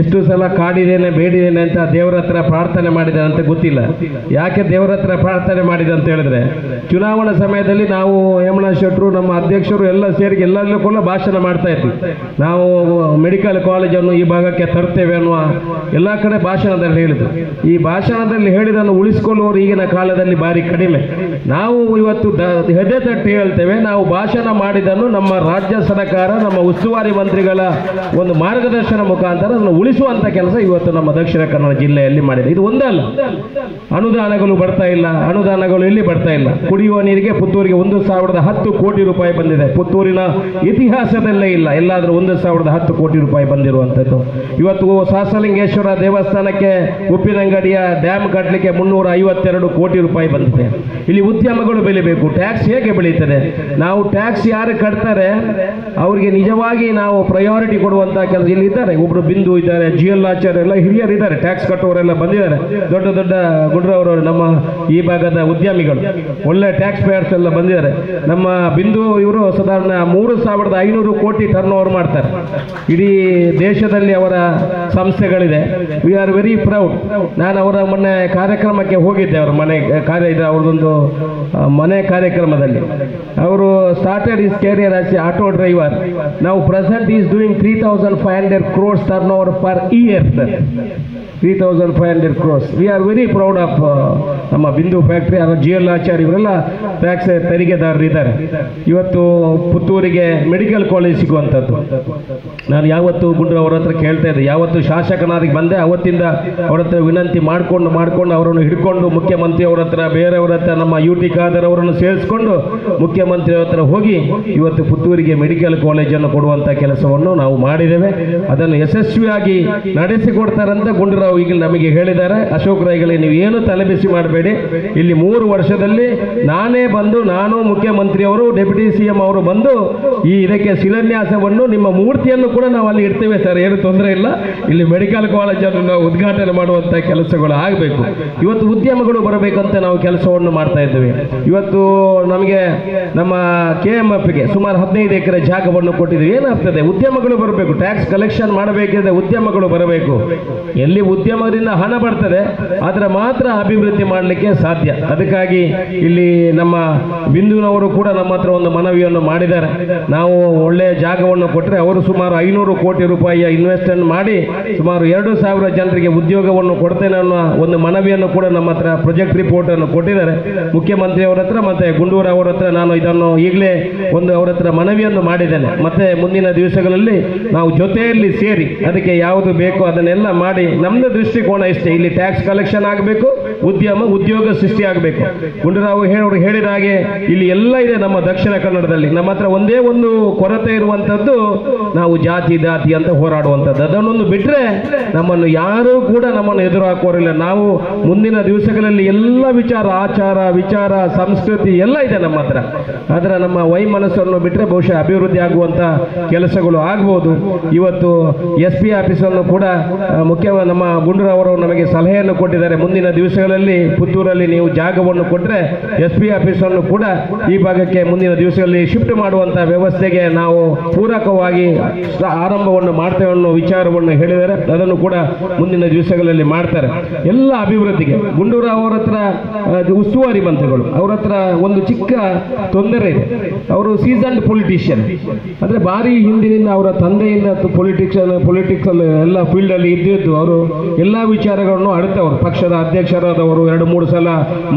ಎಷ್ಟು ಸಲ ಕಾಡಿದ್ದೇನೆ ಬೇಡಿದ್ದೇನೆ ಅಂತ ದೇವರ ಹತ್ರ ಪ್ರಾರ್ಥನೆ ಮಾಡಿದೆ ಅಂತ ಗೊತ್ತಿಲ್ಲ. ಯಾಕೆ ದೇವರ ಹತ್ರ ಪ್ರಾರ್ಥನೆ ಮಾಡಿದೆ ಅಂತ ಹೇಳಿದ್ರೆ, ಚುನಾವಣಾ ಸಮಯದಲ್ಲಿ ನಾವು ಹೇಮಣ್ಣ ಶೆಟ್ಟರು, ನಮ್ಮ ಅಧ್ಯಕ್ಷರು ಎಲ್ಲ ಸೇರಿ ಎಲ್ಲರಲ್ಲೂ ಕೂಡ ಭಾಷಣ ಮಾಡ್ತಾ ಇದ್ವಿ. ನಾವು ಮೆಡಿಕಲ್ ಕಾಲೇಜನ್ನು ಈ ಭಾಗಕ್ಕೆ ತರ್ತೇವೆ ಅನ್ನುವ ಎಲ್ಲ ಕಡೆ ಭಾಷಣದಲ್ಲಿ ಹೇಳಿದ್ರು. ಈ ಭಾಷಣದಲ್ಲಿ ಹೇಳಿದನ್ನು ಉಳಿಸಿಕೊಳ್ಳುವವರು ಈಗಿನ ಕಾಲದಲ್ಲಿ ಭಾರಿ ಕಡಿಮೆ. ನಾವು ಇವತ್ತು ಹೆದೆ ತಟ್ಟಿ ಹೇಳ್ತೇವೆ, ನಾವು ಭಾಷಣ ಮಾಡಿದನ್ನು ನಮ್ಮ ರಾಜ್ಯ ಸರ್ಕಾರ, ನಮ್ಮ ಉಸ್ತುವಾರಿ ಮಂತ್ರಿಗಳ ಒಂದು ಮಾರ್ಗದರ್ಶನ ಮುಖಾಂತರ ಅದನ್ನು ಉಳಿಸುವಂತ ಕೆಲಸ ಇವತ್ತು ನಮ್ಮ ದಕ್ಷಿಣ ಕನ್ನಡ ಜಿಲ್ಲೆಯಲ್ಲಿ ಮಾಡಿದೆ. ಇದು ಒಂದಲ್ಲ, ಅನುದಾನಗಳು ಬರ್ತಾ ಇಲ್ಲ, ಅನುದಾನಗಳು ಎಲ್ಲಿ ಬರ್ತಾ ಇಲ್ಲ. ಕುಡಿಯುವ ನೀರಿಗೆ ಪುತ್ತೂರಿಗೆ 1,010 ಕೋಟಿ ರೂಪಾಯಿ ಬಂದಿದೆ. ಪುತ್ತೂರಿನ ಇತಿಹಾಸದಲ್ಲೇ ಇಲ್ಲ ಎಲ್ಲಾದರೂ 1,010 ಕೋಟಿ ರೂಪಾಯಿ ಬಂದಿರುವಂಥದ್ದು. ಇವತ್ತು ಸಹಸ್ರಲಿಂಗೇಶ್ವರ ದೇವಸ್ಥಾನಕ್ಕೆ ಉಪ್ಪಿನಂಗಡಿಯ ಡ್ಯಾಮ್ ಕಟ್ಟಲಿಕ್ಕೆ 352 ಕೋಟಿ ರೂಪಾಯಿ ಬಂದಿದೆ. ಇಲ್ಲಿ ಉದ್ಯಮಗಳು ಬೆಳಿಬೇಕು. ಟ್ಯಾಕ್ಸ್ ಹೇಗೆ ಬೆಳೀತದೆ? ನಾವು ಟ್ಯಾಕ್ಸ್ ಯಾರು ಕಟ್ತಾರೆ ಅವರಿಗೆ ನಿಜವಾಗಿ ನಾವು ಪ್ರಯಾರಿಟಿ ಕೊಡುವಂತಹ ಕೆಲಸ. ಇಲ್ಲಿ ಇದ್ದಾರೆ, ಒಬ್ರು ಬಿಂದು ಇದ್ದಾರೆ, GL ಆಚಾರ್ಯ ಎಲ್ಲ ಹಿರಿಯರು ಎಲ್ಲರೂ ಇದ್ದಾರೆ, ಟ್ಯಾಕ್ಸ್ ಕಟ್ಟುವವರೆಲ್ಲ ಬಂದಿದ್ದಾರೆ, ದೊಡ್ಡ ದೊಡ್ಡ ಗುಂಡ್ರವರು ನಮ್ಮ ಈ ಭಾಗದ ಉದ್ಯಮಿಗಳು, ಒಳ್ಳೆ ಟ್ಯಾಕ್ಸ್ ಪೇಯರ್ಸ್ ಎಲ್ಲ ಬಂದಿದ್ದಾರೆ. ನಮ್ಮ ಬಿಂದು ಇವರು ಸಾಧಾರಣ 3,500 ಕೋಟಿ ಟರ್ನ್ ಓವರ್ ಮಾಡ್ತಾರೆ. ಇಡೀ ದೇಶದಲ್ಲಿ ಅವರ ಸಂಸ್ಥೆಗಳಿದೆ. We are very proud. ನಾನು ಅವರ ಮೊನ್ನೆ ಕಾರ್ಯಕ್ರಮಕ್ಕೆ ಹೋಗಿದ್ದೆ, ಅವರ ಮನೆ ಇದೆ, ಅವ್ರದ್ದೊಂದು ಮನೆ ಕಾರ್ಯಕ್ರಮದಲ್ಲಿ. ಅವರು started is career as a auto driver. ನಾವು present is doing 3,500 crores turnover per year. 3,500 crores. We are very proud of ನಮ್ಮ ಬಿಂದು ಫ್ಯಾಕ್ಟ್ರಿ. GL ಆಚಾರ್ಯ ಇವರೆಲ್ಲ ಟ್ಯಾಕ್ಸ್ ತೆರಿಗೆದಾರರು ಇದ್ದಾರೆ. ಇವತ್ತು ಪುತ್ತೂರಿಗೆ ಮೆಡಿಕಲ್ ಕಾಲೇಜ್ ಸಿಗುವಂಥದ್ದು ನಾನು ಯಾವತ್ತು ಗುಂಡ್ರವ್ರ ಹತ್ರ ಕೇಳ್ತಾ ಇದ್ದೆ. ಯಾವತ್ತು ಶಾಸಕನಾರಿಗೆ ಬಂದೆ ಅವತ್ತಿಂದ ಅವ್ರ ಹತ್ರ ವಿನಂತಿ ಮಾಡ್ಕೊಂಡು ಅವರನ್ನು ಹಿಡ್ಕೊಂಡು ಮುಖ್ಯಮಂತ್ರಿ ಅವರ ಹತ್ರ, ಬೇರೆಯವರ ಹತ್ರ, ನಮ್ಮ UT ಖಾದರ್ ಅವರನ್ನು ಸೇರಿಸ್ಕೊಂಡು ಮುಖ್ಯಮಂತ್ರಿ ಹತ್ರ ಹೋಗಿ ಇವತ್ತು ಪುತ್ತೂರಿಗೆ ಮೆಡಿಕಲ್ ಕಾಲೇಜನ್ನು ಕೊಡುವಂಥ ಕೆಲಸವನ್ನು ನಾವು ಮಾಡಿದ್ದೇವೆ. ಅದನ್ನು ಯಶಸ್ವಿಯಾಗಿ ನಡೆಸಿಕೊಡ್ತಾರಂತ ಗುಂಡ್ರಾವ್ ಈಗ ನಮಗೆ ಹೇಳಿದ್ದಾರೆ. ಅಶೋಕ್ ರೈಗಳಿಗೆ ನೀವು ಏನು ತಲೆಬಿಸಿ ಮಾಡಬೇಡಿ, ಇಲ್ಲಿ 3 ವರ್ಷದಲ್ಲಿ ನಾನೇ ಬಂದು, ನಾನು ಮುಖ್ಯಮಂತ್ರಿಯವರು, ಡೆಪ್ಯೂಟಿ CM ಅವರು ಬಂದು ಈ ಇದಕ್ಕೆ ಶಿಲಾನ್ಯಾಸವನ್ನು, ನಿಮ್ಮ ಮೂರ್ತಿಯನ್ನು ಕೂಡ ನಾವು ಅಲ್ಲಿ ಇಡ್ತೇವೆ ಸರ್, ಏನು ತೊಂದರೆ ಇಲ್ಲ. ಇಲ್ಲಿ ಮೆಡಿಕಲ್ ಕಾಲೇಜನ್ನು ನಾವು ಉದ್ಘಾಟನೆ ಮಾಡುವಂಥ ಕೆಲಸಗಳು ಆಗಬೇಕು. ಇವತ್ತು ಉದ್ಯಮಗಳು ಬರಬೇಕಂತ ನಾವು ಕೆಲಸವನ್ನು ಮಾಡ್ತಾ ಇದ್ದೇವೆ. ಇವತ್ತು ನಮಗೆ ನಮ್ಮ KMFಗೆ ಸುಮಾರು 15 ಎಕರೆ ಜಾಗವನ್ನು ಕೊಟ್ಟಿದ್ದೀವಿ. ಏನಾಗ್ತದೆ, ಉದ್ಯಮಗಳು ಬರಬೇಕು. ಟ್ಯಾಕ್ಸ್ ಕಲೆಕ್ಷನ್ ಮಾಡಬೇಕಿದ್ರೆ ಉದ್ಯಮಗಳು ಬರಬೇಕು. ಎಲ್ಲಿ ಉದ್ಯಮದಿಂದ ಹಣ ಬರ್ತದೆ ಆದರೆ ಮಾತ್ರ ಅಭಿವೃದ್ಧಿ ಮಾಡಲಿಕ್ಕೆ ಸಾಧ್ಯ. ಅದಕ್ಕಾಗಿ ಇಲ್ಲಿ ನಮ್ಮ ಬಿಂದುನವರು ಕೂಡ ನಮ್ಮ ಹತ್ರ ಒಂದು ಮನವಿಯನ್ನು ಮಾಡಿದ್ದಾರೆ. ನಾವು ಒಳ್ಳೆಯ ಜಾಗವನ್ನು ಕೊಟ್ಟರೆ ಅವರು ಸುಮಾರು 500 ಕೋಟಿ ರೂಪಾಯಿಯ ಇನ್ವೆಸ್ಟ್ಮೆಂಟ್ ಮಾಡಿ ಸುಮಾರು 2,000 ಜನರಿಗೆ ಉದ್ಯೋಗವನ್ನು ಕೊಡ್ತೇನೆ ಅನ್ನೋ ಒಂದು ಮನವಿಯನ್ನು ಕೂಡ ನಮ್ಮ ಹತ್ರ ಪ್ರೊಜೆಕ್ಟ್ ರಿಪೋರ್ಟ್ ಅನ್ನು ಕೊಟ್ಟಿದ್ದಾರೆ. ಮುಖ್ಯಮಂತ್ರಿ ಅವರ ಹತ್ರ ಮತ್ತೆ ಗುಂಡೂರು ಅವರ ಹತ್ರ ನಾನು ಇದನ್ನು ಈಗಲೇ ಅವರ ಹತ್ರ ಮನವಿಯನ್ನು ಮಾಡಿದ್ದೇನೆ. ಮತ್ತೆ ಮುಂದಿನ ದಿವಸಗಳಲ್ಲಿ ನಾವು ಜೊತೆಯಲ್ಲಿ ಸೇರಿ ಅದಕ್ಕೆ ಯಾವುದು ಬೇಕೋ ಅದನ್ನೆಲ್ಲ ಮಾಡಿ, ನಮ್ದು ದೃಷ್ಟಿಕೋನ ಇಷ್ಟೇ, ಇಲ್ಲಿ ಟ್ಯಾಕ್ಸ್ ಕಲೆಕ್ಷನ್ ಆಗಬೇಕು, ಉದ್ಯೋಗ ಸೃಷ್ಟಿ ಆಗಬೇಕು. ಗುಂಡೂರಾವ್ ಅವರು ಹೇಳಿದ ಹಾಗೆ ಇಲ್ಲಿ ಎಲ್ಲ ಇದೆ ನಮ್ಮ ದಕ್ಷಿಣ ಕನ್ನಡದಲ್ಲಿ. ನಮ್ಮ ಹತ್ರ ಒಂದೇ ಒಂದು ಕೊರತೆ ಇರುವಂತದ್ದು, ನಾವು ಜಾತಿ ಅಂತ ಹೋರಾಡುವಂಥದ್ದು. ಅದನ್ನೊಂದು ಬಿಟ್ಟರೆ ನಮ್ಮನ್ನು ಯಾರೂ ಕೂಡ ನಮ್ಮನ್ನು ಎದುರು ಹಾಕೋರಿಲ್ಲ. ನಾವು ಮುಂದಿನ ದಿವಸಗಳಲ್ಲಿ ಎಲ್ಲ ವಿಚಾರ, ಆಚಾರ ವಿಚಾರ, ಸಂಸ್ಕೃತಿ ಎಲ್ಲ ಇದೆ ನಮ್ಮ ಹತ್ರ. ಆದರೆ ನಮ್ಮ ವೈಮನಸ್ಸನ್ನು ಬಿಟ್ಟರೆ ಬಹುಶಃ ಅಭಿವೃದ್ಧಿ ಆಗುವಂತ ಕೆಲಸಗಳು ಆಗ್ಬೋದು. ಇವತ್ತು SP ಆಫೀಸನ್ನು ಕೂಡ ನಮ್ಮ ಗುಂಡೂರಾವ್ ಅವರು ನಮಗೆ ಸಲಹೆಯನ್ನು ಕೊಟ್ಟಿದ್ದಾರೆ. ಮುಂದಿನ ದಿವಸಗಳಲ್ಲಿ ಪುತ್ತೂರಲ್ಲಿ ನೀವು ಜಾಗವನ್ನು ಕೊಟ್ಟರೆ SP ಆಫೀಸನ್ನು ಕೂಡ ಈ ಭಾಗಕ್ಕೆ ಮುಂದಿನ ದಿವಸಗಳಲ್ಲಿ ಶಿಫ್ಟ್ ಮಾಡುವಂತ ವ್ಯವಸ್ಥೆಗೆ ನಾವು ಪೂರಕವಾಗಿ ಆರಂಭವನ್ನು ಮಾಡ್ತೇವೆ ಅನ್ನೋ ವಿಚಾರವನ್ನು ಹೇಳಿದ್ದಾರೆ. ಅದನ್ನು ಕೂಡ ಮುಂದಿನ ದಿವಸಗಳಲ್ಲಿ ಮಾಡ್ತಾರೆ. ಎಲ್ಲ ಅಭಿವೃದ್ಧಿಗೆ ಗುಂಡೂರಾವ್ ಅವರ ಹತ್ರ ಉಸ್ತುವಾರಿ ಮಂತ್ರಿಗಳು, ಅವರ ಹತ್ರ ಒಂದು ಚಿಕ್ಕ ತೊಂದರೆ ಇದೆ. ಅವರು ಸೀಸನ್ಡ್ ಪೊಲಿಟಿಷಿಯನ್, ಅಂದ್ರೆ ಭಾರಿ ಹಿಂದಿನಿಂದ ಅವರ ತಂದೆಯಿಂದ ಪೊಲಿಟಿಕ್ಸ್ ಎಲ್ಲ ಫೀಲ್ಡ್ ಅಲ್ಲಿ ಇದ್ದಿದ್ದು. ಅವರು ಎಲ್ಲ ವಿಚಾರಗಳನ್ನು ಅರಿತವರು, ಪಕ್ಷದ ಅಧ್ಯಕ್ಷರಾದವರು, 2-3 ಸಲ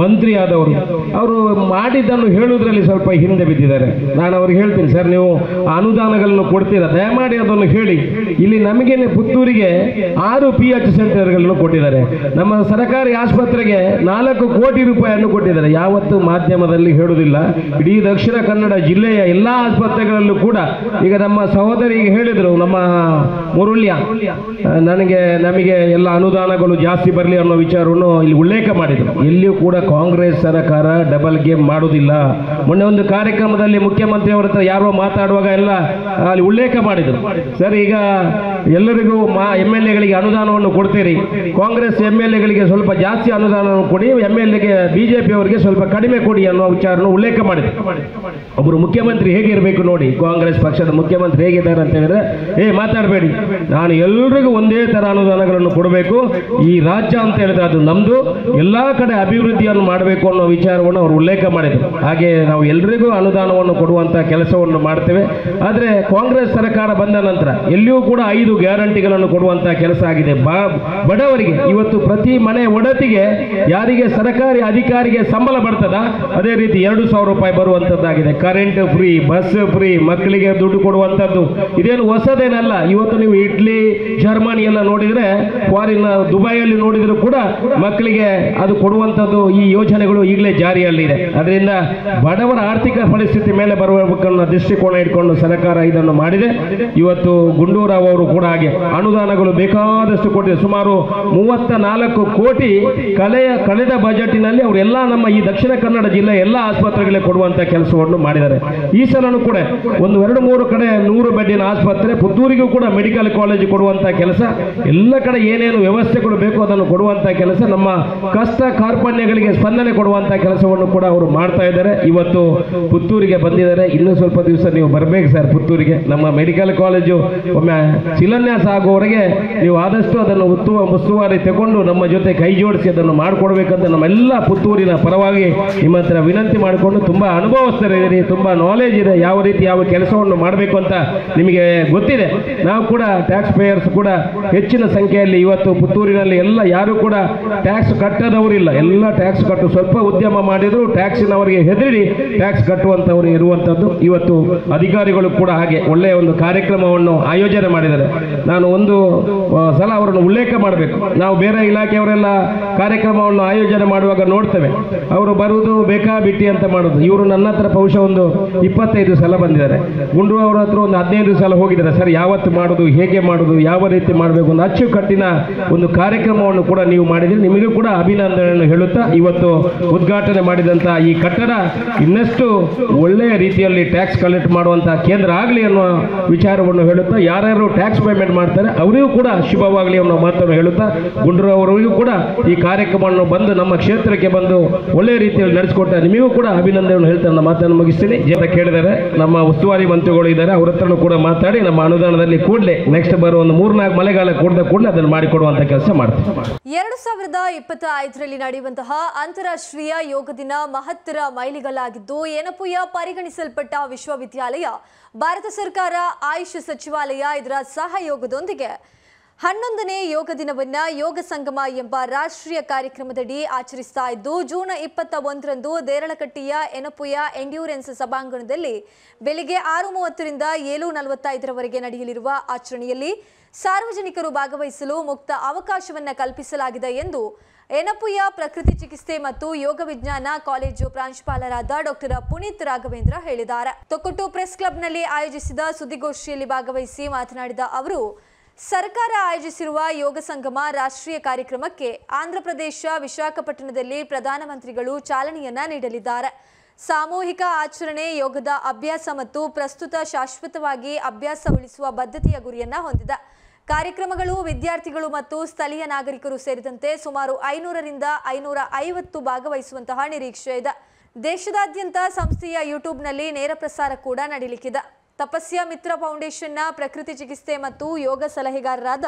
ಮಂತ್ರಿ ಆದವರು. ಅವರು ಮಾಡಿದ್ದನ್ನು ಹೇಳುವುದರಲ್ಲಿ ಸ್ವಲ್ಪ ಹಿಂದೆ ಬಿದ್ದಿದ್ದಾರೆ. ನಾನು ಅವ್ರಿಗೆ ಹೇಳ್ತೀನಿ, ಸರ್ ನೀವು ಅನುದಾನಗಳನ್ನು ಕೊಡ್ತೀರಾ, ದಯಮಾಡಿ ಅದನ್ನು ಹೇಳಿ. ಇಲ್ಲಿ ನಮಗೆ ಪುತ್ತೂರಿಗೆ 6 PH ಸೆಂಟರ್ಗಳನ್ನು ಕೊಟ್ಟಿದ್ದಾರೆ. ನಮ್ಮ ಸರ್ಕಾರಿ ಆಸ್ಪತ್ರೆಗೆ 4 ಕೋಟಿ ರೂಪಾಯಿಯನ್ನು ಕೊಟ್ಟಿದ್ದಾರೆ. ಯಾವತ್ತು ಮಾಧ್ಯಮದಲ್ಲಿ ಹೇಳುವುದಿಲ್ಲ. ಇಡೀ ದಕ್ಷಿಣ ಕನ್ನಡ ಜಿಲ್ಲೆಯ ಎಲ್ಲಾ ಆಸ್ಪತ್ರೆಗಳಲ್ಲೂ ಕೂಡ ಈಗ ನಮ್ಮ ಸಹೋದರಿಗೆ ಹೇಳಿದ್ರು, ನಮ್ಮ ಮುರುಳ್ಯ, ನಮಗೆ ಎಲ್ಲ ಅನುದಾನಗಳು ಜಾಸ್ತಿ ಬರಲಿ ಅನ್ನೋ ವಿಚಾರವನ್ನು ಇಲ್ಲಿ ಉಲ್ಲೇಖ ಮಾಡಿದರು. ಎಲ್ಲಿಯೂ ಕೂಡ ಕಾಂಗ್ರೆಸ್ ಸರ್ಕಾರ ಡಬಲ್ ಗೇಮ್ ಮಾಡುವುದಿಲ್ಲ. ಮೊನ್ನೆ ಒಂದು ಕಾರ್ಯಕ್ರಮದಲ್ಲಿ ಮುಖ್ಯಮಂತ್ರಿ ಅವರ ಹತ್ರ ಯಾರೋ ಮಾತಾಡುವಾಗ ಎಲ್ಲ ಅಲ್ಲಿ ಉಲ್ಲೇಖ ಮಾಡಿದರು. ಸರ್, ಈಗ ಎಲ್ಲರಿಗೂ MLAಗಳಿಗೆ ಅನುದಾನವನ್ನು ಕೊಡ್ತೀರಿ, ಕಾಂಗ್ರೆಸ್ MLAಗಳಿಗೆ ಸ್ವಲ್ಪ ಜಾಸ್ತಿ ಅನುದಾನವನ್ನು ಕೊಡಿ, MLAಗೆ BJP ಅವರಿಗೆ ಸ್ವಲ್ಪ ಕಡಿಮೆ ಕೊಡಿ ಅನ್ನೋ ವಿಚಾರವನ್ನು ಉಲ್ಲೇಖ ಮಾಡಿದರು. ಒಬ್ಬರು ಮುಖ್ಯಮಂತ್ರಿ ಹೇಗಿರಬೇಕು ನೋಡಿ, ಕಾಂಗ್ರೆಸ್ ಪಕ್ಷದ ಮುಖ್ಯಮಂತ್ರಿ ಹೇಗಿದ್ದಾರೆ ಅಂತ ಹೇಳಿದ್ರೆ, ಮಾತಾಡಬೇಡಿ, ನಾನು ಎಲ್ರಿಗೂ ಒಂದೇ ತರ ಅನುದಾನಗಳನ್ನು ಕೊಡಬೇಕು, ಈ ರಾಜ್ಯ ಅಂತ ಹೇಳಿದ್ರೆ ಅದು ನಮ್ದು, ಎಲ್ಲಾ ಕಡೆ ಅಭಿವೃದ್ಧಿಯನ್ನು ಮಾಡಬೇಕು ಅನ್ನೋ ವಿಚಾರವನ್ನು ಅವರು ಉಲ್ಲೇಖ ಮಾಡಿದರು. ಹಾಗೆ ನಾವು ಎಲ್ರಿಗೂ ಅನುದಾನವನ್ನು ಕೊಡುವಂತ ಕೆಲಸವನ್ನು ಮಾಡ್ತೇವೆ. ಆದರೆ ಕಾಂಗ್ರೆಸ್ ಸರ್ಕಾರ ಬಂದ ನಂತರ ಎಲ್ಲಿಯೂ ಕೂಡ 5 ಗ್ಯಾರಂಟಿಗಳನ್ನು ಕೊಡುವಂತ ಕೆಲಸ ಆಗಿದೆ. ಬಡವರಿಗೆ ಇವತ್ತು ಪ್ರತಿ ಮನೆ ಒಡತಿಗೆ ಯಾರಿಗೆ ಸರ್ಕಾರಿ ಅಧಿಕಾರಿಗೆ ಸಂಬಳ ಬರ್ತದ ಅದೇ ರೀತಿ 2,000 ರೂಪಾಯಿ ಬರುವಂತದ್ದಾಗಿದೆ. ಕರೆಂಟ್ ಫ್ರೀ, ಬಸ್ ಫ್ರೀ, ಮಕ್ಕಳಿಗೆ ದುಡ್ಡು ಕೊಡುವಂತದ್ದು ಇದೇನು ಹೊಸದೇನಲ್ಲ. ಇವತ್ತು ನೀವು ಇಟ್ಲಿ, ಜರ್ಮನಿ ಎಲ್ಲ ನೋಡಿದ್ರೆ, ಫಾರಿನ್ ದುಬೈಯಲ್ಲಿ ನೋಡಿದ್ರು ಕೂಡ ಮಕ್ಕಳಿಗೆ ಅವರಿಗೆ ಅದು ಕೊಡುವಂಥದ್ದು ಈ ಯೋಜನೆಗಳು ಈಗಲೇ ಜಾರಿಯಲ್ಲಿದೆ. ಅದರಿಂದ ಬಡವರ ಆರ್ಥಿಕ ಪರಿಸ್ಥಿತಿ ಮೇಲೆ ಬರಬೇಕನ್ನೋ ದೃಷ್ಟಿಕೋನ ಇಟ್ಕೊಂಡು ಸರ್ಕಾರ ಇದನ್ನು ಮಾಡಿದೆ. ಇವತ್ತು ಗುಂಡೂರಾವ್ ಅವರು ಕೂಡ ಹಾಗೆ ಅನುದಾನಗಳು ಬೇಕಾದಷ್ಟು ಕೊಟ್ಟಿದೆ. ಸುಮಾರು 34 ಕೋಟಿ ಕಳೆದ ಬಜೆಟಿನಲ್ಲಿ ಅವರೆಲ್ಲ ನಮ್ಮ ಈ ದಕ್ಷಿಣ ಕನ್ನಡ ಜಿಲ್ಲೆ ಎಲ್ಲ ಆಸ್ಪತ್ರೆಗಳಿಗೆ ಕೊಡುವಂತ ಕೆಲಸವನ್ನು ಮಾಡಿದ್ದಾರೆ. ಈ ಸಲನೂ ಕೂಡ 1-2-3 ಕಡೆ 100 ಬೆಡ್ಡಿನ ಆಸ್ಪತ್ರೆ, ಪುತ್ತೂರಿಗೂ ಕೂಡ ಮೆಡಿಕಲ್ ಕಾಲೇಜ್ ಕೊಡುವಂತ ಕೆಲಸ, ಎಲ್ಲ ಕಡೆ ಏನೇನು ವ್ಯವಸ್ಥೆಗಳು ಬೇಕು ಅದನ್ನು ಕೊಡುವಂತ ಕೆಲಸ, ನಮ್ಮ ಕಷ್ಟ ಕಾರ್ಪಣ್ಯಗಳಿಗೆ ಸ್ಪಂದನೆ ಕೊಡುವಂತ ಕೆಲಸವನ್ನು ಕೂಡ ಅವರು ಮಾಡ್ತಾ ಇದ್ದಾರೆ. ಇವತ್ತು ಪುತ್ತೂರಿಗೆ ಬಂದಿದ್ದಾರೆ. ಇನ್ನೂ ಸ್ವಲ್ಪ ದಿವಸ ನೀವು ಬರಬೇಕು ಸರ್ ಪುತ್ತೂರಿಗೆ. ನಮ್ಮ ಮೆಡಿಕಲ್ ಕಾಲೇಜು ಒಮ್ಮೆ ಶಿಲಾನ್ಯಾಸ ಆಗುವವರೆಗೆ ನೀವು ಆದಷ್ಟು ಅದನ್ನು ಉಸ್ತುವಾರಿ ತಗೊಂಡು ನಮ್ಮ ಜೊತೆ ಕೈ ಜೋಡಿಸಿ ಅದನ್ನು ಮಾಡಿಕೊಡ್ಬೇಕಂತ ನಮ್ಮೆಲ್ಲ ಪುತ್ತೂರಿನ ಪರವಾಗಿ ನಿಮ್ಮ ಹತ್ರ ವಿನಂತಿ ಮಾಡಿಕೊಂಡು, ತುಂಬಾ ಅನುಭವಸ್ಥರಿದ್ದೀರಿ, ತುಂಬಾ ನಾಲೆಜ್ ಇದೆ, ಯಾವ ರೀತಿ ಯಾವ ಕೆಲಸವನ್ನು ಮಾಡಬೇಕು ಅಂತ ನಿಮಗೆ ಗೊತ್ತಿದೆ. ನಾವು ಕೂಡ ಟ್ಯಾಕ್ಸ್ ಪೇಯರ್ಸ್ ಕೂಡ ಹೆಚ್ಚಿನ ಸಂಖ್ಯೆಯಲ್ಲಿ ಇವತ್ತು ಪುತ್ತೂರಿನಲ್ಲಿ ಎಲ್ಲ ಯಾರು ಕೂಡ ಟ್ಯಾಕ್ಸ್ ಕಟ್ಟದವರಿಲ್ಲ, ಎಲ್ಲ ಟ್ಯಾಕ್ಸ್ ಕಟ್ಟು, ಸ್ವಲ್ಪ ಉದ್ಯಮ ಮಾಡಿದ್ರು ಟ್ಯಾಕ್ಸಿನವರಿಗೆ ಹೆದರಿ ಟ್ಯಾಕ್ಸ್ ಕಟ್ಟುವಂತವರು ಇರುವಂತದ್ದು. ಇವತ್ತು ಅಧಿಕಾರಿಗಳು ಕೂಡ ಹಾಗೆ ಒಳ್ಳೆಯ ಒಂದು ಕಾರ್ಯಕ್ರಮವನ್ನು ಆಯೋಜನೆ ಮಾಡಿದ್ದಾರೆ. ನಾನು ಒಂದು ಸಲ ಅವರನ್ನು ಉಲ್ಲೇಖ ಮಾಡಬೇಕು. ನಾವು ಬೇರೆ ಇಲಾಖೆಯವರೆಲ್ಲ ಕಾರ್ಯಕ್ರಮವನ್ನು ಆಯೋಜನೆ ಮಾಡುವಾಗ ನೋಡ್ತೇವೆ, ಅವರು ಬರುವುದು ಬೇಕಾಬಿಟ್ಟಿ ಅಂತ ಮಾಡೋದು. ಇವರು ನನ್ನ ಹತ್ರ ಬಹುಶಃ ಒಂದು 25 ಸಲ ಬಂದಿದ್ದಾರೆ. ಗುಂಡು ಅವರ ಹತ್ರ ಒಂದು 15 ಸಲ ಹೋಗಿದ್ದಾರೆ. ಸರ್ ಯಾವತ್ತು ಮಾಡೋದು, ಹೇಗೆ ಮಾಡೋದು, ಯಾವ ರೀತಿ ಮಾಡಬೇಕು, ಒಂದು ಅಚ್ಚುಕಟ್ಟಿನ ಒಂದು ಕಾರ್ಯಕ್ರಮವನ್ನು ಕೂಡ ನೀವು ಮಾಡಿದ್ರೆ ನಿಮಗೂ ಕೂಡ ಅಭಿನಂದನೆಯನ್ನು ಹೇಳುತ್ತಾ, ಇವತ್ತು ಉದ್ಘಾಟನೆ ಮಾಡಿದಂತ ಈ ಕಟ್ಟಡ ಇನ್ನಷ್ಟು ಒಳ್ಳೆಯ ರೀತಿಯಲ್ಲಿ ಟ್ಯಾಕ್ಸ್ ಕಲೆಕ್ಟ್ ಮಾಡುವಂತಹ ಕೇಂದ್ರ ಆಗಲಿ ಅನ್ನುವ ವಿಚಾರವನ್ನು ಹೇಳುತ್ತಾ, ಯಾರ್ಯಾರು ಟ್ಯಾಕ್ಸ್ ಪೇಮೆಂಟ್ ಮಾಡ್ತಾರೆ ಅವರಿಗೂ ಕೂಡ ಶುಭವಾಗಲಿ ಅನ್ನೋ ಮಾತನ್ನು ಹೇಳುತ್ತಾ, ಗುಂಡೂರಾವ್ ಕೂಡ ಈ ಕಾರ್ಯಕ್ರಮವನ್ನು ಬಂದು ನಮ್ಮ ಕ್ಷೇತ್ರಕ್ಕೆ ಬಂದು ಒಳ್ಳೆಯ ರೀತಿಯಲ್ಲಿ ನಡೆಸಿಕೊಟ್ಟ ನಿಮಗೂ ಕೂಡ ಅಭಿನಂದನೆಯನ್ನು ಹೇಳ್ತಾ ನನ್ನ ಮಾತನ್ನು ಮುಗಿಸ್ತೀನಿ. ಜೊತೆ ಕೇಳಿದರೆ ನಮ್ಮ ಉಸ್ತುವಾರಿ ಮಂತ್ರಿಗಳು ಇದ್ದಾರೆ, ಅವ್ರ ಹತ್ರನೂ ಕೂಡ ಮಾತಾಡಿ ನಮ್ಮ ಅನುದಾನದಲ್ಲಿ ಕೂಡಲೇ ನೆಕ್ಸ್ಟ್ ಬರೋ ಒಂದು 3-4 ಮಳೆಗಾಲ ಕೂಡಲೇ ಅದನ್ನು ಮಾಡಿಕೊಡುವಂತ ಕೆಲಸ ಮಾಡ್ತೀವಿ. 2025ರಲ್ಲಿ ನಡೆಯುವಂತಹ ಅಂತಾರಾಷ್ಟ್ರೀಯ ಯೋಗ ದಿನ ಮಹತ್ತರ ಮೈಲಿಗಲ್ಲಾಗಿದ್ದು, ಏನಪುಯ ಪರಿಗಣಿಸಲ್ಪಟ್ಟ ವಿಶ್ವವಿದ್ಯಾಲಯ, ಭಾರತ ಸರ್ಕಾರ, ಆಯುಷ್ ಸಚಿವಾಲಯ ಇದರ ಸಹಯೋಗದೊಂದಿಗೆ 11ನೇ ಯೋಗ ದಿನವನ್ನ ಯೋಗ ಸಂಗಮ ಎಂಬ ರಾಷ್ಟ್ರೀಯ ಕಾರ್ಯಕ್ರಮದಡಿ ಆಚರಿಸ್ತಾ ಇದ್ದು, ಜೂನ್ 21ರಂದು ದೇರಳಕಟ್ಟಿಯ ಏನಪುಯ ಎಂಡ್ಯೂರೆನ್ಸ್ ಸಭಾಂಗಣದಲ್ಲಿ ಬೆಳಿಗ್ಗೆ 6:30ರಿಂದ 7:45ರವರೆಗೆ ನಡೆಯಲಿರುವ ಆಚರಣೆಯಲ್ಲಿ ಸಾರ್ವಜನಿಕರು ಭಾಗವಹಿಸಲು ಮುಕ್ತ ಅವಕಾಶವನ್ನು ಕಲ್ಪಿಸಲಾಗಿದೆ ಎಂದು ಏನಪುಯ ಪ್ರಕೃತಿ ಚಿಕಿತ್ಸೆ ಮತ್ತು ಯೋಗ ವಿಜ್ಞಾನ ಕಾಲೇಜು ಪ್ರಾಂಶುಪಾಲರಾದ ಡಾಕ್ಟರ್ ಪುನೀತ್ ರಾಘವೇಂದ್ರ ಹೇಳಿದ್ದಾರೆ. ತೊಕ್ಕೊಟ್ಟು ಪ್ರೆಸ್ ಕ್ಲಬ್ನಲ್ಲಿ ಆಯೋಜಿಸಿದ ಸುದ್ದಿಗೋಷ್ಠಿಯಲ್ಲಿ ಭಾಗವಹಿಸಿ ಮಾತನಾಡಿದ ಅವರು, ಸರ್ಕಾರ ಆಯೋಜಿಸಿರುವ ಯೋಗ ಸಂಗಮ ರಾಷ್ಟ್ರೀಯ ಕಾರ್ಯಕ್ರಮಕ್ಕೆ ಆಂಧ್ರಪ್ರದೇಶ ವಿಶಾಖಪಟ್ಟಣದಲ್ಲಿ ಪ್ರಧಾನಮಂತ್ರಿಗಳು ಚಾಲನೆಯನ್ನ ನೀಡಲಿದ್ದಾರೆ. ಸಾಮೂಹಿಕ ಆಚರಣೆ ಯೋಗದ ಅಭ್ಯಾಸ ಮತ್ತು ಪ್ರಸ್ತುತ ಶಾಶ್ವತವಾಗಿ ಅಭ್ಯಾಸ ಉಳಿಸುವ ಬದ್ಧತೆಯ ಗುರಿಯನ್ನ ಹೊಂದಿದೆ. ಕಾರ್ಯಕ್ರಮಗಳು ವಿದ್ಯಾರ್ಥಿಗಳು ಮತ್ತು ಸ್ಥಳೀಯ ನಾಗರಿಕರು ಸೇರಿದಂತೆ ಸುಮಾರು 500ರಿಂದ 550 ಭಾಗವಹಿಸುವಂತಹ ನಿರೀಕ್ಷೆ ಇದೆ. ದೇಶದಾದ್ಯಂತ ಸಂಸ್ಥೆಯ ಯೂಟ್ಯೂಬ್ನಲ್ಲಿ ನೇರ ಪ್ರಸಾರ ಕೂಡ ನಡೆಯಲಿಕ್ಕಿದೆ. ತಪಸ್ಯ ಮಿತ್ರ ಫೌಂಡೇಶನ್ನ ಪ್ರಕೃತಿ ಚಿಕಿತ್ಸೆ ಮತ್ತು ಯೋಗ ಸಲಹೆಗಾರರಾದ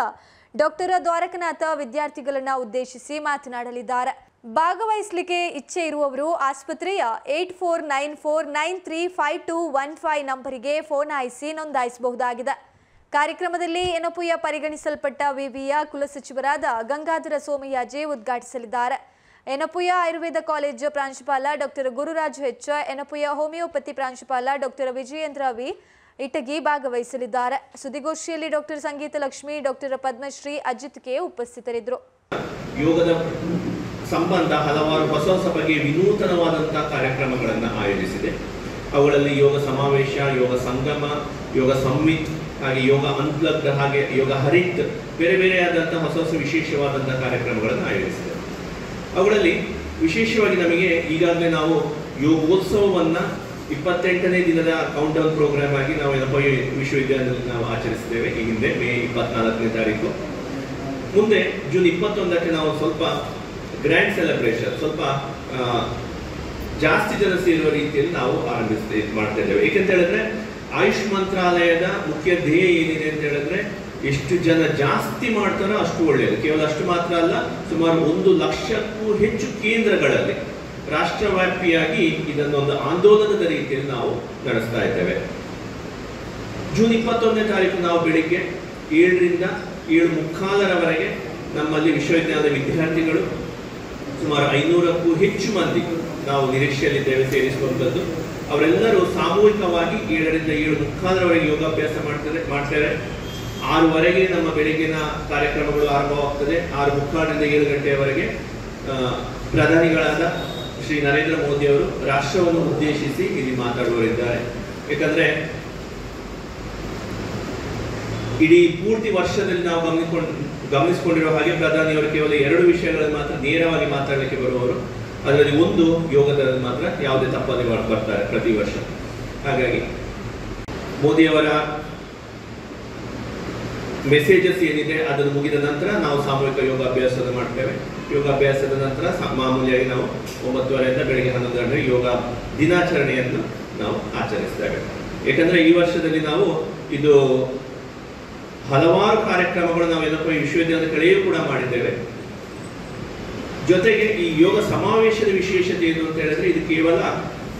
ಡಾಕ್ಟರ್ ದ್ವಾರಕನಾಥ ವಿದ್ಯಾರ್ಥಿಗಳನ್ನ ಉದ್ದೇಶಿಸಿ ಮಾತನಾಡಲಿದ್ದಾರೆ. ಭಾಗವಹಿಸಲಿಕ್ಕೆ ಇಚ್ಛೆ ಇರುವವರು ಆಸ್ಪತ್ರೆಯ 8494935215 ನಂಬರಿಗೆ ಫೋನ್ ಆಯಿಸಿ ನೋಂದಾಯಿಸಬಹುದಾಗಿದೆ. ಕಾರ್ಯಕ್ರಮದಲ್ಲಿ ಏನಪುಯ ಪರಿಗಣಿಸಲ್ಪಟ್ಟ ವಿವಿಯ ಕುಲಸಚಿವರಾದ ಗಂಗಾಧರ ಸೋಮಯಾಜಿ ಉದ್ಘಾಟಿಸಲಿದ್ದಾರೆ. ಏನಪುಯ ಆಯುರ್ವೇದ ಕಾಲೇಜು ಪ್ರಾಂಶುಪಾಲ ಡಾಕ್ಟರ್ ಗುರುರಾಜ್ ಹೆಚ್, ಏನಪುಯ ಹೋಮಿಯೋಪತಿ ಪ್ರಾಂಶುಪಾಲ ಡಾಕ್ಟರ್ ವಿಜಯೇಂದ್ರ ವಿ ಇಟಗಿ ಭಾಗವಹಿಸಲಿದ್ದಾರೆ. ಸುದ್ದಿಗೋಷ್ಠಿಯಲ್ಲಿ ಡಾಕ್ಟರ್ ಸಂಗೀತ ಲಕ್ಷ್ಮಿ, ಡಾಕ್ಟರ್ ಪದ್ಮಶ್ರೀ, ಅಜಿತ್ ಕೆ ಉಪಸ್ಥಿತರಿದ್ದರು. ಯೋಗದ ಸಂಬಂಧ ಹಲವಾರು ಹೊಸ ಬಗೆಯ ವಿನೂತನವಾದಂತಹ ಕಾರ್ಯಕ್ರಮಗಳನ್ನು ಆಯೋಜಿಸಿದೆ. ಅವುಗಳಲ್ಲಿ ಯೋಗ ಸಮಾವೇಶ, ಯೋಗ ಸಂಗಮ, ಯೋಗ ಸಂವಿತ್, ಹಾಗೆ ಯೋಗ ಅನ್ಪ್ಲಗ್ಡ್, ಹಾಗೆ ಯೋಗ ಹರಿತ್, ಬೇರೆ ಬೇರೆಯಾದಂತಹ ಹೊಸ ವಿಶೇಷವಾದಂತಹ ಕಾರ್ಯಕ್ರಮಗಳನ್ನು ಆಯೋಜಿಸಿದೆ. ಅವುಗಳಲ್ಲಿ ವಿಶೇಷವಾಗಿ ನಮಗೆ ಈಗಾಗಲೇ ನಾವು ಯೋಗೋತ್ಸವವನ್ನು 28ನೇ ದಿನದ ಕೌಂಟ್ಡೌನ್ ಪ್ರೋಗ್ರಾಮ್ ಆಗಿ ನಾವು ಏನಪುಯ ವಿಶ್ವವಿದ್ಯಾಲಯದಲ್ಲಿ ನಾವು ಆಚರಿಸಿದ್ದೇವೆ. ಈ ಹಿಂದೆ ಮೇ 24ನೇ ತಾರೀಕು. ಮುಂದೆ ಜೂನ್ 21ಕ್ಕೆ ನಾವು ಸ್ವಲ್ಪ ಗ್ರ್ಯಾಂಡ್ ಸೆಲೆಬ್ರೇಷನ್, ಸ್ವಲ್ಪ ಜಾಸ್ತಿ ಜನ ಸೇರುವ ರೀತಿಯಲ್ಲಿ ನಾವು ಮಾಡ್ತಾ ಇದ್ದೇವೆ. ಏಕೆಂತ ಹೇಳಿದ್ರೆ ಆಯುಷ್ ಮಂತ್ರಾಲಯದ ಮುಖ್ಯ ಧ್ಯೇಯ ಏನಿದೆ ಅಂತ ಹೇಳಿದ್ರೆ, ಎಷ್ಟು ಜನ ಜಾಸ್ತಿ ಮಾಡ್ತಾರೋ ಅಷ್ಟು ಒಳ್ಳೆಯದು. ಕೇವಲ ಅಷ್ಟು ಮಾತ್ರ ಅಲ್ಲ, ಸುಮಾರು 1 ಲಕ್ಷಕ್ಕೂ ಹೆಚ್ಚು ಕೇಂದ್ರಗಳಲ್ಲಿ ರಾಷ್ಟ್ರವ್ಯಾಪಿಯಾಗಿ ಇದನ್ನೊಂದು ಆಂದೋಲನದ ರೀತಿಯಲ್ಲಿ ನಾವು ನಡೆಸ್ತಾ ಇದ್ದೇವೆ. ಜೂನ್ 21ನೇ ತಾರೀಕು ನಾವು ಬೆಳಿಗ್ಗೆ 7ರಿಂದ 7:45ರವರೆಗೆ ನಮ್ಮಲ್ಲಿ ವಿಶ್ವವಿದ್ಯಾಲಯದ ವಿದ್ಯಾರ್ಥಿಗಳು ಸುಮಾರು 500ಕ್ಕೂ ಹೆಚ್ಚು ಮಂದಿ ನಾವು ನಿರೀಕ್ಷೆಯಲ್ಲಿದ್ದೇವೆ ಸೇರಿಸುವಂಥದ್ದು. ಅವರೆಲ್ಲರೂ ಸಾಮೂಹಿಕವಾಗಿ 7ರಿಂದ 7:45ರವರೆಗೆ ಯೋಗಾಭ್ಯಾಸ ಮಾಡ್ತಾರೆ. 6:00ವರೆಗೆ ನಮ್ಮ ಬೆಳಗ್ಗಿನ ಕಾರ್ಯಕ್ರಮಗಳು ಆರಂಭವಾಗ್ತದೆ. 6:45ರಿಂದ 7 ಗಂಟೆಯವರೆಗೆ ಪ್ರಧಾನಿಗಳಾದ ಶ್ರೀ ನರೇಂದ್ರ ಮೋದಿ ಅವರು ರಾಷ್ಟ್ರವನ್ನು ಉದ್ದೇಶಿಸಿ ಇಲ್ಲಿ ಮಾತಾಡುವರಿದ್ದಾರೆ. ಯಾಕಂದ್ರೆ ಇಡೀ ಪೂರ್ತಿ ವರ್ಷದಲ್ಲಿ ನಾವು ಗಮನಿಸಿಕೊಂಡಿರೋ ಹಾಗೆ ಪ್ರಧಾನಿಯವರು ಕೇವಲ 2 ವಿಷಯಗಳನ್ನು ಮಾತ್ರ ನೇರವಾಗಿ ಮಾತಾಡಲಿಕ್ಕೆ ಬರುವವರು. ಅದರಲ್ಲಿ ಒಂದು ಯೋಗದಲ್ಲಿ ಮಾತ್ರ ಯಾವುದೇ ತಪ್ಪದೆ ಬರ್ತಾರೆ ಪ್ರತಿ ವರ್ಷ. ಹಾಗಾಗಿ ಮೋದಿಯವರ ಮೆಸೇಜಸ್ ಏನಿದೆ ಅದನ್ನು ಮುಗಿದ ನಂತರ ನಾವು ಸಾಮೂಹಿಕ ಯೋಗಾಭ್ಯಾಸವನ್ನು ಮಾಡ್ತೇವೆ. ಯೋಗಾಭ್ಯಾಸದ ನಂತರ ಮಾಮೂಲಿಯಾಗಿ ನಾವು 9:30 ಬೆಳಗ್ಗೆ 11 ಗಂಟೆಗೆ ಯೋಗ ದಿನಾಚರಣೆಯನ್ನು ನಾವು ಆಚರಿಸ್ತೇವೆ. ಏಕೆಂದರೆ ಈ ವರ್ಷದಲ್ಲಿ ನಾವು ಇದು ಹಲವಾರು ಕಾರ್ಯಕ್ರಮಗಳು ನಾವು ಯಲ್ಲಪ್ಪ ವಿಶ್ವವಿದ್ಯಾಲಯದ ಕಡೆಯೂ ಕೂಡ ಮಾಡಿದ್ದೇವೆ. ಜೊತೆಗೆ ಈ ಯೋಗ ಸಮಾವೇಶದ ವಿಶೇಷತೆ ಏನು ಅಂತ ಹೇಳಿದ್ರೆ ಇದು ಕೇವಲ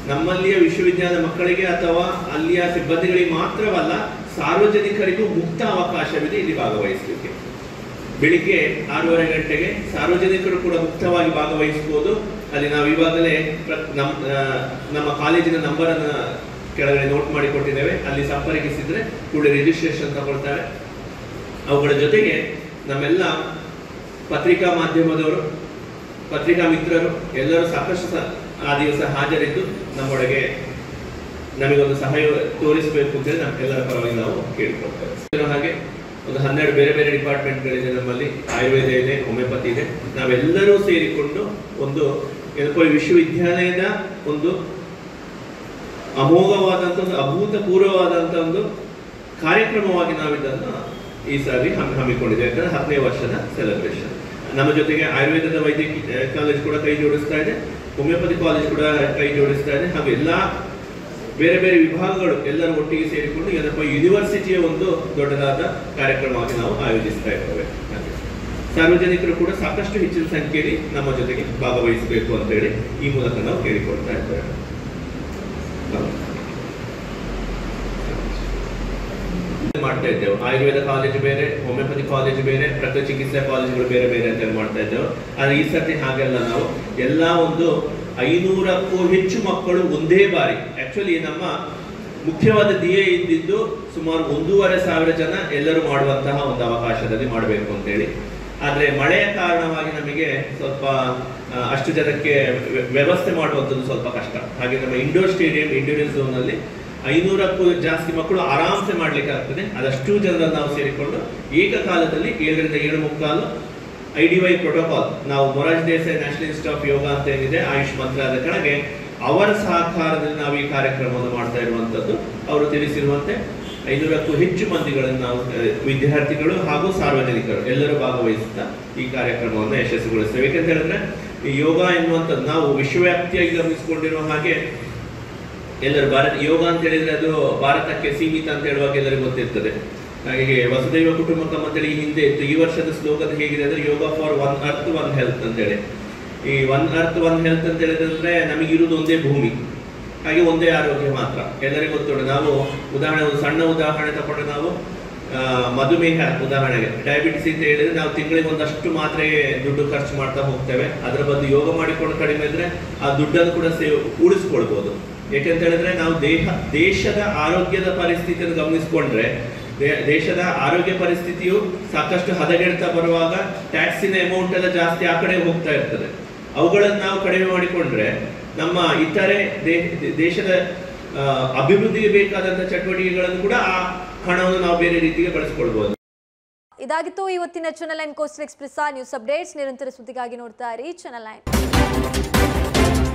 ನಮ್ಮಲ್ಲಿಯ ವಿಶ್ವವಿದ್ಯಾಲಯದ ಮಕ್ಕಳಿಗೆ ಅಥವಾ ಅಲ್ಲಿಯ ಸಿಬ್ಬಂದಿಗಳಿಗೆ ಮಾತ್ರವಲ್ಲ, ಸಾರ್ವಜನಿಕರಿಗೂ ಮುಕ್ತ ಅವಕಾಶವಿದೆ ಇಲ್ಲಿ ಭಾಗವಹಿಸಲಿಕ್ಕೆ. ಬೆಳಿಗ್ಗೆ 6:30 ಗಂಟೆಗೆ ಸಾರ್ವಜನಿಕರು ಕೂಡ ಮುಕ್ತವಾಗಿ ಭಾಗವಹಿಸಬಹುದು. ಅಲ್ಲಿ ನಾವು ಇವಾಗಲೇ ನಮ್ಮ ಕಾಲೇಜಿನ ನಂಬರನ್ನು ಕೆಳಗಡೆ ನೋಟ್ ಮಾಡಿ ಕೊಟ್ಟಿದ್ದೇವೆ. ಅಲ್ಲಿ ಸಂಪರ್ಕಿಸಿದ್ರೆ ಕೂಡ ರಿಜಿಸ್ಟ್ರೇಷನ್ ತಗೊಳ್ತಾರೆ. ಅವುಗಳ ಜೊತೆಗೆ ನಮ್ಮೆಲ್ಲ ಪತ್ರಿಕಾ ಮಾಧ್ಯಮದವರು, ಪತ್ರಿಕಾ ಮಿತ್ರರು ಎಲ್ಲರೂ ಸಾಕಷ್ಟು ಆ ದಿವಸ ಹಾಜರಿದ್ದು ನಮ್ಮೊಳಗೆ ನಮಗೊಂದು ಸಹಾಯ ತೋರಿಸಬೇಕು ಅಂತೇಳಿ ನಮ್ಮೆಲ್ಲರ ಪರವಾಗಿ ನಾವು ಕೇಳಿಕೊಳ್ತೇವೆ. ಹಾಗೆ ಒಂದು 12 ಬೇರೆ ಬೇರೆ ಡಿಪಾರ್ಟ್ಮೆಂಟ್ಗಳಿದೆ ನಮ್ಮಲ್ಲಿ. ಆಯುರ್ವೇದ ಇದೆ, ಹೋಮಿಯೋಪತಿ ಇದೆ. ನಾವೆಲ್ಲರೂ ಸೇರಿಕೊಂಡು ಒಂದು ವಿಶ್ವವಿದ್ಯಾಲಯದ ಒಂದು ಅಮೋಘವಾದಂಥ ಒಂದು ಅಭೂತಪೂರ್ವವಾದಂಥ ಒಂದು ಕಾರ್ಯಕ್ರಮವಾಗಿ ನಾವಿದನ್ನು ಈ ಸಾರಿ ಹಮ್ಮಿಕೊಂಡಿದ್ದೇವೆ. ಯಾಕಂದ್ರೆ 10ನೇ ವರ್ಷದ ಸೆಲೆಬ್ರೇಷನ್. ನಮ್ಮ ಜೊತೆಗೆ ಆಯುರ್ವೇದದ ವೈದ್ಯಕೀಯ ಕಾಲೇಜ್ ಕೂಡ ಕೈ ಜೋಡಿಸ್ತಾ ಇದೆ, ಹೋಮಿಯೋಪತಿ ಕಾಲೇಜ್ ಕೂಡ ಕೈ ಜೋಡಿಸ್ತಾ ಇದೆ. ಹಾಗೂ ಎಲ್ಲ ಬೇರೆ ಬೇರೆ ವಿಭಾಗಗಳು ಎಲ್ಲರೂ ಒಟ್ಟಿಗೆ ಸೇರಿಕೊಂಡು ಏನಪ್ಪ ಯೂನಿವರ್ಸಿಟಿಯ ಒಂದು ದೊಡ್ಡದಾದ ಕಾರ್ಯಕ್ರಮವಾಗಿ ನಾವು ಆಯೋಜಿಸ್ತಾ ಇದ್ದೇವೆ. ಸಾರ್ವಜನಿಕರು ಕೂಡ ಸಾಕಷ್ಟು ಹೆಚ್ಚಿನ ಸಂಖ್ಯೆಯಲ್ಲಿ ನಮ್ಮ ಜೊತೆಗೆ ಭಾಗವಹಿಸಬೇಕು ಅಂತ ಹೇಳಿ ಈ ಮೂಲಕ ನಾವು ಕೇಳಿಕೊಳ್ತಾ ಇದ್ದೇವೆ. ಮಾಡ್ತಾ ಇದ್ದೇವೆ. ಆಯುರ್ವೇದ ಕಾಲೇಜ್ ಬೇರೆ, ಹೋಮಿಯೋಪತಿ ಕಾಲೇಜ್ ಬೇರೆ, ಪ್ರಕೃತಿ ಚಿಕಿತ್ಸಾ ಕಾಲೇಜುಗಳು ಬೇರೆ ಬೇರೆ ಅಂತ ಮಾಡ್ತಾ ಇದ್ದೇವೆ. ಆದ್ರೆ ಈ ಸರ್ತಿ ಹಾಗೆಲ್ಲ ನಾವು ಎಲ್ಲ ಒಂದು 500ಕ್ಕೂ ಹೆಚ್ಚು ಮಕ್ಕಳು ಒಂದೇ ಬಾರಿ, ಆಕ್ಚುಲಿ ನಮ್ಮ ಮುಖ್ಯವಾದ ಧ್ಯೇಯ ಇದ್ದಿದ್ದು ಸುಮಾರು 1,500 ಜನ ಎಲ್ಲರೂ ಮಾಡುವಂತಹ ಒಂದು ಅವಕಾಶದಲ್ಲಿ ಮಾಡಬೇಕು ಅಂತ ಹೇಳಿ. ಆದ್ರೆ ಮಳೆಯ ಕಾರಣವಾಗಿ ನಮಗೆ ಸ್ವಲ್ಪ ಅಷ್ಟು ಜನಕ್ಕೆ ವ್ಯವಸ್ಥೆ ಮಾಡುವಂಥದ್ದು ಸ್ವಲ್ಪ ಕಷ್ಟ. ಹಾಗೆ ನಮ್ಮ ಇಂಡೋರ್ ಸ್ಟೇಡಿಯಂ ಇಂಡೋರ್ ಝೋನ್ ಅಲ್ಲಿ 500ಕ್ಕೂ ಜಾಸ್ತಿ ಮಕ್ಕಳು ಆರಾಮ್ಸೆ ಮಾಡ್ಲಿಕ್ಕೆ ಆಗ್ತದೆ. ಅದಷ್ಟು ಜನರನ್ನು ನಾವು ಸೇರಿಕೊಂಡು ಏಕಕಾಲದಲ್ಲಿ 7 ರಿಂದ 7:15 IDY ಪ್ರೋಟೋಕಾಲ್, ನಾವು Morarji Desai national institute of Yoga ಅಂತ ಏನಿದೆ ಆಯುಷ್ ಮಂತ್ರಾಲಯದ ಕೆಳಗೆ ಅವರ ಸಹಕಾರದಲ್ಲಿ ನಾವು ಈ ಕಾರ್ಯಕ್ರಮವನ್ನು ಮಾಡ್ತಾ ಇರುವಂತದ್ದು. ಅವರು ತಿಳಿಸಿರುವಂತೆ 500ಕ್ಕೂ ಹೆಚ್ಚು ಮಂದಿಗಳನ್ನು ನಾವು ವಿದ್ಯಾರ್ಥಿಗಳು ಹಾಗೂ ಸಾರ್ವಜನಿಕರು ಎಲ್ಲರೂ ಭಾಗವಹಿಸುತ್ತಾ ಈ ಕಾರ್ಯಕ್ರಮವನ್ನು ಯಶಸ್ವಿಗೊಳಿಸ್ತೇವೆ. ಏಕೆಂತ ಹೇಳಿದ್ರೆ ಈ ಯೋಗ ಎನ್ನುವಂಥದ್ದು ನಾವು ವಿಶ್ವವ್ಯಾಪ್ತಿಯಾಗಿ ಗಮನಿಸಿಕೊಂಡಿರುವ ಹಾಗೆ ಎಲ್ಲರೂ ಯೋಗ ಅಂತ ಹೇಳಿದ್ರೆ ಅದು ಭಾರತಕ್ಕೆ ಸೀಮಿತ ಅಂತ ಹೇಳುವಾಗ ಎಲ್ಲರಿಗೂ ಗೊತ್ತಿರ್ತದೆ. ಹಾಗೆ ವಸುದೈವ ಕುಟುಂಬಕಂ ಅಂತೇಳಿ ಹಿಂದೆ ಇತ್ತು. ಈ ವರ್ಷದ ಸ್ಲೋಗನ್ ಹೇಗಿದೆ ಅಂದ್ರೆ ಯೋಗ ಫಾರ್ 1 ಅರ್ತ್ 1 ಹೆಲ್ತ್ ಅಂತೇಳಿ. ಈ 1 ಅರ್ತ್ 1 ಹೆಲ್ತ್ ಅಂತ ಹೇಳಿದ್ರೆ ನಮಗಿರುವುದು ಒಂದೇ ಭೂಮಿ, ಹಾಗೆ ಒಂದೇ ಆರೋಗ್ಯ ಮಾತ್ರ. ಎಲ್ಲರಿಗೂ ಗೊತ್ತುಂಟು. ನಾವು ಉದಾಹರಣೆ, ಒಂದು ಸಣ್ಣ ಉದಾಹರಣೆ ತಗೊಂಡ್ರೆ ನಾವು ಮಧುಮೇಹ ಉದಾಹರಣೆಗೆ ಡಯಾಬಿಟಿಸ್ ಅಂತ ಹೇಳಿದ್ರೆ ನಾವು ತಿಂಗಳಿಗೆ ಒಂದಷ್ಟು ಮಾತ್ರ ದುಡ್ಡು ಖರ್ಚು ಮಾಡ್ತಾ ಹೋಗ್ತೇವೆ. ಅದರ ಬದಲು ಯೋಗ ಮಾಡಿಕೊಂಡು ಕಡಿಮೆ ಇದ್ರೆ ಆ ದುಡ್ಡನ್ನು ಕೂಡ ಉಳಿಸ್ಕೊಳ್ಬಹುದು. ಯಾಕೆಂತ ಹೇಳಿದ್ರೆ ನಾವು ದೇಶದ ಆರೋಗ್ಯದ ಪರಿಸ್ಥಿತಿಯನ್ನು ಗಮನಿಸಿಕೊಂಡ್ರೆ ದೇಶದ ಆರೋಗ್ಯ ಪರಿಸ್ಥಿತಿಯು ಸಾಕಷ್ಟು ಹದಗೆಡ್ತಾ ಬರುವಾಗ ಟ್ಯಾಕ್ಸಿನ ಅಮೌಂಟ್ ಎಲ್ಲ ಜಾಸ್ತಿ ಆ ಕಡೆ ಹೋಗ್ತಾ ಇರ್ತದೆ. ಅವುಗಳನ್ನು ನಾವು ಕಡಿಮೆ ಮಾಡಿಕೊಂಡ್ರೆ ನಮ್ಮ ಇತರೆ ದೇಶದ ಅಭಿವೃದ್ಧಿಗೆ ಬೇಕಾದಂತಹ ಚಟುವಟಿಕೆಗಳನ್ನು ಕೂಡ ಆ ಹಣವನ್ನು ನಾವು ಬೇರೆ ರೀತಿಗೆ ಬಳಸಿಕೊಳ್ಬಹುದು. ಇದಾಗಿತ್ತು ಇವತ್ತಿನ channel 9 coastal express news updates. ನಿರಂತರ ಸುದ್ದಿಗಾಗಿ ನೋಡ್ತಾ ಇರಿ ಚಾನೆಲ್ 9.